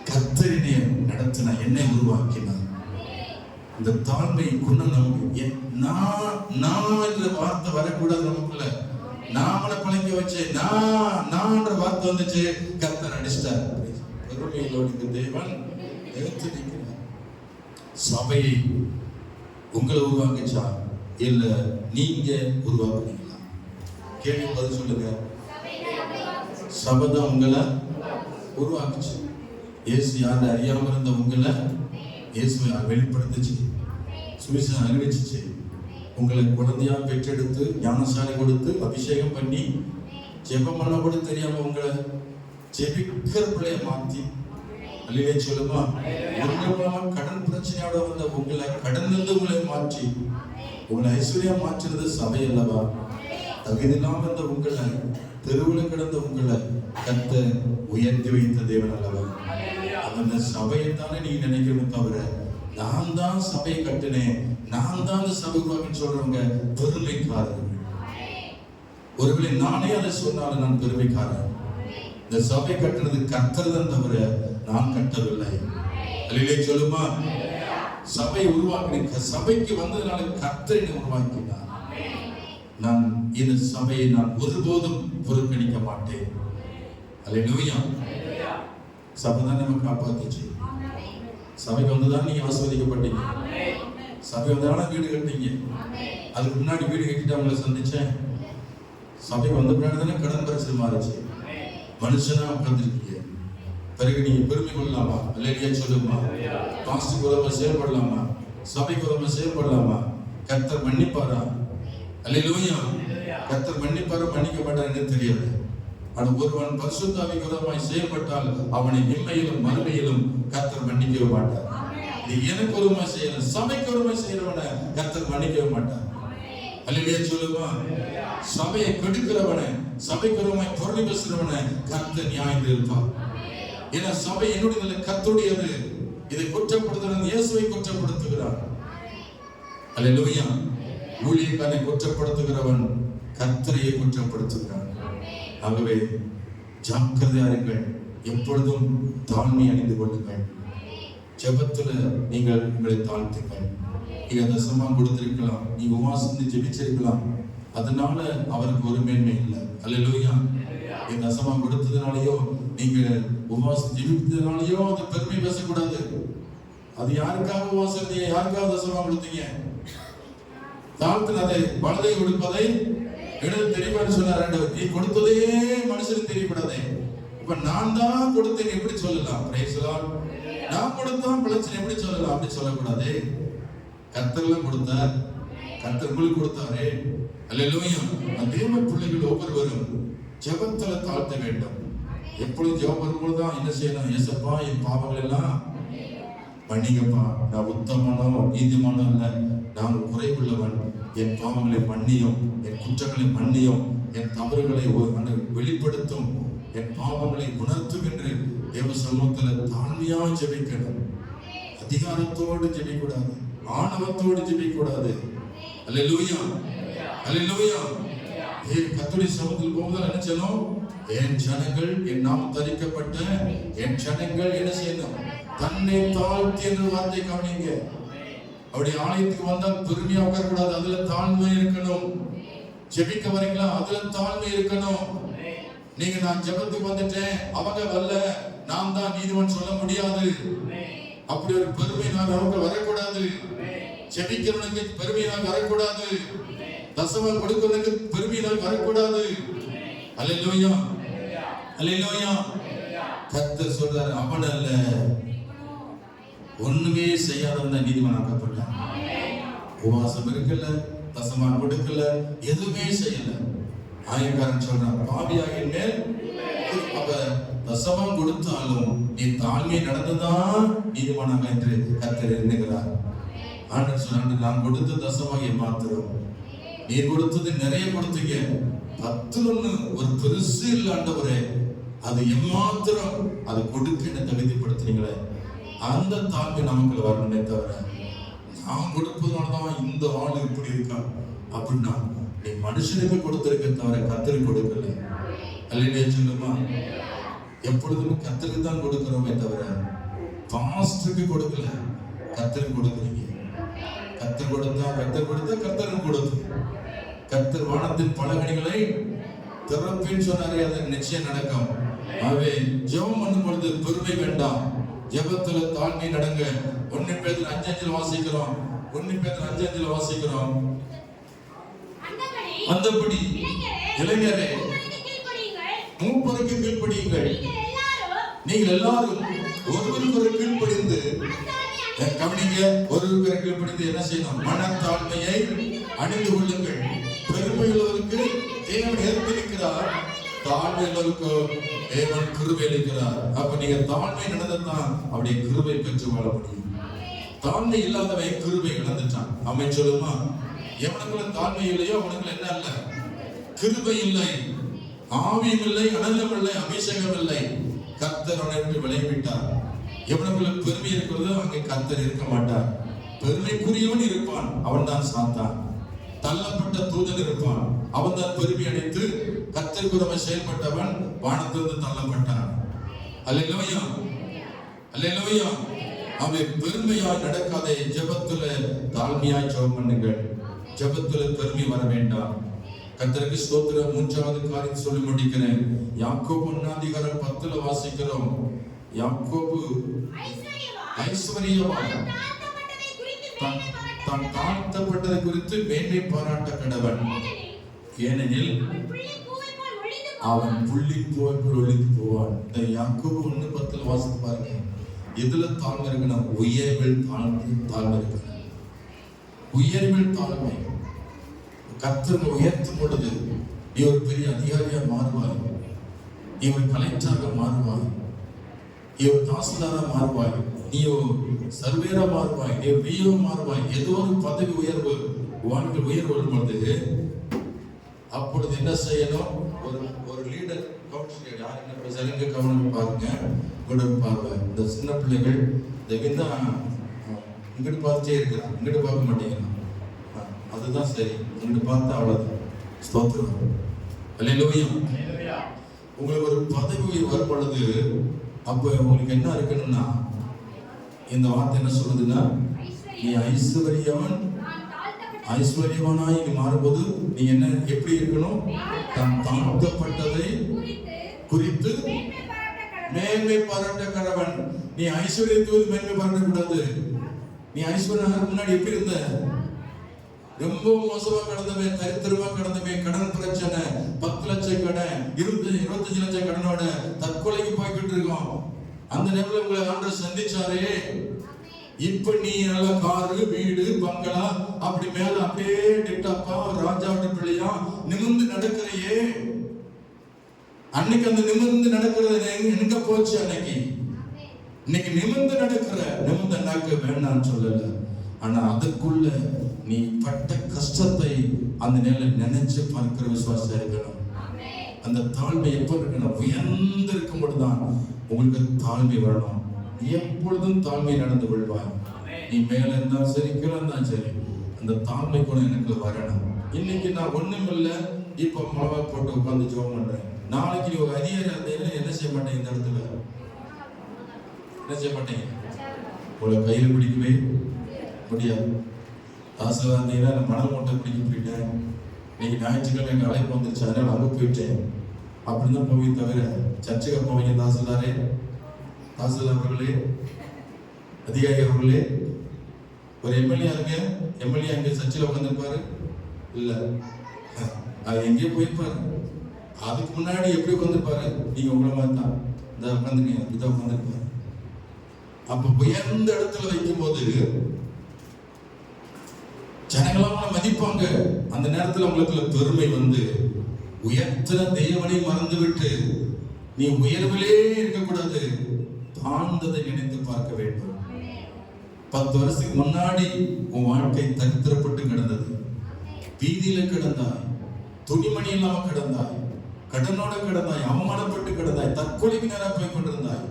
கர்த்தரினை நடத்தின, என்னை உருவாக்கினார். இந்த தாழ்மை குணம் நமக்கு, நான் என்ற வார்த்தை வரக்கூடாது நமக்குள்ள. நாமளை பழக்க வச்சு நான் வார்த்தை வந்துச்சு, கர்த்தர் அடிச்சிட்டார். பெருமையிலோடு தேவன் எடுத்து நிற்கிறார். சபையை உங்களை உருவாக்குச்சா இல்ல நீங்க உருவாக்குனீங்களா? கேள்வி பதில் சொல்லுங்க. சபை தான் உங்களை உருவாக்குச்சு. இயேசு யாரை அறியாம இருந்த உங்களை இயேசுவை வெளிப்படுத்துச்சு, சுவிசேஷம் அறிவிச்சிச்சு. உங்களை குழந்தையா பெற்றெடுத்து ஞானசாலை கொடுத்து அபிஷேகம் பண்ணி ஜெபம் பண்ண கூட தெரியாம உங்களை ஜெபிக்கிற பிள்ளைய மாத்தி, அல்லையே சொல்லுமா, கடன் பிரச்சனையோட வந்த உங்களை கடனிலிருந்து உங்களை மாற்றி உங்களை ஐஸ்வர்யா மாற்றுறது சபை அல்லவா? தகுதி இல்லாம இருந்த உங்களை, தெருவில் கிடந்த உங்களை கர்த்தர் உயர்த்தி வைத்த தேவன் அல்லவா? அந்த சபையைத்தானே நீ நினைக்கணும் தவிர நான் தான் சபையை கட்டினேன், நான் தான் அந்த சபை உருவாக்கின்னு சொல்றவங்க பெருமைக்காரர்கள். ஒருவேளை நானே அதை சொன்னாலும் நான் பெருமைக்காரன். இந்த சபை கட்டுறது கர்த்தர் தான் தவிர நான் கட்டவில்லை. அல்லேலூயா சொல்லுமா. சபை உருவாக்கின, சபைக்கு வந்ததுனால கர்த்தரை உருவாக்கினார். நான் இந்த சபையை நான் ஒருபோதும் புறக்கணிக்க மாட்டேன். அல்லேலூயா. சபை தான் நம்ம காப்பாத்துச்சு. சபைக்கு வந்துதான் நீங்க ஆசீர்வதிக்கப்பட்டீங்க. சபை வந்ததால வீடு கட்டிங்க. அதுக்கு முன்னாடி வீடு கட்டிட்டு அவங்களை சந்திச்சேன். சபைக்கு வந்த பின்னாடி தானே கடன் பிரச்சனை மாறிச்சு. மனுஷனா உட்கார்ந்துருக்கீங்க. பிறகு நீங்க பெருமை கொள்ளலாமா? அல்லேலூயா சொல்லுமா. பாஸ்டருக்கு உதவ செயல்படலாமா? சபைக்கு உதவ செயல்படலாமா? கர்த்தர் மன்னிப்பாரா? அல்லேலூயா. கர்த்தர் மன்னிப்பாரா மன்னிக்க மாட்டாருன்னு தெரியாது. ஆனால் ஒருவன் பரிசுத்த ஆவிக்கு விரோதமாய் செயல்பட்டால் அவனை இம்மையிலும் மறுமையிலும் கர்த்தர் மன்னிக்கவே மாட்டார். இது எனக்கு ஒருமை செய்யல, சபைக்கு ஒருமை செய்யறவனை கர்த்தர் மன்னிக்கவே மாட்டார். அல்லேலூயா சொல்லுமா. சபையை கெடுக்கிறவனை, சபைக்கு ஒருமாய் பொருளை பேசுறவனை கர்த்தர் நியாயம் தீர்ப்பார். ஏன்னா சபை என்னுடைய கர்த்தருடையது. இதை குற்றப்படுத்துகிறவன் இயேசுவை குற்றப்படுத்துகிறான். அல்லேலூயா. ஊழியக்காரனை குற்றப்படுத்துகிறவன் கர்த்தரையே குற்றப்படுத்துகிறான். ஆகவே ஜாக்கிரதையா இருங்கள். எப்பொழுதும் தாழ்மை அணிந்து கொள்ளுங்கள். ஜெபத்துல நீங்கள் உங்களை தாழ்த்துங்கள். நீங்க தசமா கொடுத்திருக்கலாம், நீங்க உபவாசித்து ஜெபிச்சிருக்கலாம், அதனால அவருக்கு ஒரு மேன்மை இல்லை. அல்லேலூயா. இந்த தசமா கொடுத்ததுனாலயோ நீங்க உபவாசம் ஜெபித்ததுனாலயோ அது பெருமை பேசக்கூடாது. அது யாருக்காக உபவாசம், யாருக்காக தசமா கொடுத்தீங்க? தாழ்த்தினதை வலதை கொடுப்பதை இடது தெரியுமான்னு சொன்னார். நீ கொடுத்ததே மனுஷனுக்கு தெரியக்கூடாதே. இப்ப நான் தான் கொடுத்தேன் எப்படி சொல்லலாம்? நான் கொடுத்தான் பிழைச்சேன் எப்படி சொல்லலாம்? அப்படி சொல்லக்கூடாது. கர்த்தர்லாம் கொடுத்தார், கர்த்தர் உங்களுக்கு கொடுத்தாரே. அல்லேலூயா. தேவ பிள்ளைகள் ஒவ்வொருவரும் ஜெபத்துல தாழ்த்த வேண்டும். எப்பொழுதும் ஜெபம் வரும்போதுதான் என்ன செய்யணும்? ஏசப்பா என் பாவங்கள் எல்லாம் மன்னிங்கப்பா, நான் உத்தமனோ நீதிமானோ இல்லை, நான் குறைவுள்ளவன், என் பாவங்களை மன்னியும், என் குற்றங்களை மன்னியும், என் தவறுகளை வெளிப்படுத்தும், என் பாவங்களை உணர்த்தும் என்று தேவ சமூகத்துல தாழ்மையா ஜெபிக்கணும். அதிகாரத்தோடு ஜெபிக்கூடாது, ஆணவத்தோடு ஜெபிக்கூடாது. அல்லேலூயா. அல்லேலூயா. கர்த்தருடைய சமூகத்தில் போகும்போது என்ன செய்யணும்? என் ஜனங்கள், என் நாம் தரிக்கப்பட்ட என் ஜனங்கள் என்ன செய்யணும்? தன்னை தாழ்த்தி என்ற வார்த்தை கவனிங்க. அப்படி ஆலயத்துக்கு வந்தால் பெருமையா உட்காரக்கூடாது, அதுல தாழ்மை இருக்கணும். ஜெபிக்க வரீங்களா, அதுல தாழ்மை இருக்கணும். நீங்க நான் ஜெபத்துக்கு வந்துட்டேன், அவங்க வரல, நான் தான் நீதிமன்றம் சொல்ல முடியாது. அப்படி ஒரு பெருமை நான் நமக்கு வரக்கூடாது. ஜெபிக்கிறவனுக்கு பெருமையினால் வரக்கூடாது. தசமம் கொடுக்கிறவனுக்கு பெருமையினால் வரக்கூடாது. அல்லேலூயா, அல்லேலூயா. கர்த்தர் சொல்றாரு, அவன் அல்ல, ஒண்ணுமே செய்யாதவன் நீதிமானாக்கப்பட்டான். உபவாசம் இருக்கல, தசமான் கொடுக்கல, எதுவுமே செய்யல. ஆயக்காரன் சொல்றான், பாவியாகிய மேல். அப்ப தசமான் கொடுத்தாலும் நீ தாழ்மை நடந்துதான் நீதிமானாக என்று கர்த்தர் எண்ணுகிறார். ஆண்டவர் சொன்னாரு, நான் கொடுத்த தசமாகிய மாத்திரம், நீ கொடுத்தது நிறைய கொடுத்தீங்க, 10 ஒரு பெருசு இல்ல ஆண்டவரே, அது எம்மாத்திரம் அதை கொடுக்க என்ன தகுதிப்படுத்துறீங்களே, அந்த தாழ்மை நமக்கு வரணுமே தவிர நான் கொடுப்பதனாலதான் இந்த ஆள் இப்படி இருக்கான் அப்படின்னா நீ மனுஷனுக்கு கொடுத்திருக்க தவிர கர்த்தருக்கு கொடுக்கல. அல்லேலூயா சொல்லுமா. எப்பொழுதுமே கர்த்தருக்கு தான் கொடுக்கிறோமே தவிர பாஸ்டருக்கு கொடுக்கல, கர்த்தருக்கு கொடுக்குறீங்க. கர்த்தர் கொடுத்தா கர்த்தருக்கு கொடுத்து. கர்த்தர் வானத்தின் பலகணிகளை திறப்பின்னு சொன்னாரே, அது நிச்சயம் நடக்கும். ஆகவே ஜெபம் பண்ணும் பொழுது பெருமை வேண்டாம், ஜெபத்துல தாழ்மை நடங்க. 1 பேதுரு 5:5 வாசிக்கிறோம். 1 பேதுரு 5:5 வாசிக்கிறோம். அந்தபடி இளைஞரே மூப்பருக்கு கீழ்ப்படியுங்கள். நீங்கள் எல்லாரும் ஒருவருக்கு கீழ்ப்படிந்து, கவனிங்க, ஒருவருக்கு கீழ்ப்படிந்து என்ன செய்யணும்? மனத்தாழ்மையை அணிந்து கொள்ளுங்கள். பெருமையுள்ளவருக்கு தேவன் ஏற்பிருக்கிறார், தாழ்மையுள்ளவருக்கு தேவன் கிருபை அளிக்கிறார். அப்ப நீங்க தாழ்மை நடந்ததான் அப்படியே கிருபை பெற்று வாழ முடியும். தாழ்மை இல்லாதவன் கிருபை இழந்துட்டான். அவன் சொல்லுமா, எவனுக்குள்ள தாழ்மை இல்லையோ அவனுக்குள்ள என்ன இல்ல? கிருபை இல்லை, ஆவியும் இல்லை, அனலும் இல்லை, அபிஷேகம் இல்லை. கர்த்தர் அவனை விளைவிட்டார். எவனுக்குள்ள பெருமை இருக்கிறதோ அங்கே கர்த்தர் இருக்க மாட்டார். பெருமைக்குரியவன் இருப்பான், அவன் தான் சாத்தான். தள்ளப்பட்ட தூதன் இருப்பான், அவன் தான் பெருமை அடைத்து கர்த்தருக்கு செயல்பட்டவன் வானத்திலிருந்து தள்ளப்பட்டான். அல்லேலூயா, அல்லேலூயா. அவன் பெருமையாய் நடக்காதே, ஜெபத்துல தாழ்மையாய் ஜெபம் பண்ணுங்கள். ஜெபத்துல பெருமை வர வேண்டாம். கர்த்தருக்கு ஸ்தோத்திரம். 3வது காரியம் சொல்லி முடிக்கிறேன். யாக்கோபு 1:10 வாசிக்கிறோம். யாக்கோபு ஐஸ்வர்யவான், தான் தாழ்த்தப்பட்டதை குறித்து மேன்மை பாராட்ட கடவன், ஏனெனில் அவன் புள்ளி போல் ஒளிந்து போவான். இந்த யாக்கோபு 1:10 வாசித்து பாருங்க. எதுல தாழ்மை இருக்குன்னா உயர்வில் தாழ்மை இருக்கு. உயர்வில் தாழ்மை. கர்த்தர் உயர்த்தும் பொழுது நீ ஒரு பெரிய அதிகாரியா மாறுவாய், நீ ஒரு கலெக்டராக மாறுவாய், நீ ஒரு தாசில்தாரா மாறுவாய், நீ ஒரு சர்வேரா மாறுவாய், நீ ஒரு விஓ மாறுவாய். ஏதோ ஒரு பதவி உயர்வு வாழ்க்கை உயர்வு வரும் பொழுது அப்பொழுது என்ன செய்யணும்? ஒரு லீடர் கவுன்சிலர் யார் என்ன பேசுறாங்க கவனம் பாருங்க, கூட பார்வை. இந்த சின்ன பிள்ளைகள் இந்த இங்கிட்டு பார்த்தே இருக்கிறான், இங்கிட்டு பார்க்க மாட்டேங்கிறான். அதுதான் சரி, இங்கிட்டு பார்த்தா அவ்வளவுதான். ஸ்தோத்திரம், அல்லேலூயா. உங்களுக்கு ஒரு பதவி உயர்வு வரும் பொழுது அப்ப உங்களுக்கு என்ன இருக்கணும்னா, இந்த வார்த்தை என்ன சொல்லுதுன்னா, நீ ஐஸ்வர்யவானாய் நீ மாறும்போது நீ என்ன எப்படி இருக்கணும்? தான் தாழ்த்தப்பட்டதை குறித்து மேன்மை பாராட்ட கடவன். நீ ஐஸ்வர்யத்துக்கு மேன்மை பாராட்டக்கூடாது. நீ ஐஸ்வர்யம் முன்னாடி எப்படி இருந்த? ரொம்ப மோசமா கடந்தவன், தரித்திரமா கடந்தவன், கடன் பிரச்சனை, 10 லட்சம் கடன், 25 லட்சம் கடனோட தற்கொலைக்கு போய்கிட்டு இருக்கோம். அந்த நேரத்தில் உங்களை ஆண்டவர் சந்திச்சாரே. இப்ப நீ நல்ல காரு, வீடு, பங்களா, அப்படி மேல அப்படியே டிப்டாப்பா ராஜாவோட பிள்ளையா நிமிர்ந்து நடக்கிறையே. அன்னைக்கு அந்த நிமிர்ந்து நடக்கிறது எங்க போச்சு? அன்னைக்கு இன்னைக்கு நிமிர்ந்து நடக்க வேண்டாம்னு சொல்லல. ஆனா அதுக்குள்ள நீ பட்ட கஷ்டத்தை அந்த நேரம் நினைச்சு பார்க்கிற விசுவாசம் இருக்கணும். அந்த தாழ்மை எப்ப இருக்கணும்? உயர்ந்து இருக்கும் பொழுதுதான் உங்களுக்கு தாழ்மை வரணும். எப்பொழுதும் தாழ்மை நடந்து கொள்வாய். நீ மேல இருந்தாலும் சரி, கீழே இருந்தாலும் சரி, அந்த தாழ்மை குணம் எனக்கு வரணும். இன்னைக்கு நான் ஒண்ணும் இல்லை, இப்ப மாவா போட்டு உட்காந்து ஜெபம் பண்றேன். நாளைக்கு நீ ஒரு அதிகாரி இருந்தீங்கன்னா என்ன செய்ய மாட்டேங்க? இந்த இடத்துல என்ன செய்ய மாட்டேங்க? உங்களை கையில் பிடிக்கவே முடியாது. தாசில் வந்தீங்கன்னா நான் மணல் மூட்டை பிடிக்க போயிட்டேன், இன்னைக்கு ஞாயிற்றுக்கிழமை எங்கள் அழைப்பு வந்துருச்சு, அதனால அங்கே போயிட்டேன் அப்படின்னு தான் போய் தவிர சர்ச்சுக்கு போவீங்க. தாசில்தாரே, தாசில்தார் அவர்களே, அதிகாரி அவர்களே, ஒரு எம்எல்ஏ இருங்க, எம்எல்ஏ அங்கே சர்ச்சில் உட்காந்துருப்பாரு இல்லை, அது எங்கேயோ போயிருப்பாரு. அதுக்கு முன்னாடி எப்படி உட்காந்துருப்பாரு? நீங்க உங்களை மாதிரி தான் இந்த உட்காந்துருக்கீங்க, இதான் உட்காந்துருப்பாரு. அப்ப உயர்ந்த இடத்துல வைக்கும் போது ஜனங்களாம் உங்களை மதிப்பாங்க. அந்த நேரத்தில் உங்களுக்குள்ள பெருமை வந்து உயர்த்தின தேவனை மறந்து விட்டு நீ உயர்விலே இருக்கக்கூடாது, தாழ்ந்ததை நினைத்து பார்க்க வேண்டும். 10 வருஷத்துக்கு முன்னாடி உன் வாழ்க்கை தரித்திரப்பட்டு கிடந்தது, வீதியில கிடந்தாய், துணிமணி இல்லாம கிடந்தாய், கடனோட கிடந்தாய், அவமானப்பட்டு கிடந்தாய், தற்கொலைக்கு நேரம் போய் கொண்டிருந்தாய்.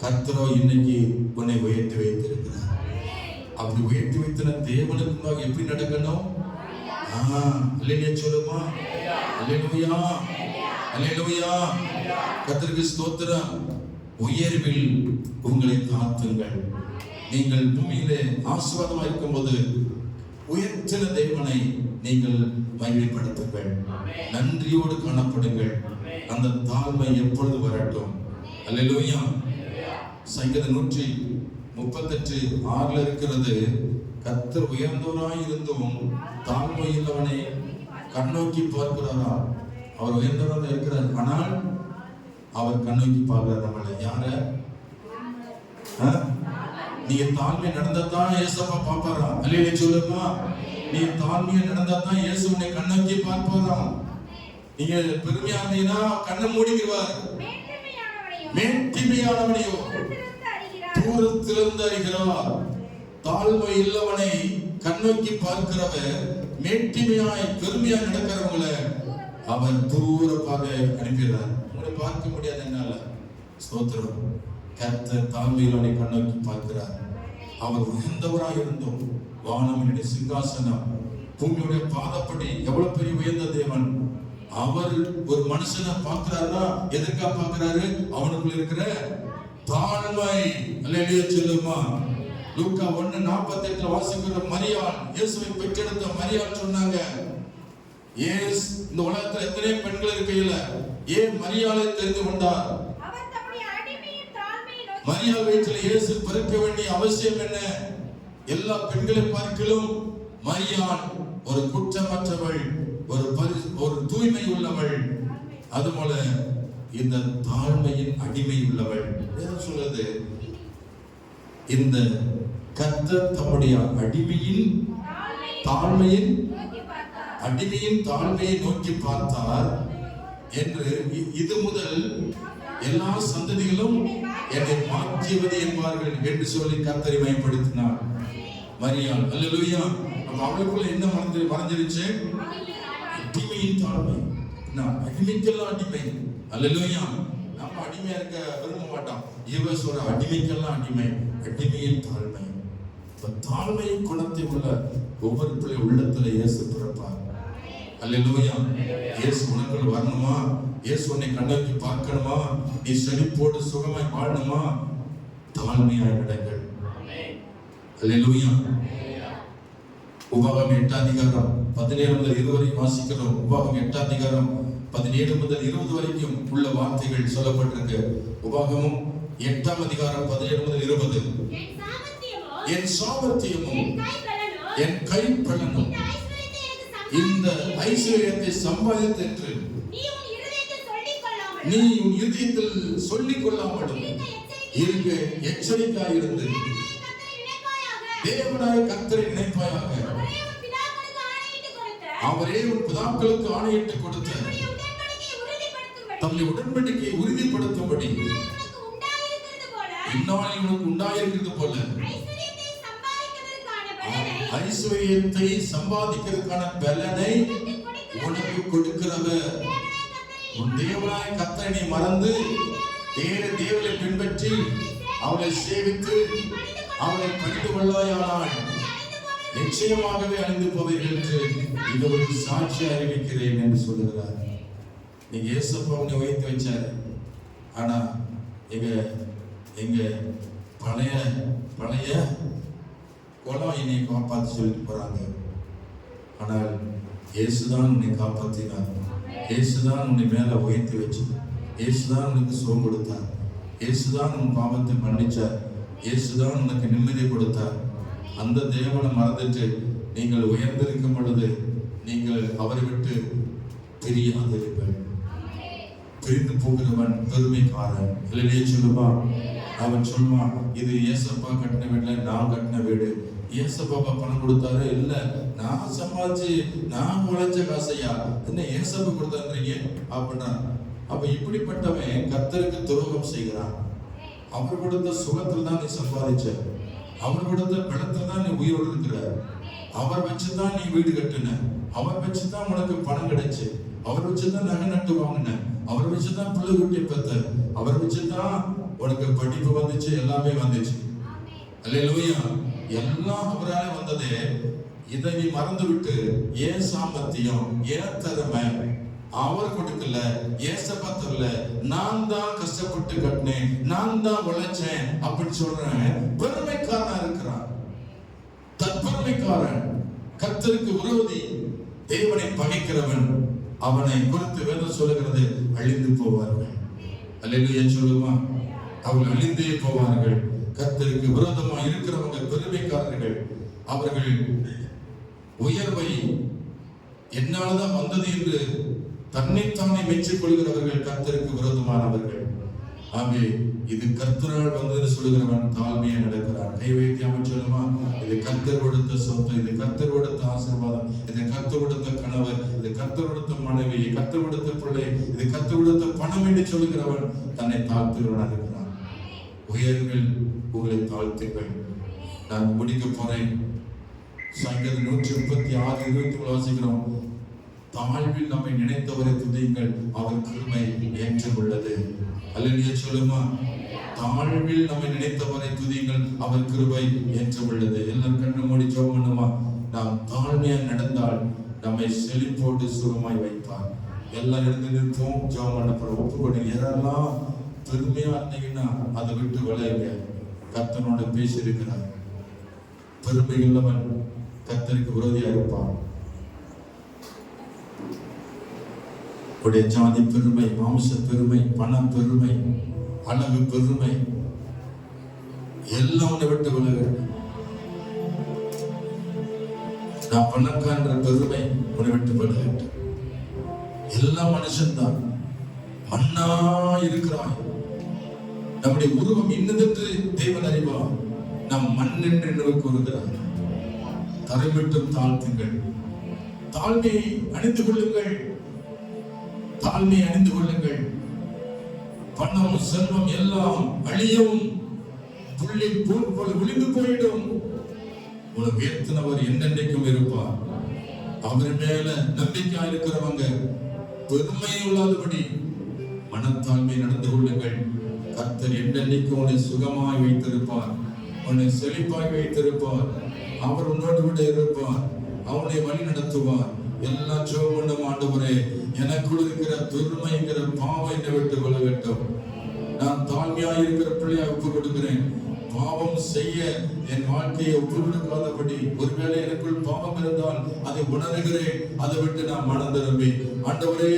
கர்த்தரோ இன்னைக்கு உன்னை உயர்த்தி வைத்திருக்கிறார். அப்படி உயர்த்தி வைத்தின தேவனுக்கு முன்னாடி எப்படி நடக்கணும்? அல்லேலூயா சொல்லுமா, அல்லேலூயா, அல்லேலூயா. கர்த்தருக்கு ஸ்தோத்திரம். உயர்வில் உங்களை தாழ்த்துங்கள். நீங்கள் பூமியிலே ஆசீர்வாதமாக இருக்கும்போது உயர்த்தின தேவனை நீங்கள் மகிமைப்படுத்துங்கள், நன்றியோடு காணப்படுங்கள். அந்த தாழ்மை எப்பொழுது வரட்டும். அல்லேலூயா. சங்கீதம் 138:6 இருக்கிறது, கர்த்தர் உயர்ந்தவராய் இருந்தும் தாழ்மை இல்லவனை கண்ணோக்கி பார்க்கிறாரா? அவர் உயர்ந்தவராக இருக்கிறார், ஆனால் அவர் கண்ணோக்கி பார்க்கிறார் நம்மளை. யார? நீங்க தாழ்மை நடந்ததான் ஏசப்பா பார்ப்பாரா? அல்லேலூயா சொல்லுமா. நீ தாழ்மையா நடந்தாதான் இயேசு உன்னை கண்ணோக்கி பார்ப்பாராம். நீங்க பெருமையா இருந்தீங்கன்னா கண்ணை மூடிடுவார். மேன்மையானவனையோ தூரத்திலிருந்து அறிகிறார். தாழ்மை இல்லவனை கண்ணோக்கி பார்க்கிறவர், மேன்மையாய் பெருமையா நடக்கிறவங்களை அவர் தூரமாக அனுப்பிடுறார். உங்களை பார்க்க முடியாது என்னால. ஸ்தோத்திரம். கர்த்தர் தாழ்மையிலவனை கண்ணோக்கி பார்க்கிறார். அவர் உயர்ந்தவராக இருந்தும் வானவனுடைய சிங்காசனம் பூமியுடைய பாதப்படி எவ்வளவு பெரிய உயர்ந்த தேவன். அவர் ஒரு மனுஷனை பார்க்கிறாருன்னா எதற்கா பார்க்கிறாரு? அவனுக்குள்ள இருக்கிற தாழ்மை. அல்லேலூயா சொல்லுமா. லூக்கா 1:48 வாசிக்கிற மரியாள், இயேசுவை பெற்றெடுத்த மரியாள் சொன்னாங்க, ஏஸ் இந்த உலகத்துல எத்தனை பெண்கள் இருக்கையில ஏன் மரியாளை தெரிந்து கொண்டார்? மரியாள் வீட்டில் இயேசு பிறக்க வேண்டிய அவசியம் என்ன? எல்லா பெண்களை பார்க்கிலும் மரியாள் ஒரு குற்றமற்றவள், ஒரு தூய்மை உள்ளவள், அதுபோல இந்த தாழ்மையின் அடிமை உள்ளவள். வேதம் சொல்றது, இந்த கர்த்தர் தம்முடைய அடிமையின் தாழ்மையை நோக்கி பார்த்தார் என்று இது முதல் எல்லா சந்ததிகளும் என்னை மாற்றியவது என்பார்கள் என்று சொல்லி கர்த்தரை மயப்படுத்தினார் மரியாள். அல்லேலூயா. அப்ப அவளுக்குள்ள என்ன மறைஞ்சிருச்சு? அடிமையின் தாழ்மை. அடிமைக்கெல்லாம் அடிமை. அல்லேலூயா. நம்ம அடிமையா இருக்க விரும்ப மாட்டோம். இவர் சொல்ற அடிமைக்கெல்லாம் அடிமை, அடிமையின் தாழ்மை. தாழ்மையின் குணத்தை உள்ள ஒவ்வொரு பிள்ளை உள்ளத்துல இயேசு பிறப்பார். அல்லேலூயா. இயேசு உனக்குள் வரணுமா? இயேசு உன்னை கண்ணோக்கி பார்க்கணுமா? நீ செழிப்போடு சுகமாய் வாழணுமா? தாழ்மையாய் நடங்கள். அல்லேலூயா. உபாகம் 8:17-20 வரைக்கும் வாசிக்கிறோம். உபாகம் 8:17-20 வரைக்கும் உள்ள வார்த்தைகள் சொல்லப்பட்டிருக்கு. உபாகமும் 8:17-20 என் சாமர்த்தியமும் என் கைப்பலனும் இந்த ஐஸ்வர்யத்தை சம்பாதித்து நீ உன் இதயத்தில் சொல்லிக் கொள்ளாமலும் இருக்க எச்சரிக்கையாயிருந்து தேவனாய கர்த்தரை நினைப்பாயாக. அவரே உன் பிதாக்களுக்கு ஆணையிட்டு கொடுத்த தம்முடைய உடன்படிக்கையை உறுதிப்படுத்தும்படி இந்நாளில் உனக்கு உண்டாயிருக்கிறது போல ஐஸ்வர்யத்தை சம்பாதிக்கிறதுக்கான பலனை உனக்கு கொடுக்கிறவர் உன் தேவனாய கர்த்தரை நீ மறந்து வேற தேவனை பின்பற்றி அவளை சேவித்து அவளை பணிந்து கொள்ளாயானால் நிச்சயமாகவே அழிந்து போவீர்கள் என்று இது ஒரு சாட்சி அறிவிக்கிறேன் என்று சொல்லுகிறார். நீங்க இயேசுப்பா உன்னை உயர்த்தி வச்சாரு, ஆனா எங்க பழைய பழைய குலம் என்னை காப்பாற்றி சொல்லிட்டு போறாங்க. ஆனால் இயேசுதான் உன்னை காப்பாற்றினார். இயேசுதான் உன்னை மேல உயர்த்தி வச்சு, இயேசுதான் உனக்கு சுகம் கொடுத்தார். இயேசுதான் உன் பாவத்தை மன்னிச்சார். இயேசுதான் உனக்கு நிம்மதி கொடுத்தார். அந்த தேவனை மறந்துட்டு நீங்கள் உயர்ந்திருக்கும் பொழுது நீங்கள் அவரை விட்டு பிரியாதிருங்கள். பிரிந்து போகிறவன் பெருமைக்காரன். இல்லையே சொல்லுவான். அவன் சொல்லுவான், இது ஏசப்பா கட்டின வீடுல நான் கட்டின வீடு. ஏசப்பா பணம் கொடுத்தாரு, இல்ல நான் சம்பாதிச்சு நான் உழைச்ச காசையா, என்ன ஏசப்பா கொடுத்தாருங்க அப்படின்னா. அப்ப இப்படிப்பட்டவன் கர்த்தருக்கு துரோகம் செய்கிறான். அவர் கொடுத்த சுகத்தில் தான் நீ சம்பாதிச்ச, அவர் கொடுத்த பணத்தில் தான் நீ உயிரோடு இருக்கிற, அவர் வச்சுதான் நீ வீடு கட்டுன, அவர் வச்சுதான் உனக்கு பணம் கிடைச்சு, அவர் வச்சுதான் நகை நட்டு வாங்கின, அவர் வச்சுதான் பிள்ளை குட்டியை பெத்த, அவர் வச்சுதான் உனக்கு படிப்பு வந்துச்சு, எல்லாமே வந்துச்சு. அல்லேலூயா. எல்லாம் அவரால வந்ததே. இதை நீ மறந்து விட்டு ஏன் சாமர்த்தியம், ஏன் திறமை அவர் கொடுக்கல, ஏசப்பா தரல, நான் தான் கஷ்டப்பட்டு கட்டினேன், நான் தான் உழைச்சேன் அப்படின்னு சொல்றேன். பெருமைக்காரனா இருக்கிறான், தற்பெருமைக்காரன், கர்த்தருக்கு விரோதி, தேவனை பகைக்கிறவன். அவனை குறித்து வேதம் சொல்லுகிறது, அழிந்து போவார்கள். அல்லேலூயா சொல்லுமா. அவர்கள் அழிந்தே போவார்கள். கர்த்தருக்கு விரோதமாக இருக்கிறவங்க பெருமைக்காரர்கள். அவர்கள் உயர்வை என்னால்தான் வந்தது என்று தன்னைத்தானே மெச்சிக் கொள்கிறவர்கள் கர்த்தருக்கு விரோதமானவர்கள். ஆகவே இது கர்த்தரால் வந்தது சொல்லுகிறவன் தாழ்மையை நடக்கிறான். கை வைத்து அவன் சொல்லுமா, இது கர்த்தர் கொடுத்த சொத்து, இது கர்த்தர் கொடுத்த ஆசீர்வாதம், இது கர்த்தர் கொடுத்த கணவர், இது கர்த்தர் கொடுத்த மனைவி, கர்த்தர் கொடுத்த பிள்ளை, இது கர்த்தர் கொடுத்த பணம் என்று சொல்லுகிறவன் தன்னை தாழ்த்துகிறவனாக இருக்கிறான். உயர்கள் உங்களை தாழ்த்துங்கள். நான் முடிக்க போறேன். சங்கீதம் 136:23 வாசிக்கிறோம். தாழ்வில் நம்மை நினைத்தவரை துதியுங்கள், அவர் கிருபை என்றும் உள்ளது. அல்லேலூயா சொல்லுமா. தாழ்வில் நம்மை நினைத்தவரை துதியுங்கள், அவர் கிருபை என்றும் உள்ளது. எல்லாரும் கண்ணு மூடி ஜெபம் பண்ணுமா. நாம் தாழ்மையா நடந்தால் நம்மை செழிப்போடு சுகமாய் வைப்பார். எல்லாரும் எழுந்து நிற்போம், ஜெபம் பண்ண போறோம். ஒப்புக்கொண்டு யாரெல்லாம் பெருமையா இருந்தீங்கன்னா அதை விட்டு விளையுங்க. கர்த்தனோட பேசியிருக்கிறார். பெருமை உள்ளவன் கர்த்தருக்கு விரோதியா இருப்பான். உடைய ஜாதி பெருமை, மாம்ச பெருமை, பண பெருமை, அழகு பெருமை எல்லாம் உன்னை விட்டு விலகு. நான் பணக்காரன்ற பெருமை உன்னை விட்டு விலகட்டு. எல்லா மனுஷன்தான் மண்ணா இருக்கிறாய். நம்முடைய உருவம் இன்னதென்று தேவன் அறிவார். நாம் மண் என்று நினைவு கூறுகிறார். தரைவிட்டும் தாழ்த்துங்கள், தாழ்மையை அணிந்து கொள்ளுங்கள், தாழ்மையை அணிந்து கொள்ளுங்கள். பணம் செல்வம் எல்லாம் அழியும், புள்ளி பூல் போல விழுந்து போயிடும். உனக்கு ஏற்றினவர் என்னென்றைக்கும் இருப்பார். அவர் மேல நம்பிக்கை இருக்கிறவங்க பெருமை உள்ளாதபடி மனத்தாழ்மை நடந்து கொள்ளுங்கள். கர்த்தர் என்னென்னைக்கும் உன்னை சுகமாய் வைத்திருப்பார், உன்னை செழிப்பாய் வைத்திருப்பார். அவர் உன்னோடு விட இருப்பார், அவனை வழி நடத்துவார். எல்லாம் ஜெபம் ஆண்டவரே, எனக்குள் இருக்கிற பெருமைங்கிற பாவம் என்னை விட்டு விலகட்டும். நான் தாழ்மையா இருக்கிற பிள்ளையா ஒப்பு கொடுக்கிறேன். பாவம் செய்ய என் வாழ்க்கையை ஒப்பு கொடுக்காதபடி, ஒருவேளை எனக்குள் பாவம் இருந்தால் அதை உணர்கிறேன். அதை விட்டு நான் மனம் திரும்பி ஆண்டவரே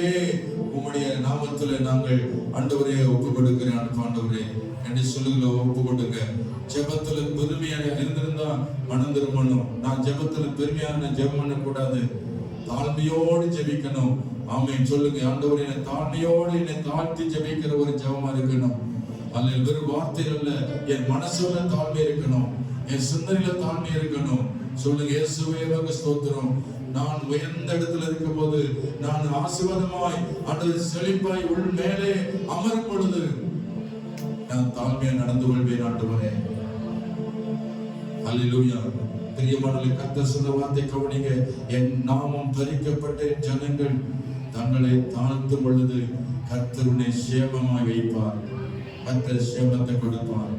உம்முடைய நாமத்துல நாங்கள் ஆண்டவரே ஒப்பு கொடுக்கிறேன் ஆண்டவரே என்று சொல்லுங்களோ. ஒப்பு கொடுங்க. ஜெபத்துல பெருமையாக இருந்திருந்தா மனம் திரும்பணும். நான் ஜெபத்துல பெருமையான ஜெபம் பண்ண கூடாது, தாழ்மையோடு ஜெபிக்கணும். ஆமென் சொல்லுங்க. ஆண்டவரே என்னை தாழ்மையோடு என்னை தாழ்த்தி ஜெபிக்கிற ஒரு ஜெபமா இருக்கணும். அல்ல வெறும் வார்த்தைகள் அல்ல, என் மனசுல தாழ்மை இருக்கணும், என் சிந்தனையில தாழ்மை இருக்கணும். சொல்லுங்க. இயேசுவே உமக்கு ஸ்தோத்திரம். நான் உயர்ந்த இடத்துல இருக்கும் போது, நான் ஆசீர்வாதமாய் அல்லது செழிப்பாய் உள் மேலே அமரும் பொழுது நான் தாழ்மையா நடந்து கொள்வேன் ஆண்டவரே. அல்லேலூயா. பிரியமானவர்களே, கர்த்தர் சொன்ன வார்த்தை கவனிங்க. என் நாமம் தரிக்கப்பட்ட ஜனங்கள் தங்களை தாழ்த்தும் பொழுது கர்த்தருனை சேமமாய் வைப்பார். கர்த்தர் சேமத்தை கொடுப்பார்,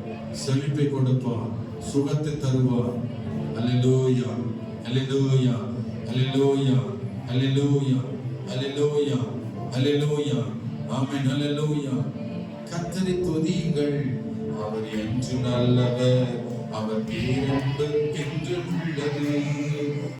செழிப்பை கொடுப்பார், சுகத்தை தருவார். அல்லேலூயா, அல்லேலூயா, அல்லேலூயா, அல்லேலூயா, அல்லேலூயா, அல்லேலூயா. ஆமென். அல்லேலூயா. கர்த்தரை துதியுங்கள், அவர் என்று நல்லவர், அவர் பேரன்பு என்று உள்ளது.